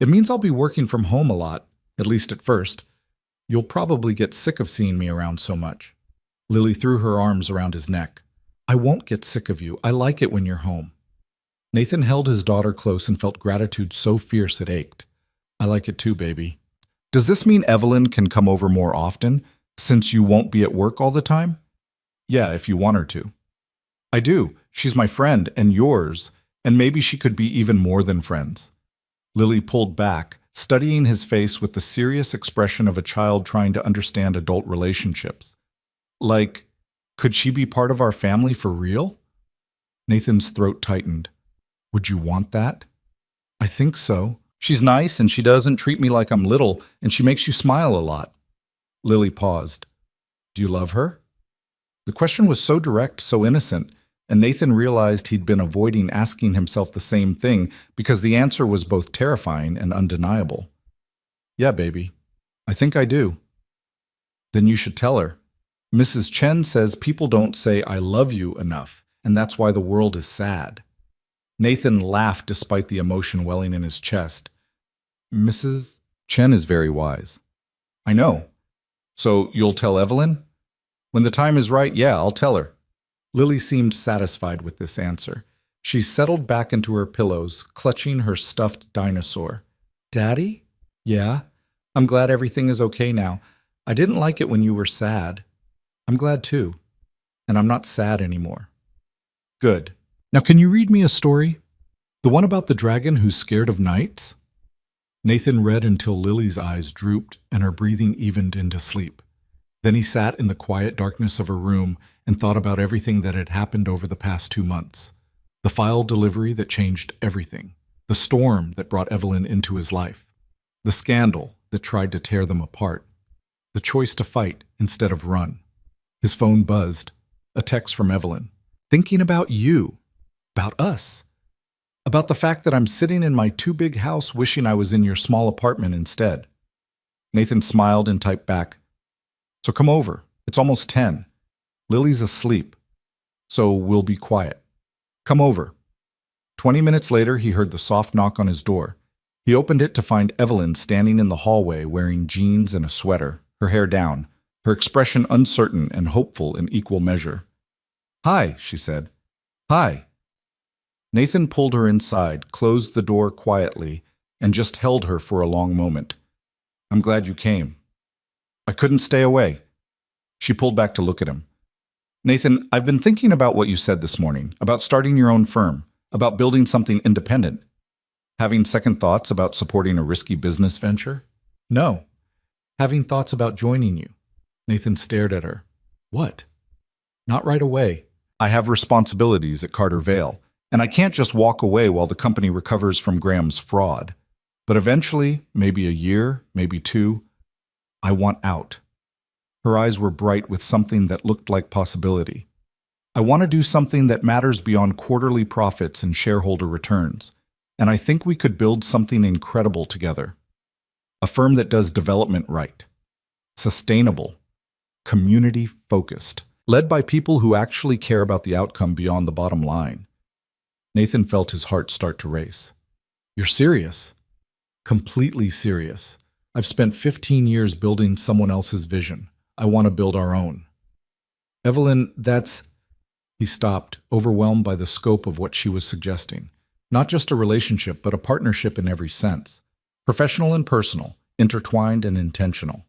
It means I'll be working from home a lot, at least at first. You'll probably get sick of seeing me around so much." Lily threw her arms around his neck. "I won't get sick of you. I like it when you're home." Nathan held his daughter close and felt gratitude so fierce it ached. "I like it too, baby." "Does this mean Evelyn can come over more often, since you won't be at work all the time?" "Yeah, if you want her to." "I do. She's my friend and yours, and maybe she could be even more than friends." Lily pulled back, studying his face with the serious expression of a child trying to understand adult relationships. "Like, could she be part of our family for real?" Nathan's throat tightened. "Would you want that?" "I think so. She's nice and she doesn't treat me like I'm little, and she makes you smile a lot." Lily paused. "Do you love her?" The question was so direct, so innocent, and Nathan realized he'd been avoiding asking himself the same thing because the answer was both terrifying and undeniable. "Yeah, baby. I think I do." "Then you should tell her. Mrs. Chen says people don't say I love you enough, and that's why the world is sad." Nathan laughed despite the emotion welling in his chest. "Mrs. Chen is very wise." "I know. So you'll tell Evelyn?" "When the time is right, yeah, I'll tell her." Lily seemed satisfied with this answer. She settled back into her pillows, clutching her stuffed dinosaur. "Daddy?" "Yeah? I'm glad everything is okay now. I didn't like it when you were sad." "I'm glad too. And I'm not sad anymore." "Good. Now can you read me a story? The one about the dragon who's scared of nights?" Nathan read until Lily's eyes drooped and her breathing evened into sleep. Then he sat in the quiet darkness of her room and thought about everything that had happened over the past 2 months. The file delivery that changed everything. The storm that brought Evelyn into his life. The scandal that tried to tear them apart. The choice to fight instead of run. His phone buzzed. A text from Evelyn. "Thinking about you. About us. About the fact that I'm sitting in my too big house wishing I was in your small apartment instead." Nathan smiled and typed back, "So come over. It's almost 10. Lily's asleep. So we'll be quiet. Come over." 20 minutes later, he heard the soft knock on his door. He opened it to find Evelyn standing in the hallway wearing jeans and a sweater, her hair down, her expression uncertain and hopeful in equal measure. "Hi," she said. "Hi." Nathan pulled her inside, closed the door quietly, and just held her for a long moment. "I'm glad you came." "I couldn't stay away." She pulled back to look at him. "Nathan, I've been thinking about what you said this morning, about starting your own firm, about building something independent. Having second thoughts about supporting a risky business venture?" "No. Having thoughts about joining you." Nathan stared at her. "What?" "Not right away. I have responsibilities at Carter Vale, and I can't just walk away while the company recovers from Graham's fraud. But eventually, maybe a year, maybe 2, I want out." Her eyes were bright with something that looked like possibility. "I want to do something that matters beyond quarterly profits and shareholder returns, and I think we could build something incredible together. A firm that does development right. Sustainable. Community-focused. Led by people who actually care about the outcome beyond the bottom line." Nathan felt his heart start to race. "You're serious?" "Completely serious. I've spent 15 years building someone else's vision. I want to build our own." "Evelyn, that's—" He stopped, overwhelmed by the scope of what she was suggesting. Not just a relationship, but a partnership in every sense. Professional and personal, intertwined and intentional.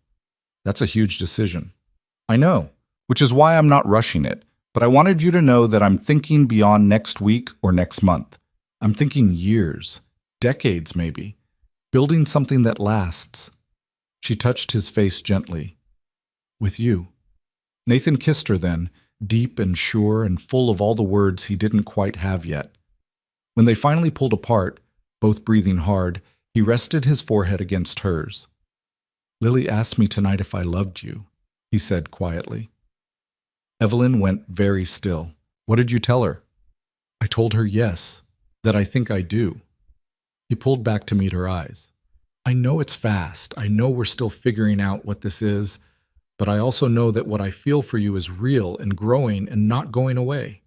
"That's a huge decision." "I know, which is why I'm not rushing it. But I wanted you to know that I'm thinking beyond next week or next month. I'm thinking years, decades maybe, building something that lasts." She touched his face gently. With you. Nathan kissed her then, deep and sure and full of all the words he didn't quite have yet. When they finally pulled apart, both breathing hard, he rested his forehead against hers. Lily asked me tonight if I loved you, he said quietly. Evelyn went very still. What did you tell her? I told her yes, that I think I do. He pulled back to meet her eyes. I know it's fast. I know we're still figuring out what this is, but I also know that what I feel for you is real and growing and not going away.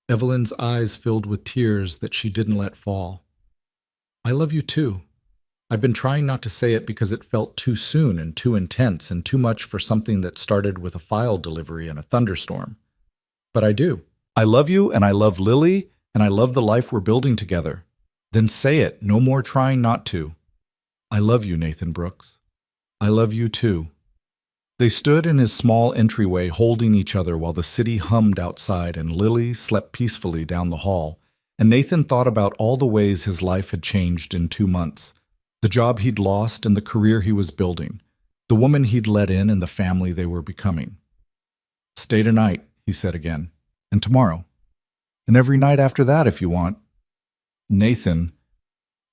Evelyn's eyes filled with tears that she didn't let fall. I love you too. I've been trying not to say it because it felt too soon and too intense and too much for something that started with a file delivery and a thunderstorm. But I do. I love you and I love Lily and I love the life we're building together. Then say it, no more trying not to. I love you, Nathan Brooks. I love you too. They stood in his small entryway holding each other while the city hummed outside and Lily slept peacefully down the hall, and Nathan thought about all the ways his life had changed in 2 months. The job he'd lost and the career he was building, the woman he'd let in and the family they were becoming. Stay tonight, he said again, and tomorrow, and every night after that if you want. Nathan,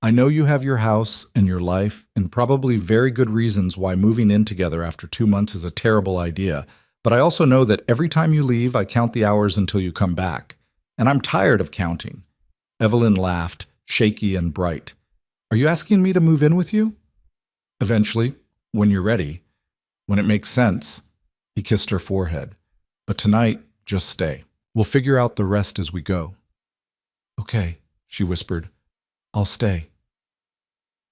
I know you have your house and your life and probably very good reasons why moving in together after 2 months is a terrible idea, but I also know that every time you leave, I count the hours until you come back, and I'm tired of counting. Evelyn laughed, shaky and bright. Are you asking me to move in with you? Eventually, when you're ready, when it makes sense. He kissed her forehead. But tonight, just stay. We'll figure out the rest as we go. Okay, she whispered. I'll stay.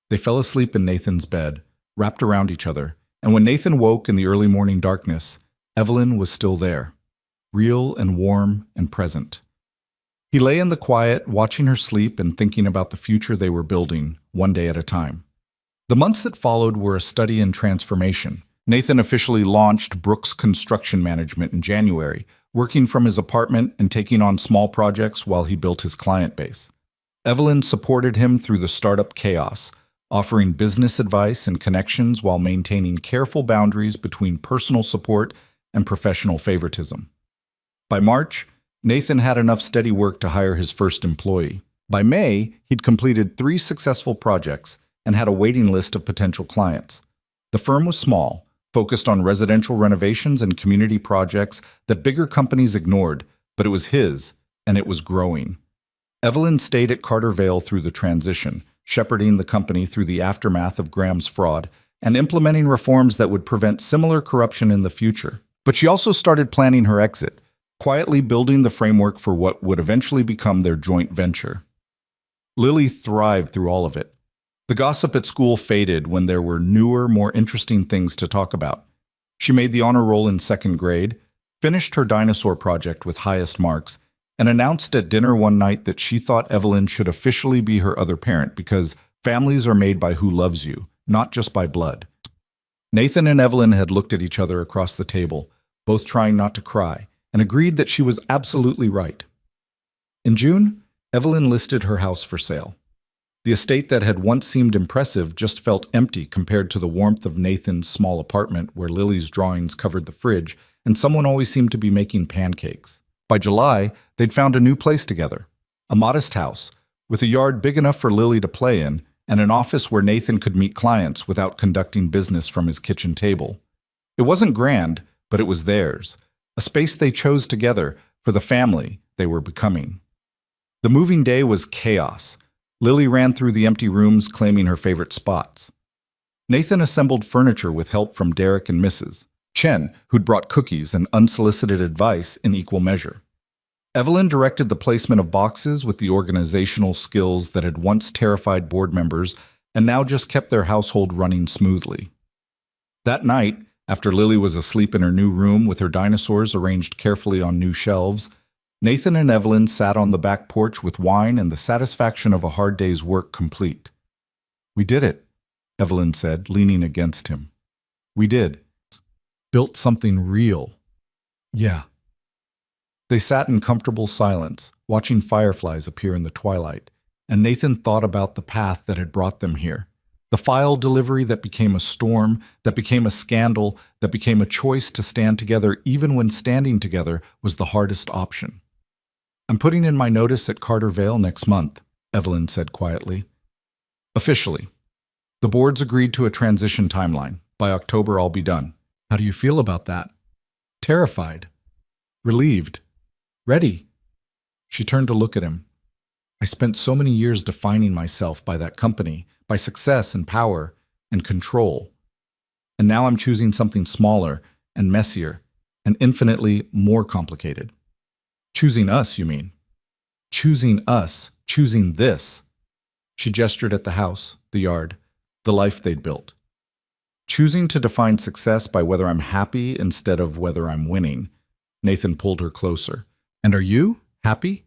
They fell asleep in Nathan's bed, wrapped around each other, and when Nathan woke in the early morning darkness, Evelyn was still there, real and warm and present. He lay in the quiet, watching her sleep and thinking about the future they were building, one day at a time. The months that followed were a study in transformation. Nathan officially launched Brooks Construction Management in January, working from his apartment and taking on small projects while he built his client base. Evelyn supported him through the startup chaos, offering business advice and connections while maintaining careful boundaries between personal support and professional favoritism. By March, Nathan had enough steady work to hire his first employee. By May, he'd completed 3 successful projects and had a waiting list of potential clients. The firm was small, focused on residential renovations and community projects that bigger companies ignored, but it was his, and it was growing. Evelyn stayed at Carter Vale through the transition, shepherding the company through the aftermath of Graham's fraud and implementing reforms that would prevent similar corruption in the future. But she also started planning her exit, quietly building the framework for what would eventually become their joint venture. Lily thrived through all of it. The gossip at school faded when there were newer, more interesting things to talk about. She made the honor roll in 2nd grade, finished her dinosaur project with highest marks, and announced at dinner one night that she thought Evelyn should officially be her other parent because families are made by who loves you, not just by blood. Nathan and Evelyn had looked at each other across the table, both trying not to cry, and agreed that she was absolutely right. In June, Evelyn listed her house for sale. The estate that had once seemed impressive just felt empty compared to the warmth of Nathan's small apartment where Lily's drawings covered the fridge and someone always seemed to be making pancakes. By July, they'd found a new place together, a modest house, with a yard big enough for Lily to play in and an office where Nathan could meet clients without conducting business from his kitchen table. It wasn't grand, but it was theirs, a space they chose together for the family they were becoming. The moving day was chaos. Lily ran through the empty rooms claiming her favorite spots. Nathan assembled furniture with help from Derek and Mrs. Chen, who'd brought cookies and unsolicited advice in equal measure. Evelyn directed the placement of boxes with the organizational skills that had once terrified board members and now just kept their household running smoothly. That night, after Lily was asleep in her new room with her dinosaurs arranged carefully on new shelves, Nathan and Evelyn sat on the back porch with wine and the satisfaction of a hard day's work complete. We did it, Evelyn said, leaning against him. We did. Built something real. Yeah. They sat in comfortable silence, watching fireflies appear in the twilight, and Nathan thought about the path that had brought them here. The file delivery that became a storm, that became a scandal, that became a choice to stand together even when standing together was the hardest option. "I'm putting in my notice at Carter Vale next month," Evelyn said quietly. "Officially. The board's agreed to a transition timeline. By October, I'll be done." "How do you feel about that?" "Terrified. Relieved. Ready." She turned to look at him. "I spent so many years defining myself by that company, by success and power and control. And now I'm choosing something smaller and messier and infinitely more complicated." "Choosing us, you mean?" "Choosing us. Choosing this." She gestured at the house, the yard, the life they'd built. "Choosing to define success by whether I'm happy instead of whether I'm winning." Nathan pulled her closer. "And are you happy?"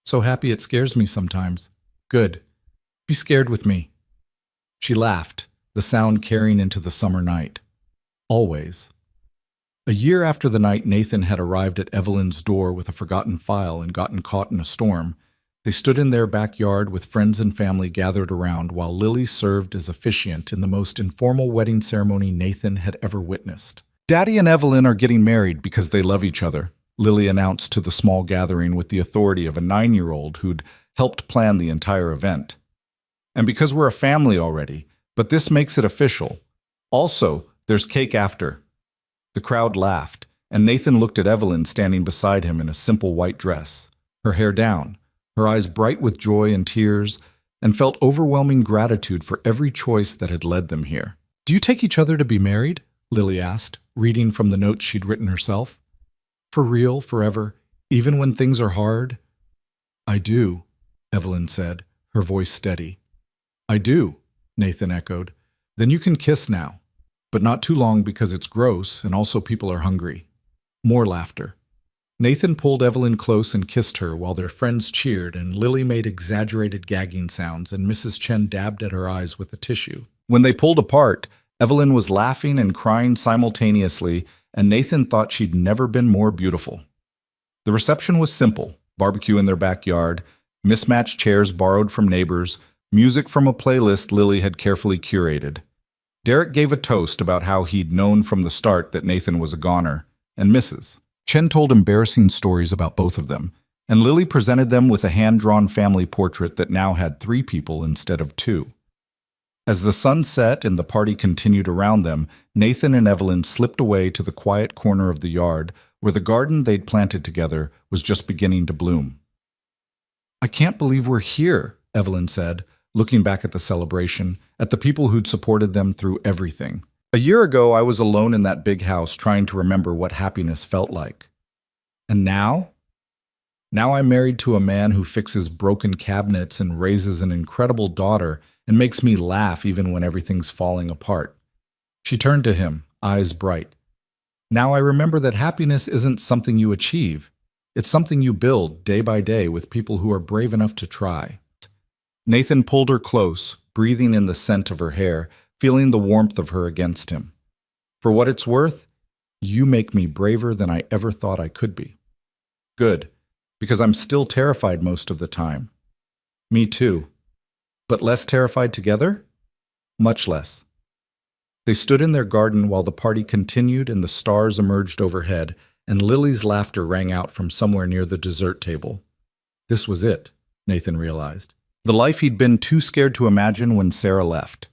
"So happy it scares me sometimes." "Good. Be scared with me." She laughed, the sound carrying into the summer night. "Always." A year after the night Nathan had arrived at Evelyn's door with a forgotten file and gotten caught in a storm, they stood in their backyard with friends and family gathered around while Lily served as officiant in the most informal wedding ceremony Nathan had ever witnessed. "Daddy and Evelyn are getting married because they love each other," Lily announced to the small gathering with the authority of a 9-year-old who'd helped plan the entire event. "And because we're a family already, but this makes it official. Also, there's cake after." The crowd laughed, and Nathan looked at Evelyn standing beside him in a simple white dress, her hair down, her eyes bright with joy and tears, and felt overwhelming gratitude for every choice that had led them here. "Do you take each other to be married?" Lily asked, reading from the notes she'd written herself. "For real, forever, even when things are hard?" "I do," Evelyn said, her voice steady. "I do," Nathan echoed. "Then you can kiss now. But not too long because it's gross and also people are hungry." More laughter. Nathan pulled Evelyn close and kissed her while their friends cheered and Lily made exaggerated gagging sounds and Mrs. Chen dabbed at her eyes with a tissue. When they pulled apart, Evelyn was laughing and crying simultaneously, and Nathan thought she'd never been more beautiful. The reception was simple: barbecue in their backyard, mismatched chairs borrowed from neighbors, music from a playlist Lily had carefully curated. Derek gave a toast about how he'd known from the start that Nathan was a goner, and Mrs. Chen told embarrassing stories about both of them, and Lily presented them with a hand-drawn family portrait that now had 3 people instead of 2. As the sun set and the party continued around them, Nathan and Evelyn slipped away to the quiet corner of the yard where the garden they'd planted together was just beginning to bloom. "I can't believe we're here," Evelyn said, looking back at the celebration, at the people who'd supported them through everything. "A year ago, I was alone in that big house trying to remember what happiness felt like. And now? Now I'm married to a man who fixes broken cabinets and raises an incredible daughter and makes me laugh even when everything's falling apart." She turned to him, eyes bright. "Now I remember that happiness isn't something you achieve. It's something you build day by day with people who are brave enough to try." Nathan pulled her close, breathing in the scent of her hair, feeling the warmth of her against him. "For what it's worth, you make me braver than I ever thought I could be." "Good, because I'm still terrified most of the time." "Me too. But less terrified together?" "Much less." They stood in their garden while the party continued and the stars emerged overhead, and Lily's laughter rang out from somewhere near the dessert table. This was it, Nathan realized. The life he'd been too scared to imagine when Sarah left.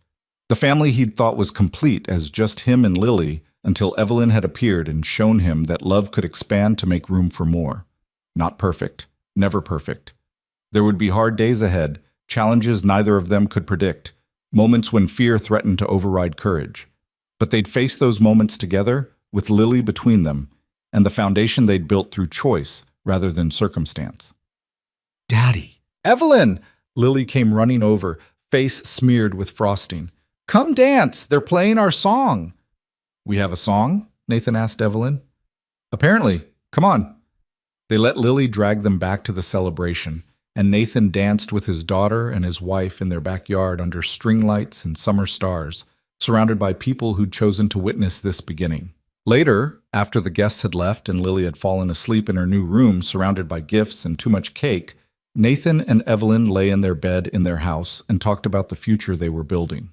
The family he'd thought was complete as just him and Lily until Evelyn had appeared and shown him that love could expand to make room for more. Not perfect. Never perfect. There would be hard days ahead, challenges neither of them could predict, moments when fear threatened to override courage. But they'd face those moments together, with Lily between them, and the foundation they'd built through choice rather than circumstance. "Daddy!" "Evelyn!" Lily came running over, face smeared with frosting. "Come dance! They're playing our song!" "We have a song?" Nathan asked Evelyn. "Apparently. Come on." They let Lily drag them back to the celebration, and Nathan danced with his daughter and his wife in their backyard under string lights and summer stars, surrounded by people who'd chosen to witness this beginning. Later, after the guests had left and Lily had fallen asleep in her new room surrounded by gifts and too much cake, Nathan and Evelyn lay in their bed in their house and talked about the future they were building.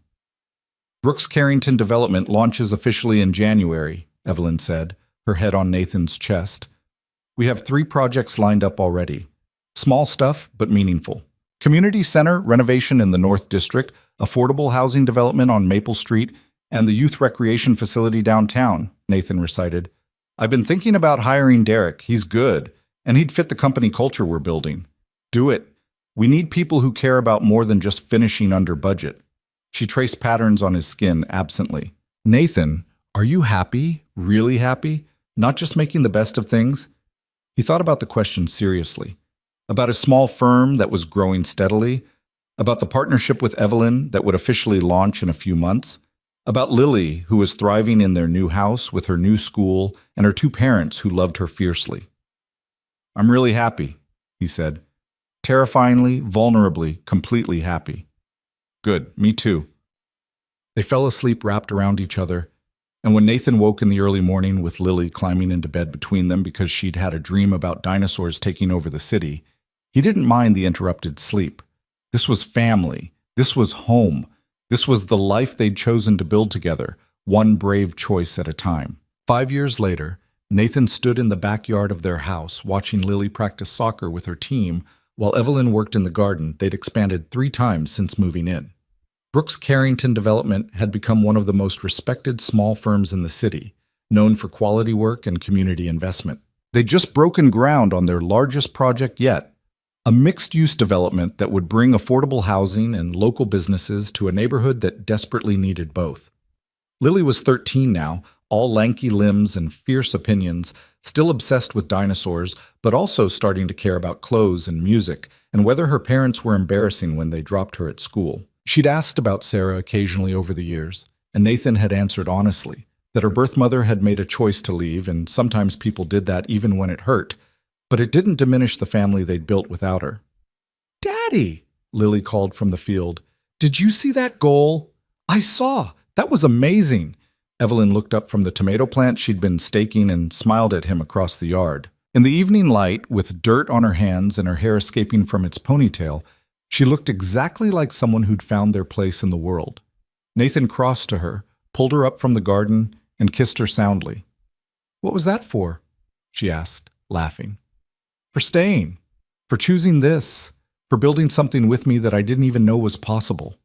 Brooks Carrington Development launches officially in January, Evelyn said, her head on Nathan's chest. We have 3 projects lined up already. Small stuff, but meaningful. Community center renovation in the North District, affordable housing development on Maple Street, and the youth recreation facility downtown, Nathan recited. I've been thinking about hiring Derek. He's good, and he'd fit the company culture we're building. Do it. We need people who care about more than just finishing under budget. She traced patterns on his skin absently. Nathan, are you happy? Really happy? Not just making the best of things? He thought about the question seriously. About a small firm that was growing steadily, about the partnership with Evelyn that would officially launch in a few months, about Lily, who was thriving in their new house with her new school and her 2 parents who loved her fiercely. I'm really happy, he said. Terrifyingly, vulnerably, completely happy. Good, me too. They fell asleep wrapped around each other, and when Nathan woke in the early morning with Lily climbing into bed between them because she'd had a dream about dinosaurs taking over the city, he didn't mind the interrupted sleep. This was family. This was home. This was the life they'd chosen to build together, one brave choice at a time. 5 years later, Nathan stood in the backyard of their house watching Lily practice soccer with her team while Evelyn worked in the garden they'd expanded 3 times since moving in. Brooks Carrington Development had become one of the most respected small firms in the city, known for quality work and community investment. They'd just broken ground on their largest project yet, a mixed-use development that would bring affordable housing and local businesses to a neighborhood that desperately needed both. Lily was 13 now, all lanky limbs and fierce opinions, still obsessed with dinosaurs, but also starting to care about clothes and music, and whether her parents were embarrassing when they dropped her at school. She'd asked about Sarah occasionally over the years, and Nathan had answered honestly that her birth mother had made a choice to leave, and sometimes people did that even when it hurt, but it didn't diminish the family they'd built without her. Daddy, Lily called from the field. Did you see that goal? I saw. That was amazing. Evelyn looked up from the tomato plant she'd been staking and smiled at him across the yard. In the evening light, with dirt on her hands and her hair escaping from its ponytail, she looked exactly like someone who'd found their place in the world. Nathan crossed to her, pulled her up from the garden, and kissed her soundly. What was that for? She asked, laughing. For staying, for choosing this, for building something with me that I didn't even know was possible.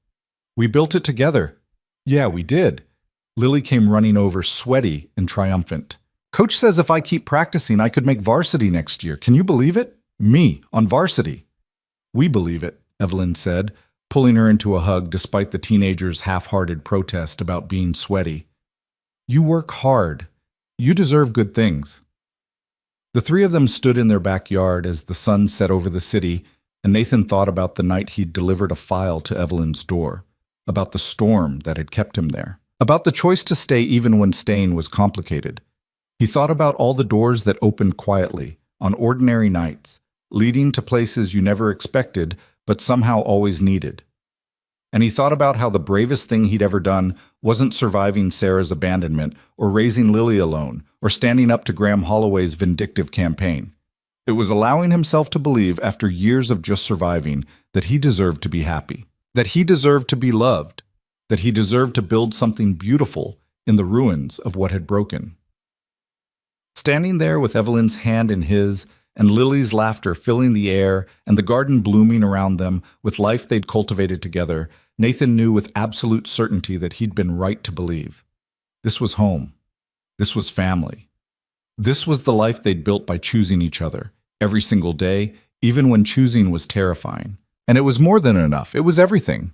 We built it together. Yeah, we did. Lily came running over, sweaty and triumphant. Coach says if I keep practicing, I could make varsity next year. Can you believe it? Me, on varsity. We believe it, Evelyn said, pulling her into a hug despite the teenager's half-hearted protest about being sweaty. You work hard. You deserve good things. The 3 of them stood in their backyard as the sun set over the city, and Nathan thought about the night he'd delivered a file to Evelyn's door, about the storm that had kept him there, about the choice to stay even when staying was complicated. He thought about all the doors that opened quietly, on ordinary nights, leading to places you never expected but somehow always needed. And he thought about how the bravest thing he'd ever done wasn't surviving Sarah's abandonment or raising Lily alone or standing up to Graham Holloway's vindictive campaign. It was allowing himself to believe, after years of just surviving, that he deserved to be happy, that he deserved to be loved, that he deserved to build something beautiful in the ruins of what had broken. Standing there with Evelyn's hand in his, and Lily's laughter filling the air and the garden blooming around them with life they'd cultivated together, Nathan knew with absolute certainty that he'd been right to believe. This was home. This was family. This was the life they'd built by choosing each other, every single day, even when choosing was terrifying. And it was more than enough. It was everything.